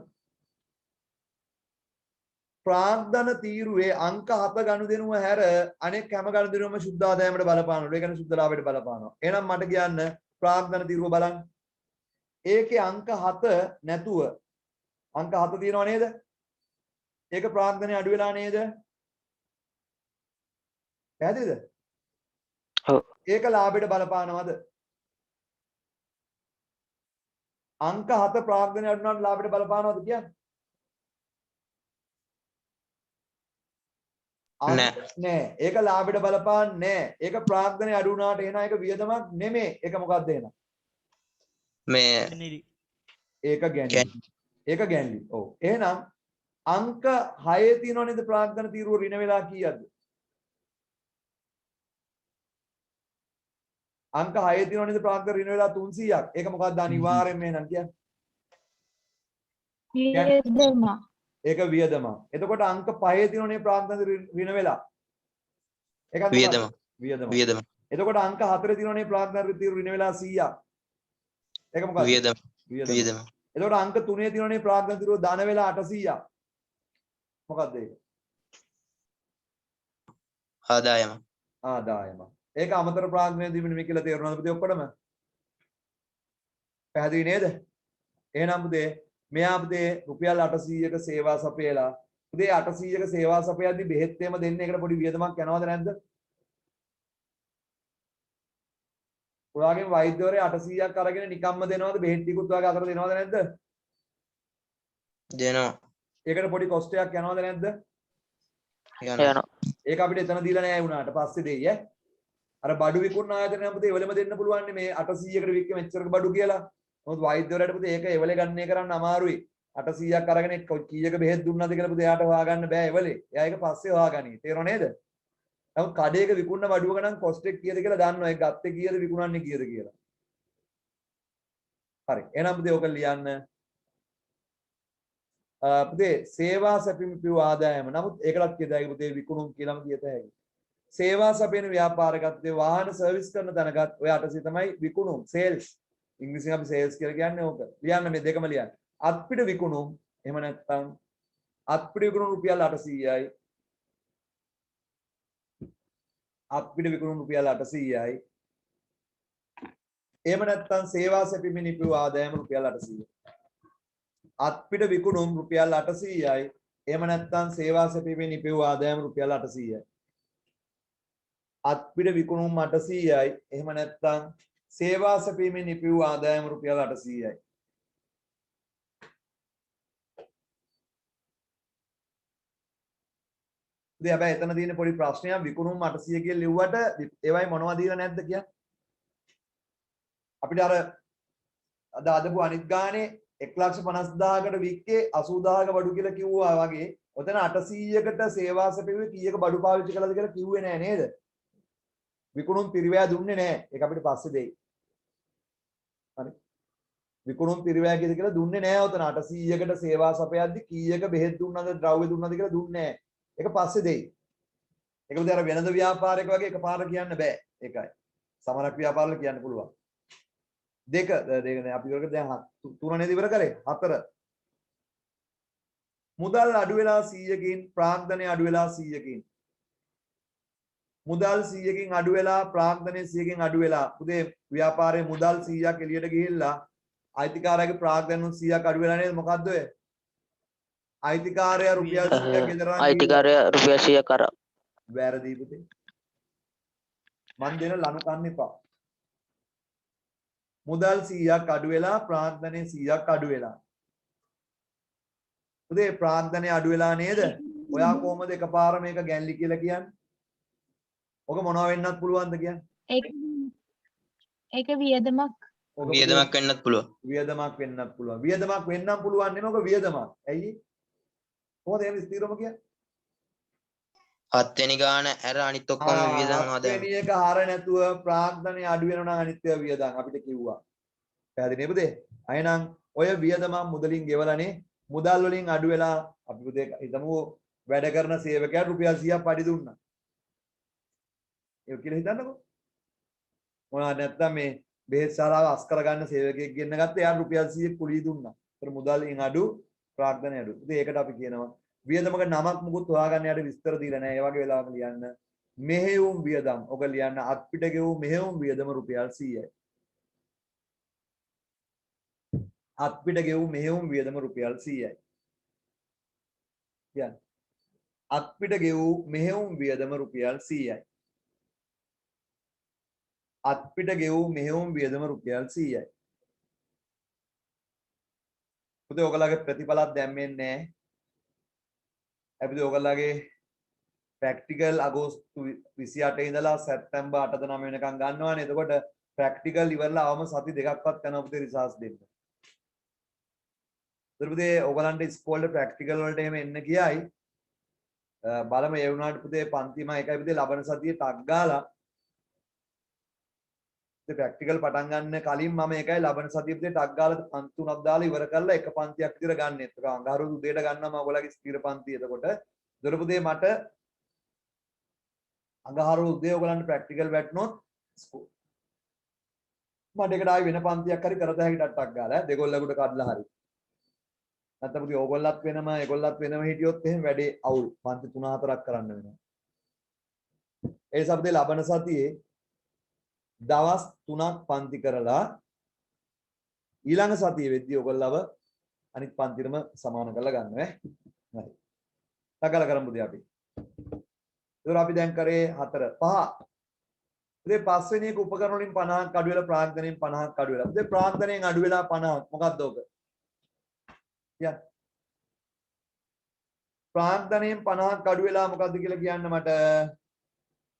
ප්‍රාග්ධන තීරුවේ අංක 7 ගනුදෙනුව හැර අනෙක් හැම ගනුදෙනුවම සුද්ධ ආදායමට බලපානවා. ඒ කියන්නේ සුද්ධ ලාභයට බලපානවා. එහෙනම් මට කියන්න ප්‍රාග්ධන තීරුව බලන්න. ඒකේ අංක 7 නැතුව අංක 7 තියෙනව නේද? ඒක ප්‍රාග්ධනේ අඩු වෙලා නේද? පැහැදිලිද?
ඔව්.
ඒක ලාභයට බලපානවද? අංක 7 ප්‍රාග්ධනේ අඩු වුණාට ලාභයට බලපානවද කියන්නේ? නෑ. ඒක ලාභයට බලපාන්නේ නෑ. ඒක ප්‍රාග්ධනේ අඩු වුණාට එහෙනම් ඒක වියදමක් නෙමෙයි. ඒක මොකක්ද එහෙනම්?
මේ
ඒක ගැන්ලි. ඒක ගැන්ලි. ඔව්. එහෙනම් අංක 6 තියෙනව නේද ප්‍රාග්ධන තීරුව ඍණ වෙලා කීයද? අංක 6 තියෙනව නේද ප්‍රාග්ධන ඍණ වෙලා 300ක්. ඒක මොකක්ද අනිවාර්යෙන්ම එහෙනම් කියන්නේ?
වියදම.
ඒක වියදම. එතකොට අංක 5 තියෙනවනේ ප්‍රාග්ධන ඍණ වෙලා. ඒකත්
වියදම.
වියදම. එතකොට අංක 4 තියෙනවනේ ප්‍රාග්ධන ඍණ වෙලා 100ක්. ඒක මොකක්ද?
වියදම.
එතකොට අංක 3 තියෙනවනේ ප්‍රාග්ධන ඍණ ධන වෙලා 800ක්. මොකක්ද ඒක?
ආදායම.
ආදායම. ඒක අමතර ප්‍රාග්ධනය දීම නෙමෙයි කියලා තේරුණාද පුතේ ඔක්කොටම? පැහැදිලි නේද? එහෙනම් පුතේ මෙයා පුතේ රුපියල් 800ක සේවා සපයලා පුතේ 800ක සේවා සපයද්දි බෙහෙත් එහෙම දෙන්න එකට පොඩි වියදමක් යනවද නැද්ද? ඔයාගේ වෛද්‍යවරයා 800ක් අරගෙන නිකම්ම දෙනවද බෙහෙත් ටිකුත් ඔයාගේ අතට දෙනවද නැද්ද?
දෙනවා.
ඒකට පොඩි කොස්ට් එකක් යනවද නැද්ද?
යනවා.
ඒක අපිට එතන දීලා නෑ වුණාට පස්සේ දෙයි ඈ. අර බඩු විකුණන ආයතනය නම් පුතේ එවලම දෙන්න පුළුවන් මේ 800කට වික්ක මෙච්චරක බඩු කියලා. මොකද වෛද්‍යවරයාට පුතේ ඒක එවලේ ගන්නේ කරන්න අමාරුයි. 800ක් අරගෙන කීයක බෙහෙත් දුන්නාද කියලා පුතේ එයාට හොයාගන්න බෑ එවලේ. එයා ඒක පස්සේ හොයාගනි. තේරුණා නේද? නමුත් කඩේක විකුණන බඩුවක නම් කොස්ට් එක කීයද කියලා දන්නවා. ඒක ගත්තේ කීයද විකුණන්නේ කීයද කියලා. හරි. එහෙනම් පුතේ ඔක ලියන්න. පුතේ සේවා සැපීම පිව ආදායම. නමුත් ඒකලත් කියද හැකි පුතේ විකුණුම් කියලාම කියත හැකි. සේවා සපයන ව්‍යාපාරගත්තේ වාහන සර්විස් කරන තැනගත් ඔය 800 තමයි විකුණුම් සේල්ස්. ඉංග්‍රීසියෙන් අපි සේල්ස් කියලා කියන්නේ ඕක. ලියන්න මේ දෙකම ලියන්න. අත්පිට විකුණුම් එහෙම නැත්නම් අත්පිට විකුණුම් රුපියල් 800යි. අත්පිට විකුණුම් රුපියල් 800යි. එහෙම නැත්නම් සේවා සැපීමේ නිපුව ආදායම රුපියල් 800යි. අත්පිට විකුණුම් රුපියල් 800යි. එහෙම නැත්නම් සේවා සැපීමේ නිපුව ආදායම රුපියල් 800යි. අත්පිට විකුණුම් 800යි. එහෙම නැත්නම් සේවා සැපීමේ නිපුව ආදායම රුපියල් 800යි. ඉතින් හැබැයි එතන තියෙන පොඩි ප්‍රශ්නයක් විකුණුම් 800 කියලා ලිව්වට ඒවයි මොනවද දීලා නැද්ද කියන්නේ? අපිට අර අද අදපු අනිත් ගානේ 1,50,000කට වික්කේ 80000ක බඩු කියලා කිව්වා වගේ ඔතන 800කට සේවා සැපෙන්නේ කීයක බඩු පාවිච්චි කළාද කියලා කිව්වේ නෑ නේද? විකුණුම් පිරිවැය දුන්නේ නෑ. ඒක අපිට පස්සේ දෙයි. හරි. විකුණුම් පිරිවැය කීයද කියලා දුන්නේ නෑ ඔතන 800කට සේවා සපයද්දි කීයක බෙහෙත් දුන්නද ද්‍රව්‍ය දුන්නද කියලා දුන්නේ නෑ. ඒක පස්සේ දෙයි. ඒක උදේ අර වෙනද ව්‍යාපාරයක වගේ එකපාර කියන්න බෑ. ඒකයි. සමනක් ව්‍යාපාරවල කියන්න පුළුවන්. දෙක නේ අපි වලක දැන් තුන නේද ඉවර කරේ? 4. මුදල් අඩු වෙලා 100කින් ප්‍රාග්ධනය අඩු වෙලා 100කින්. මුදල් 100කින් අඩු වෙලා ප්‍රාග්ධනය 100කින් අඩු වෙලා. උදේ ව්‍යාපාරයේ මුදල් 100ක් එළියට ගිහිල්ලා අයිතිකාරයාගේ ප්‍රාග්ධනය 100ක් අඩු වෙලා නේද? මොකද්ද ඔය? අයිතිකාරයා රුපියල් 100ක් ගෙදරන්
අයිතිකාරයා රුපියල් 100ක් අර
වැරදි පුතේ. මන් දෙන ලනු කන්න එපා. මුදල් 100ක් අඩු වෙලා ප්‍රාග්ධනය 100ක් අඩු වෙලා. උදේ ප්‍රාග්ධනය අඩු වෙලා නේද? ඔයා කොහමද එකපාර මේක ගැන්ලි කියලා කියන්නේ? ඔක මොනවා වෙන්නත් පුළුවන්ද කියන්නේ?
ඒක වියදමක්.
වියදමක් වෙන්නත් පුළුවන්.
වියදමක් වෙන්නත් පුළුවන්. වියදමක් වෙන්නම් පුළුවන් නෙමෙයි ඔක වියදමක්. ඇයි? කොහොමද එහෙම ස්ථිරම කියන්නේ?
7 වෙනි ගාන ඇර අනිත් ඔක්කොම වියදම් හදන්න.
වෙනි එක හර නැතුව ප්‍රාග්ධනය අඩු වෙනවා නම් අනිත් ඒවා වියදම් අපිට කිව්වා. පැහැදිලි නේද? එහෙනම් ඔය වියදම මුදලින් ගෙවලානේ මුදල් වලින් අඩු වෙලා අපි පුතේ හිතමු වැඩ කරන සේවකයාට රුපියල් 100ක් පඩි දුන්නා. ඒක කියලා හිතන්නකෝ. මොනවා නැත්තම් මේ බෙහෙත් ශාලාව අස් කරගන්න සේවකයෙක් ගෙන්න ගත්තා එයාට රුපියල් 100ක් කුලී දුන්නා. ඒතර මුදල්ෙන් අඩු ප්‍රාග්ධනය අඩු. ඉතින් ඒකට අපි කියනවා වියදමක නමක් මුකුත් හොයාගන්න යට විස්තර දීලා නැහැ. ඒ වගේ වෙලාවක ලියන්න මෙහෙයුම් වියදම්. ඔක ලියන්න අත්පිට ගෙවූ මෙහෙයුම් වියදම රුපියල් 100යි. අත්පිට ගෙවූ මෙහෙයුම් වියදම රුපියල් 100යි. කියන්න. අත්පිට ගෙවූ මෙහෙයුම් වියදම රුපියල් 100යි. අත්පිට ගෙවූ මෙහෙයුම් වියදම රුපියල් 100යි. පුතේ ඔයගලගේ ප්‍රතිඵලත් දැම්මෙන්නේ නැහැ. අපිට ඔයගලගේ ප්‍රැක්ටිකල් අගෝස්තු 28 ඉඳලා සැප්තැම්බර් 8 9 වෙනකන් ගන්නවානේ. එතකොට ප්‍රැක්ටිකල් ඉවරලා අවම සති දෙකක්වත් යනවා පුතේ රිසර්ච් දෙන්න. ඊට පුතේ ඔයගලන්ට ඉස්කෝලේ ප්‍රැක්ටිකල් වලට එහෙම එන්න කියයි. බලමු ඒ වුණාට පුතේ පන්තිම එකයි පුතේ ලබන සතියේ ටක් ගාලා ප්‍රැක්ටිකල් පටන් ගන්න කලින් මම එකයි ලබන සතියේ පුතේ ටක් ගාලා පන්ති තුනක් දාලා ඉවර කරලා එක පන්තියක් විතර ගන්න. ඒක අඟහරුවාදා උදේට ගන්නවා මම ඔයගලගේ ස්ථිර පන්ති. එතකොට දොර පුතේ මට අඟහරුවාදා උදේ ඔයගලන්ට ප්‍රැක්ටිකල් වැටුනොත් මට ඒකට ආයි වෙන පන්තියක් හරි කරත හැකි ටක් ගාලා දෙගොල්ලකට කඩලා හරි. නැත්නම් පුතේ ඕගොල්ලත් වෙනම ඒගොල්ලත් වෙනම හිටියොත් එහෙම වැඩේ අවුල්. පන්ති 3-4ක් කරන්න වෙනවා. ඒ නිසා පුතේ ලබන සතියේ දවස් 3ක් පන්ති කරලා ඊළඟ සතියේ වෙද්දී ඔයගොල්ලව අනිත් පන්තිරම සමාන කරලා ගන්න ඈ. හරි. තකල කරමු පුතේ අපි. ඒක අපි දැන් කරේ 4 5. පුතේ පස්වෙනි එක උපකරණ වලින් 50ක් අඩු වෙලා ප්‍රාග්ධනයෙන් 50ක් අඩු වෙලා. පුතේ ප්‍රාග්ධනයෙන් අඩු වෙලා 50ක් මොකක්ද ඔක? යා. ප්‍රාග්ධනයෙන් 50ක් අඩු වෙලා මොකද්ද කියලා කියන්න මට.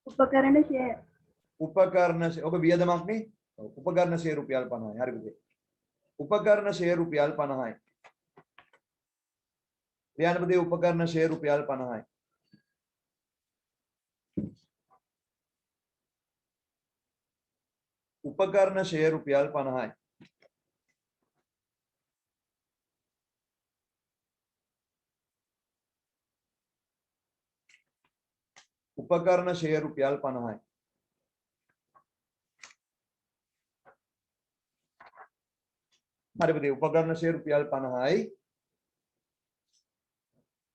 උපකරණ ෂෙයා.
උපකරණ ඔබ වියදමක් නේ. උපකරණ ෂෙයා රුපියල් 50යි. හරි පුතේ. උපකරණ ෂෙයා රුපියල් 50යි. ලියන්න පුතේ උපකරණ ෂෙයා රුපියල් 50යි. උපකරණ ෂෙයා රුපියල් 50යි. උපකරණ ෂෙයා රුපියල් 50යි. හරි පුතේ උපකරණ ෂෙයා රුපියල් 50යි.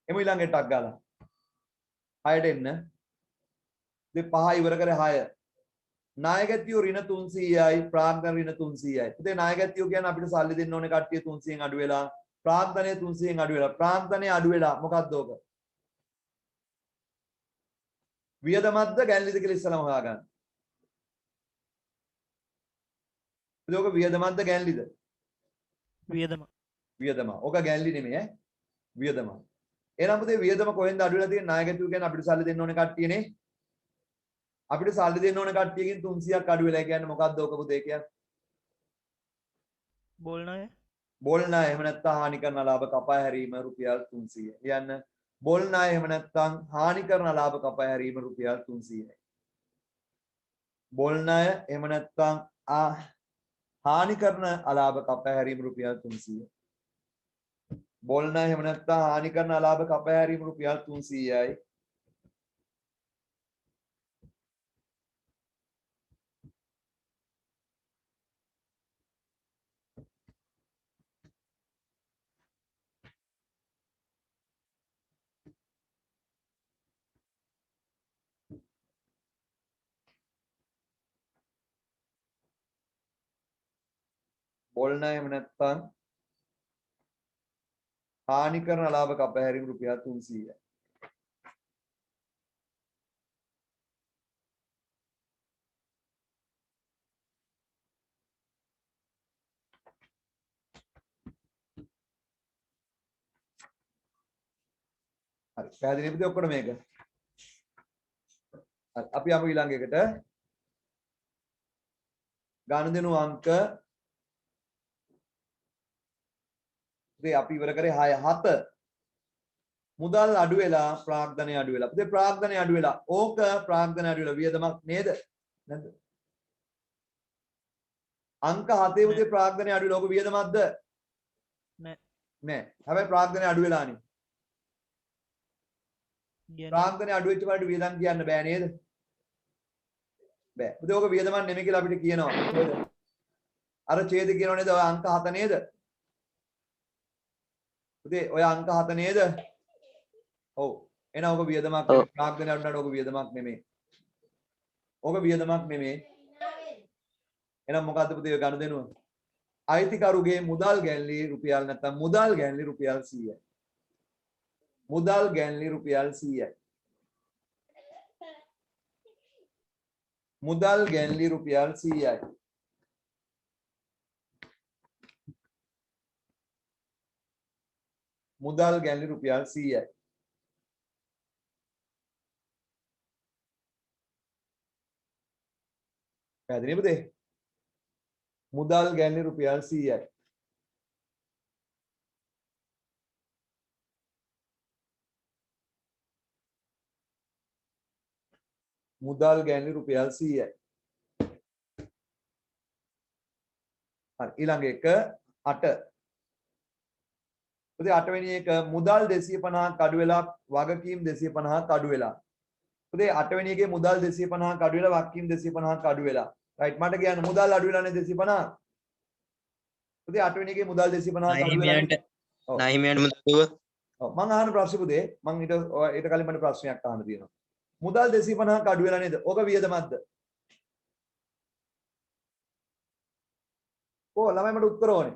එමු ඊළඟට ටක් ගාලා 6ට එන්න. ඉතින් 5 ඉවර කරේ 6. ණයගැතියෝ ඍණ 300යි ප්‍රාග්ධන ඍණ 300යි. පුතේ ණයගැතියෝ කියන්නේ අපිට සල්ලි දෙන්න ඕනේ කට්ටිය 300න් අඩු වෙලා ප්‍රාග්ධනය 300න් අඩු වෙලා ප්‍රාග්ධනය අඩු වෙලා මොකක්ද ඕක? වියදමක්ද ගැන්ලිද කියලා ඉස්සලම හොයාගන්න. පුතේ ඕක වියදමක්ද ගැන්ලිද?
වියදම.
වියදම. ඕක ගැන්ලි නෙමෙයි ඈ. වියදම. එහෙනම් පුතේ වියදම කොහෙන්ද අඩු වෙලා තියෙන්නේ? ණයගැතියෝ කියන්නේ අපිට සල්ලි දෙන්න ඕනේ කට්ටියනේ. අපිට සල්ලි දෙන්න ඕන කට්ටියකින් 300ක් අඩු වෙලා කියන්නේ මොකක්ද ඔක පුතේ කියන්නේ?
බෝල් ණය.
බෝල් ණය එහෙම නැත්නම් හානි කරන ලාභ කපා හැරීම රුපියල් 300යි. කියන්න බෝල් ණය එහෙම නැත්නම් හානි කරන ලාභ කපා හැරීම රුපියල් 300යි. බෝල් ණය එහෙම නැත්නම් හානි කරන අලාභ කපා හැරීම රුපියල් 300යි. බෝල් ණය එහෙම නැත්නම් හානි කරන අලාභ කපා හැරීම රුපියල් 300යි. පොල් ණය එහෙම නැත්නම් හානි කරන ලාභ කපහැරීම රුපියල් 300යි. හරි පැහැදිලිද ඔක්කොම මේක? හරි අපි යමු ඊළඟ එකට. ගනුදෙනු අංක ඉතින් අපි ඉවර කරේ 6 7 මුදල් අඩු වෙලා ප්‍රාග්ධනය අඩු වෙලා. ඉතින් ප්‍රාග්ධනය අඩු වෙලා ඕක ප්‍රාග්ධනය අඩු වෙලා වියදමක් නේද? නැද්ද? අංක 7 උදේ ප්‍රාග්ධනය අඩු වෙලා ඕක වියදමක්ද?
නෑ.
නෑ. හැබැයි ප්‍රාග්ධනය අඩු වෙලානේ.
කියන්නේ
ප්‍රාග්ධනය අඩු වෙච්ච පාට වියදම් කියන්න බෑ නේද? බෑ. ඉතින් ඕක වියදමක් නෙමෙයි කියලා අපිට කියනවා. නේද? අර ඡේද කියනවා නේද? ඔය අංක 7 නේද? ඉතින් ඔය අංක 7 නේද? ඔව්. එහෙනම් ඕක වියදමක් නෙමෙයි. ප්‍රාග්ධනය අඩුනට ඕක වියදමක් නෙමෙයි. ඕක වියදමක් නෙමෙයි. එහෙනම් මොකද්ද පුතේ ගනුදෙනුව? අයිතිකරුගේ මුදල් ගැන්ලි රුපියල් නැත්නම් මුදල් ගැන්ලි රුපියල් 100යි. මුදල් ගැන්ලි රුපියල් 100යි. මුදල් ගැන්ලි රුපියල් 100යි. මුදල් ගැන්ලි රුපියල් 100යි. පැහැදිලිද පුතේ? මුදල් ගැන්ලි රුපියල් 100යි. මුදල් ගැන්ලි රුපියල් 100යි. හරි ඊළඟ එක 8. පුතේ 8 වෙනි එක මුදල් 250ක් අඩු වෙලා වගකීම් 250ක් අඩු වෙලා. පුතේ 8 වෙනි එකේ මුදල් 250ක් අඩු වෙලා වගකීම් 250ක් අඩු වෙලා. රයිට් මට කියන්න මුදල් අඩු වෙලානේ 250. පුතේ 8 වෙනි එකේ මුදල් 250ක් අඩු වෙලා.
නාහිමියන්ට මුදල්
ඔව් මම අහන ප්‍රශ්නේ පුතේ මම ඊට කලින් මට ප්‍රශ්නයක් අහන්න තියෙනවා. මුදල් 250ක් අඩු වෙලා නේද? ඕක වියදමක්ද? ඕ ළමයි මට උත්තර ඕනේ.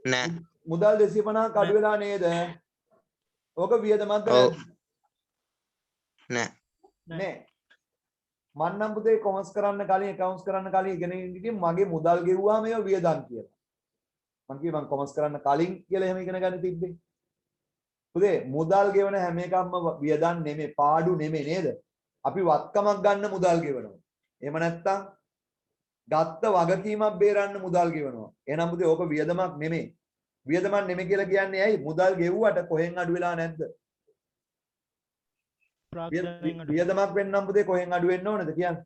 නෑ.
මුදල් 250ක් අඩු වෙලා නේද? ඕක වියදමක්ද
ඔව්.
නැද්ද?
නෑ.
නෑ. මම නම් පුතේ කොමර්ස් කරන්න කලින් accounts කරන්න කලින් ඉගෙන ගිහින් මගේ මුදල් ගෙවුවා මේව වියදම් කියලා. මම කිව්වා මම කොමර්ස් කරන්න කලින් කියලා එහෙම ඉගෙන ගන්න තිබ්බේ. පුතේ මුදල් ගෙවන හැම එකක්ම වියදම් නෙමෙයි පාඩු නෙමෙයි නේද? අපි වත්කමක් ගන්න මුදල් ගෙවනවා. එහෙම නැත්නම් ගත්ත වගකීමක් බේරන්න මුදල් ගෙවනවා. එහෙනම් පුතේ ඕක වියදමක් නෙමෙයි. වියදමක් නෙමෙයි කියලා කියන්නේ ඇයි? මුදල් ගෙවුවට කොහෙන් අඩු වෙලා නැද්ද?
ප්‍රාග්ධනයෙන් අඩු.
වියදමක් වෙන්නම් පුතේ කොහෙන් අඩු වෙන්න ඕනද කියන්න?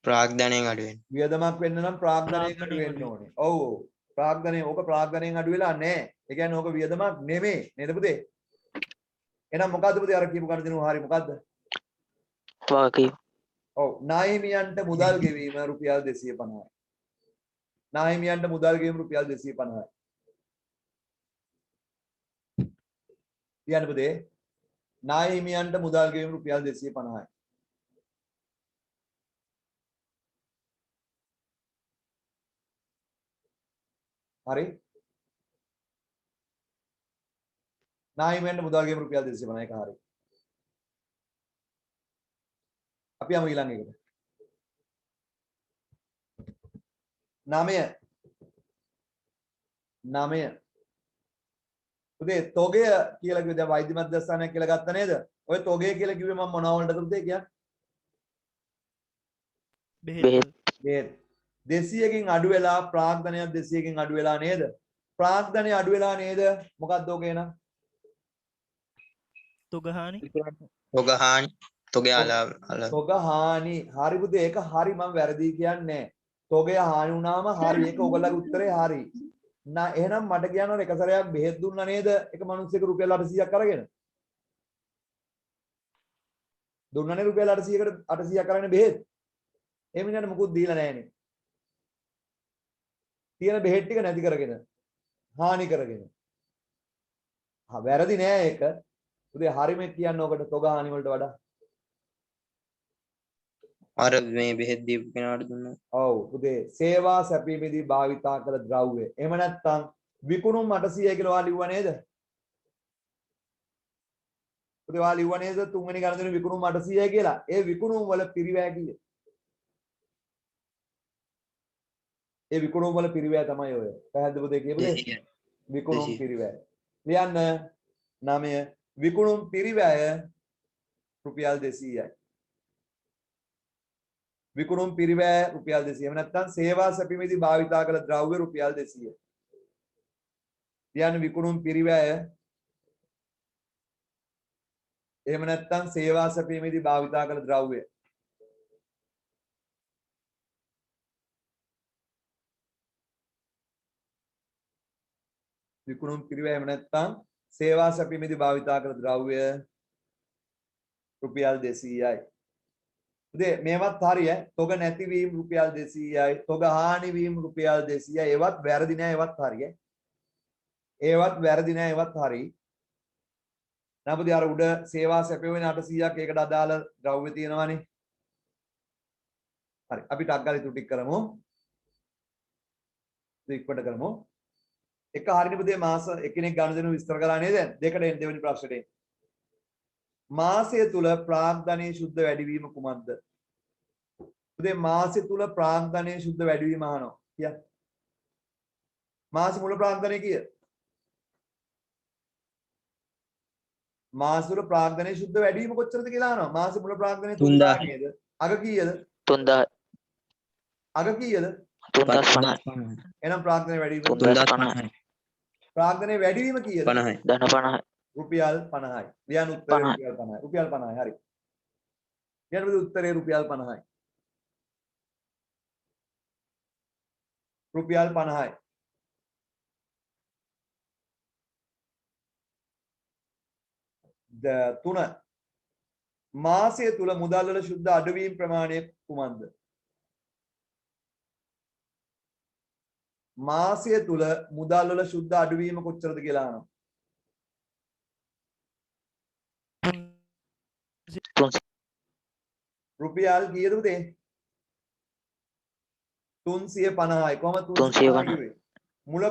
ප්‍රාග්ධනයෙන් අඩු වෙන.
වියදමක් වෙන්න නම් ප්‍රාග්ධනයෙන් අඩු
ප්‍රාග්ධනයෙන්
වෙන්න
අඩු.
ඕනේ. ඔව් ඔව්. ප්‍රාග්ධනය ඕක ප්‍රාග්ධනයෙන් අඩු වෙලා නැහැ. ඒ කියන්නේ ඕක වියදමක් නෙමෙයි නේද පුතේ? එහෙනම් මොකද්ද පුතේ අර කියපු ගණන් දෙනුව හරිය මොකද්ද?
වගකීම්
ඔව් නාහිමියන්ට මුදල් ගෙවීම රුපියල් 250යි. නාහිමියන්ට මුදල් ගෙවීම රුපියල් 250යි. කියන්න පුතේ නාහිමියන්ට මුදල් ගෙවීම රුපියල් 250යි. හරි නාහිමියන්ට මුදල් ගෙවීම රුපියල් 250යි ඒක හරි. අපි යමු ඊළඟ එකට. 9 පුතේ තොගය කියලා කිව්වේ දැන් වෛද්‍ය මධ්‍යස්ථානයක් කියලා ගත්ත නේද? ඔය තොගය කියලා කිව්වේ මම මොනවා වලටද පුතේ කියන්නේ?
බෙහෙත්.
බෙහෙත් 200කින් අඩු වෙලා ප්‍රාග්ධනයක් 200කින් අඩු වෙලා නේද? ප්‍රාග්ධනය අඩු වෙලා නේද? මොකක්ද ඔක එන?
තුගහානි.
තොග හානි. තොගේ අලාභ.
තොග හානි. හරි පුතේ ඒක හරි මම වැරදි කියන්නේ නැහැ. තොගය හානි වුණාම හරි ඒක ඔයගොල්ලෝගේ උත්තරේ හරි. නා එහෙනම් මට කියනවා එක සැරයක් බෙහෙත් දුන්නා නේද? එක මිනිස්සෙක් රුපියල් 800ක් අරගෙන. දුන්නානේ රුපියල් 800ක් අරගෙන බෙහෙත්. ඒ මිනිහට මුකුත් දීලා නැහනේ. තියෙන බෙහෙත් ටික නැති කරගෙන හානි කරගෙන. වැරදි නෑ ඒක. උදේ හරිම කියන්න ඔකට තොග හානි වලට වඩා.
අර මේ බෙහෙත් දීපු කෙනාට දුන්නා.
ඔව් පුතේ සේවා සැපීමේදී භාවිතා කළ ද්‍රව්‍ය. එහෙම නැත්නම් විකුණුම් 800 කියලා ඔයා ලිව්වා නේද? පුතේ ඔයා ලිව්වා නේද තුන්වෙනි ගණන් විකුණුම් 800 කියලා. ඒ විකුණුම් වල පිරිවැය කීයද? ඒ විකුණුම් වල පිරිවැය තමයි ඔය. පැහැදිලි පුතේ කියපු දේ? විකුණුම් පිරිවැය. ලියන්න 9 විකුණුම් පිරිවැය රුපියල් 200යි. විකුණුම් පිරිවැය රුපියල් 200. එහෙම නැත්නම් සේවා සැපීමේදී භාවිතා කළ ද්‍රව්‍ය රුපියල් 200. ලියන්න විකුණුම් පිරිවැය එහෙම නැත්නම් සේවා සැපීමේදී භාවිතා කළ ද්‍රව්‍ය විකුණුම් පිරිවැය එහෙම නැත්නම් සේවා සැපීමේදී භාවිතා කළ ද්‍රව්‍ය රුපියල් 200යි. ඉතින් මේවත් හරිය. තොග නැතිවීම රුපියල් 200යි. තොග හානි වීම රුපියල් 200යි. ඒවත් වැරදි නෑ. ඒවත් හරිය. ඒවත් වැරදි නෑ. ඒවත් හරි. නැපදි අර උඩ සේවා සැපෙවෙන 800ක් ඒකට අදාළ ද්‍රව්‍ය තියෙනවානේ. හරි. අපි ටක් ගාලා ඉතුරු ටික කරමු. ඉක්වට කරමු. එක හරිනේ පුතේ මාස එකිනෙක ගණන් දෙනු විස්තර කරා නේද? දෙකට එන්න දෙවෙනි ප්‍රශ්නෙට. මාසය තුල ප්‍රාග්ධනයේ ශුද්ධ වැඩිවීම කුමක්ද? පුතේ මාසය තුල ප්‍රාග්ධනයේ ශුද්ධ වැඩිවීම අහනවා. කිය. මාස මුල ප්‍රාග්ධනය කීය? මාස තුල ප්‍රාග්ධනයේ ශුද්ධ වැඩිවීම කොච්චරද කියලා අහනවා. මාස මුල ප්‍රාග්ධනයේ 3000 නේද? අග කීයද?
3000
අග කීයද?
3050
එහෙනම් ප්‍රාග්ධනයේ වැඩිවීම
3050
ප්‍රාග්ධනයේ වැඩිවීම කීයද?
50යි.
ධන 50
රුපියල් 50යි. ලියන්න උත්තරේ රුපියල් 50යි. රුපියල් 50යි. හරි. ලියන්න උත්තරේ රුපියල් 50යි. රුපියල් 50යි. තුන මාසය තුල මුදල් වල ශුද්ධ අඩුවීම් ප්‍රමාණය කුමක්ද? මාසය තුල මුදල් වල ශුද්ධ අඩුවීම කොච්චරද කියලා අහනවා.
300
රුපියල් කීයද උදේ? 350යි. කොහමද 350 කිව්වේ? මුල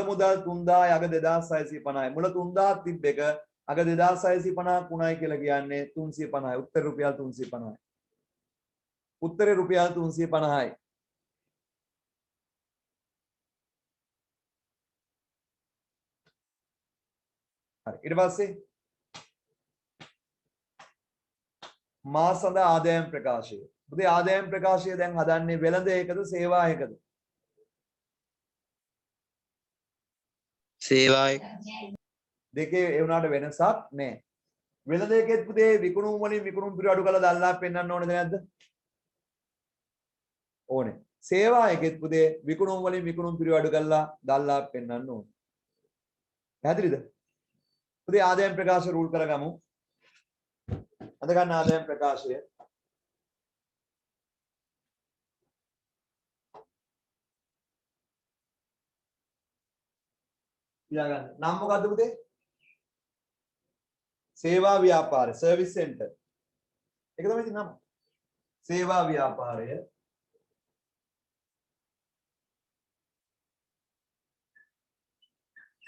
මුදල් 3000යි අග 2650යි. මුල 3000ක් තිබ්බ එක අග 2650ක් උණයි කියලා කියන්නේ 350යි. උත්තර රුපියල් 350යි. උත්තරේ රුපියල් 350යි. හරි. ඊට පස්සේ මාස සඳහා ආදායම් ප්‍රකාශය. පුතේ ආදායම් ප්‍රකාශය දැන් හදන්නේ වෙළඳ එකද සේවා එකද?
සේවායි.
දෙකේ ඒ වුණාට වෙනසක් නැහැ. වෙළඳ එකෙත් පුතේ විකුණුම් වලින් විකුණුම් පිරු අඩු කරලා දල්ලා පෙන්වන්න ඕනේද නැද්ද? ඕනේ. සේවා එකෙත් පුතේ විකුණුම් වලින් විකුණුම් පිරු අඩු කරලා දල්ලා පෙන්වන්න ඕනේ. පැහැදිලිද? පුතේ ආදායම් ප්‍රකාශ රූල් කරගමු. අද ගන්න ආදායම් ප්‍රකාශය. ඊළඟ නම් මොකද්ද පුතේ? සේවා ව්‍යාපාරය සර්විස් සෙන්ටර්. ඒක තමයි ඉතින් නම. සේවා ව්‍යාපාරය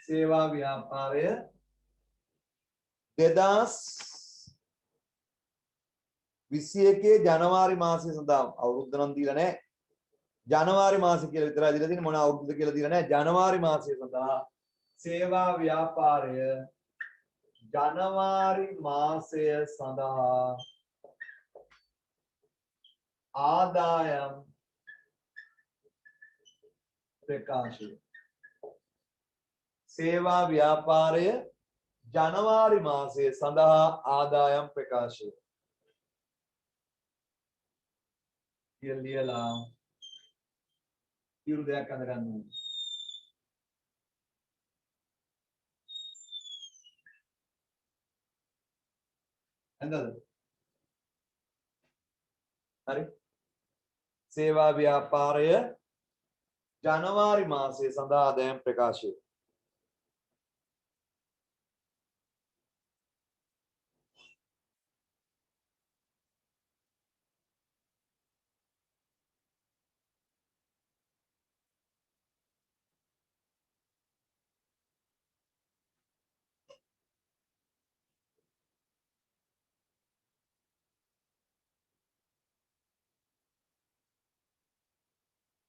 සේවා ව්‍යාපාරය 2021 ජනවාරි මාසය සඳහා අවුරුද්ද නම් දීලා නැහැ. ජනවාරි මාසය කියලා විතරයි දීලා තියෙන්නේ. මොන අවුරුද්දද කියලා දීලා නැහැ. ජනවාරි මාසය සඳහා සේවා ව්‍යාපාරය ජනවාරි මාසය සඳහා ආදායම් ප්‍රකාශය. සේවා ව්‍යාපාරය ජනවාරි මාසය සඳහා ආදායම් ප්‍රකාශය. ලියලා ඉරු දෙයක් අඳ ගන්න ඕනේ. හරිද? හරි. සේවා ව්‍යාපාරය ජනවාරි මාසය සඳහා ආදායම් ප්‍රකාශය.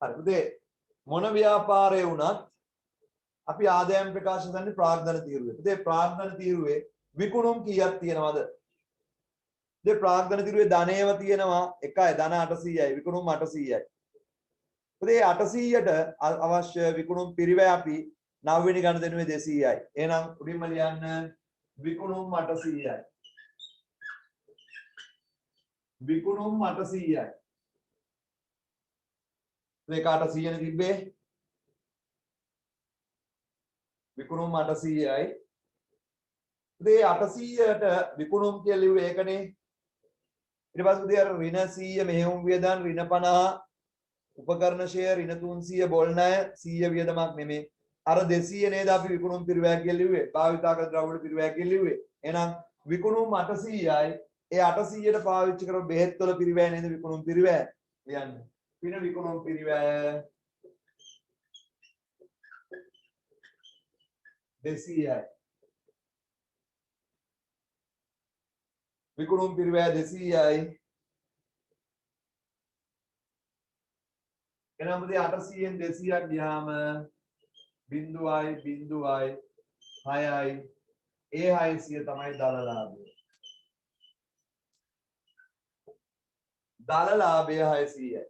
හරි පුතේ මොන ව්‍යාපාරේ වුණත් අපි ආදායම් ප්‍රකාශ කරන්නේ ප්‍රාග්ධන තීරුවේ. පුතේ ප්‍රාග්ධන තීරුවේ විකුණුම් කීයක් තියෙනවද? පුතේ ප්‍රාග්ධන තීරුවේ ධනේව තියෙනවා 1යි ධන 800යි විකුණුම් 800යි. පුතේ 800ට අවශ්‍ය විකුණුම් පිරිවැය අපි 9 වෙනි ගණදෙනුවේ 200යි. එහෙනම් උඩින්ම ලියන්න විකුණුම් 800යි. විකුණුම් 800යි. මේක 800 නේ තිබ්බේ. විකුණුම් 800යි. ඉතින් 800ට විකුණුම් කියලා ලිව්වේ ඒකනේ. ඊට පස්සේ උදේ අර ඍණ 100 මෙහෙයුම් වියදම් ඍණ 50 උපකරණ ෂෙයා ඍණ 300 බෝල් ණය 100 වියදමක් නෙමේ. අර 200 නේද අපි විකුණුම් පිරිවැය කියලා ලිව්වේ. භාවිතා කළ ද්‍රව්‍ය පිරිවැය කියලා ලිව්වේ. එහෙනම් විකුණුම් 800යි. ඒ 800ට පාවිච්චි කරපු බෙහෙත් වල පිරිවැය නේද විකුණුම් පිරිවැය. ලියන්න. පින විකුණුම් පිරිවැය 200යි. විකුණුම් පිරිවැය 200යි. එහෙනම් මුදේ 800න් 200ක් ගියාම 0.0යි 0.6යි ඒ 600 තමයි දල ලාභය. දල ලාභය 600යි.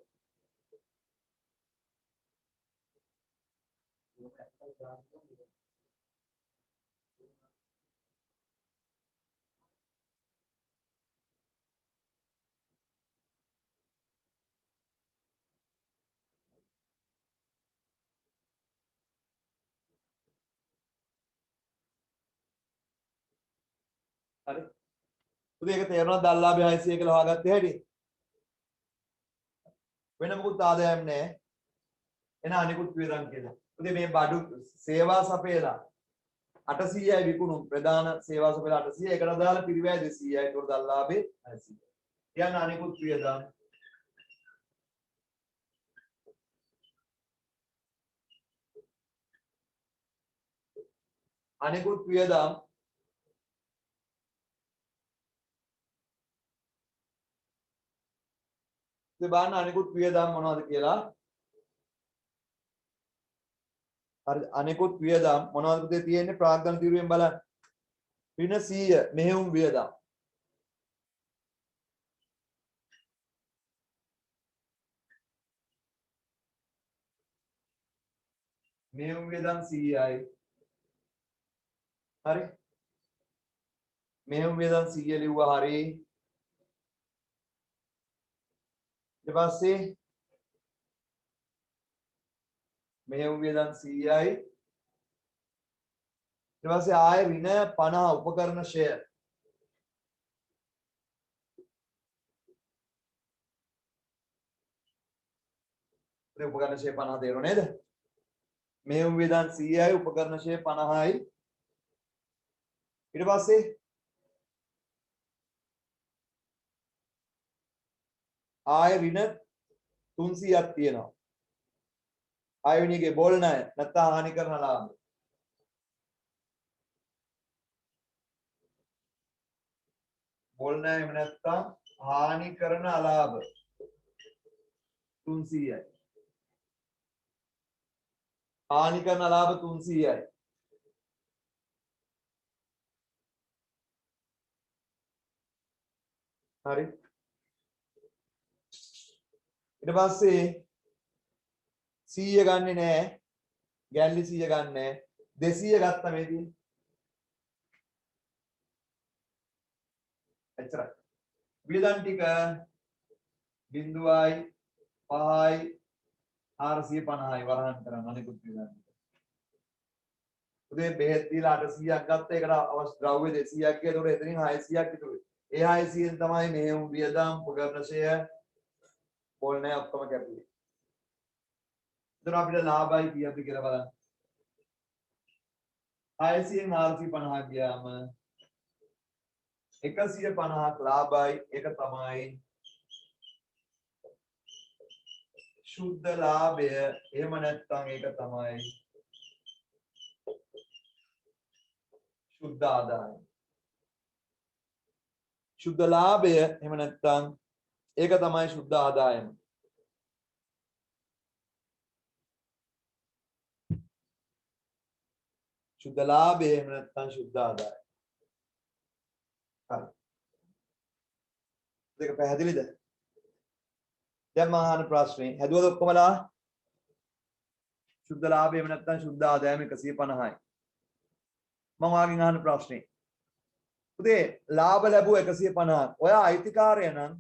හරි. පුතේ ඒක තේරෙනවද දල්ලාභය 600 කියලා හොයාගත්තේ හැටි? වෙන මොකුත් ආදායම් නැහැ. එන අනිකුත් වියදම් කියලා. පුතේ මේ බඩු සේවා සපයලා 800යි විකුණුම් ප්‍රධාන සේවා සපයලා 800 එකට දාලා පිරිවැය 200යි. ඒක දල්ලාභේ 600. කියන්න අනිකුත් වියදම් අනිකුත් වියදම් බලන්න අනිකුත් වියදම් මොනවද කියලා. හරි අනිකුත් වියදම් මොනවද පුතේ තියෙන්නේ ප්‍රාග්ධන තීරුවෙන් බලන්න. ඍණ 100 මෙහෙයුම් වියදම්. මෙහෙයුම් වියදම් 100යි. හරි. මෙහෙයුම් වියදම් 100 ලිව්වා හරි. ඊට පස්සේ මෙහෙයුම් වියදම් 100යි. ඊට පස්සේ ආය ඍණ 50 උපකරණ ෂෙයා. ඒ උපකරණ ෂෙයා 50 තේරුණා නේද? මෙහෙයුම් වියදම් 100යි උපකරණ ෂෙයා 50යි. ඊට පස්සේ ආය ඍණ 300ක් තියෙනවා. ආයවෙනි එකේ බෝල් ණය නැත්නම් හානි කරන ලාභ. බෝල් ණය එහෙම නැත්නම් හානි කරන අලාභ 300යි. හානි කරන අලාභ 300යි. හරි. ඊට පස්සේ 100 ගන්නෙ නෑ. ගැල්ලි 100 ගන්නෑ. 200 ගත්තා මේදී. එච්චරයි. වියදම් ටික 0.5යි 450යි වරහන් කරන්න අනිකුත් වියදම්. උදේ බෙහෙත් දීලා 800ක් ගත්තා. ඒකට අවශ්‍ය ද්‍රව්‍ය 200ක් ගියා. ඒතකොට එතනින් 600ක් ඉතුරු. ඒ 600න් තමයි මෙහෙයුම් වියදම් උපකරණ ෂෙයා බෝල් ණය ඔක්කොම කැපුවේ. එතන අපිට ලාභයි කීයද කියලා බලන්න. 600න් 450 ගියාම 150ක් ලාභයි. ඒක තමයි සුද්ධ ලාභය. එහෙම නැත්නම් ඒක තමයි සුද්ධ ආදායම. සුද්ධ ලාභය එහෙම නැත්නම් ඒක තමයි සුද්ධ ආදායම. සුද්ධ ලාභය එහෙම නැත්නම් සුද්ධ ආදාය. හරි. දෙක පැහැදිලිද? දැන් මම අහන ප්‍රශ්නේ හැදුවද ඔක්කොමලා? සුද්ධ ලාභය එහෙම නැත්නම් සුද්ධ ආදායම 150යි. මම වාගෙන් අහන ප්‍රශ්නේ. පුතේ ලාභ ලැබුව 150ක්. ඔයා අයිතිකාරය නම්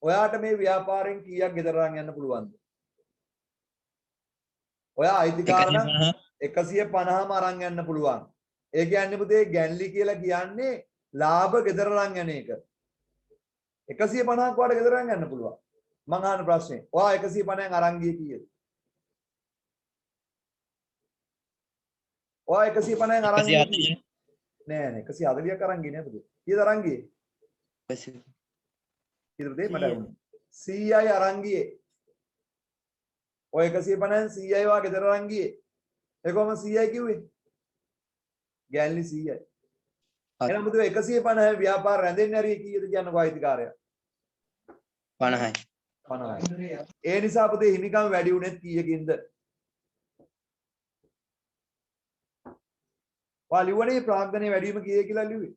ඔයාට මේ ව්‍යාපාරයෙන් කීයක් ගෙදර අරන් යන්න පුළුවන්ද? ඔයා අයිතිකාර නම් 150ම අරන් යන්න පුළුවන්. ඒ කියන්නේ පුතේ ගැන්ලි කියලා කියන්නේ ලාභ ගෙදර අරන් යන එක. 150ක් වාට ගෙදර අරන් යන්න පුළුවන්. මම අහන ප්‍රශ්නේ ඔයා 150න් අරන් ගියේ කීයද? ඔයා 150න් අරන් ගියේ නෑ නේ 140ක් අරන් ගියේ නෑ පුතේ. කීයද අරන් ගියේ? කීයද පුතේ මට අහන්න. 100යි අරන් ගියේ. ඔය 150න් 100යි වා ගෙදර අරන් ගියේ. ඒ කොහොම 100යි කිව්වේ? ගෑන්ලි 100යි. එහෙනම් පුතේ 150 ව්‍යාපාර රැඳෙන්නේ හරිය කීයද කියන්නකෝ අයිතිකාරයා?
50යි.
50යි. ඒ නිසා පුතේ හිමිකම් වැඩි උනේත් කීයකින්ද? ඔයා ලිව්වනේ ප්‍රාග්ධනයේ වැඩි වීම කීයද කියලා ලිව්වේ?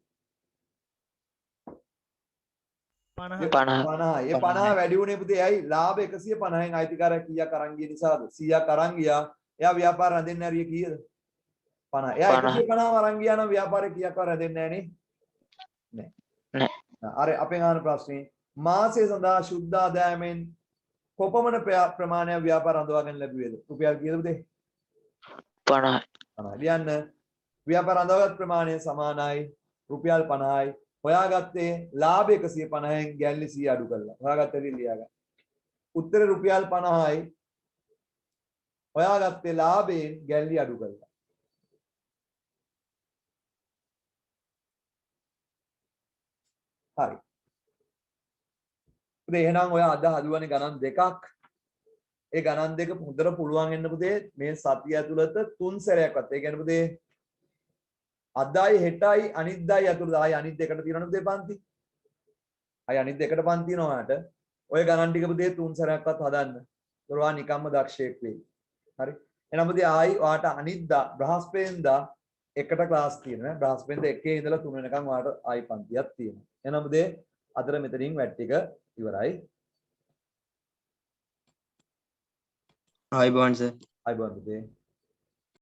50.
50. ඒ 50 වැඩි උනේ පුතේ ඇයි? ලාභ 150න් අයිතිකාරයා කීයක් අරන් ගිය නිසාද? 100ක් අරන් ගියා. එයා ව්‍යාපාර රැඳෙන්නේ හරිය කීයද? 50. එයා 150ම අරන් ගියා නම් ව්‍යාපාරේ කීයක් වත් රැඳෙන්නේ නැහැ නේ? නෑ. අර අපෙන් අහන ප්‍රශ්නේ මාසය සඳහා සුද්ධ ආදායමෙන් කොපමණ ප්‍රමාණයක් ව්‍යාපාර රඳවාගෙන ලැබුවේද? රුපියල් කීයද පුතේ?
50යි.
50. ලියන්න. ව්‍යාපාර රඳවාගත් ප්‍රමාණය සමානයි රුපියල් 50යි. හොයාගත්තේ ලාභ 150න් ගැන්ලි 100 අඩු කරලා. හොයාගත්තේ ලියාගන්න. උත්තරේ රුපියල් 50යි. හොයාගත්තේ ලාභයෙන් ගැන්ලි අඩු කරලා. හරි. පුතේ එහෙනම් ඔය අද හදුවනේ ගණන් දෙකක්. ඒ ගණන් දෙක හොඳට පුළුවන් වෙන්න පුතේ මේ සතිය ඇතුළත 3 සැරයක්වත්. ඒ කියන්නේ පුතේ අදයි හෙටයි අනිද්දායි ඇතුළත ආයි අනිත් දෙකට තියෙනවනේ පුතේ පන්ති. ආයි අනිත් දෙකට පන්ති තියෙනවා ඔයාලට. ඔය ගණන් ටික පුතේ 3 සැරයක්වත් හදන්න. ඒතර ඔයා නිකම්ම දක්ෂයෙක් වෙයි. හරි. එහෙනම් පුතේ ආයි ඔයාට අනිද්දා බ්‍රහස්පතින්දා එකට ක්ලාස් තියෙනවා. බ්‍රහස්පතින්දා 1 ඉඳලා 3 වෙනකන් ඔයාට ආයි පන්තියක් තියෙනවා. එහෙනම් පුතේ අතර මෙතනින් වැට් ටික ඉවරයි.
ආයිබෝන් සර්.
ආයිබෝන් පුතේ.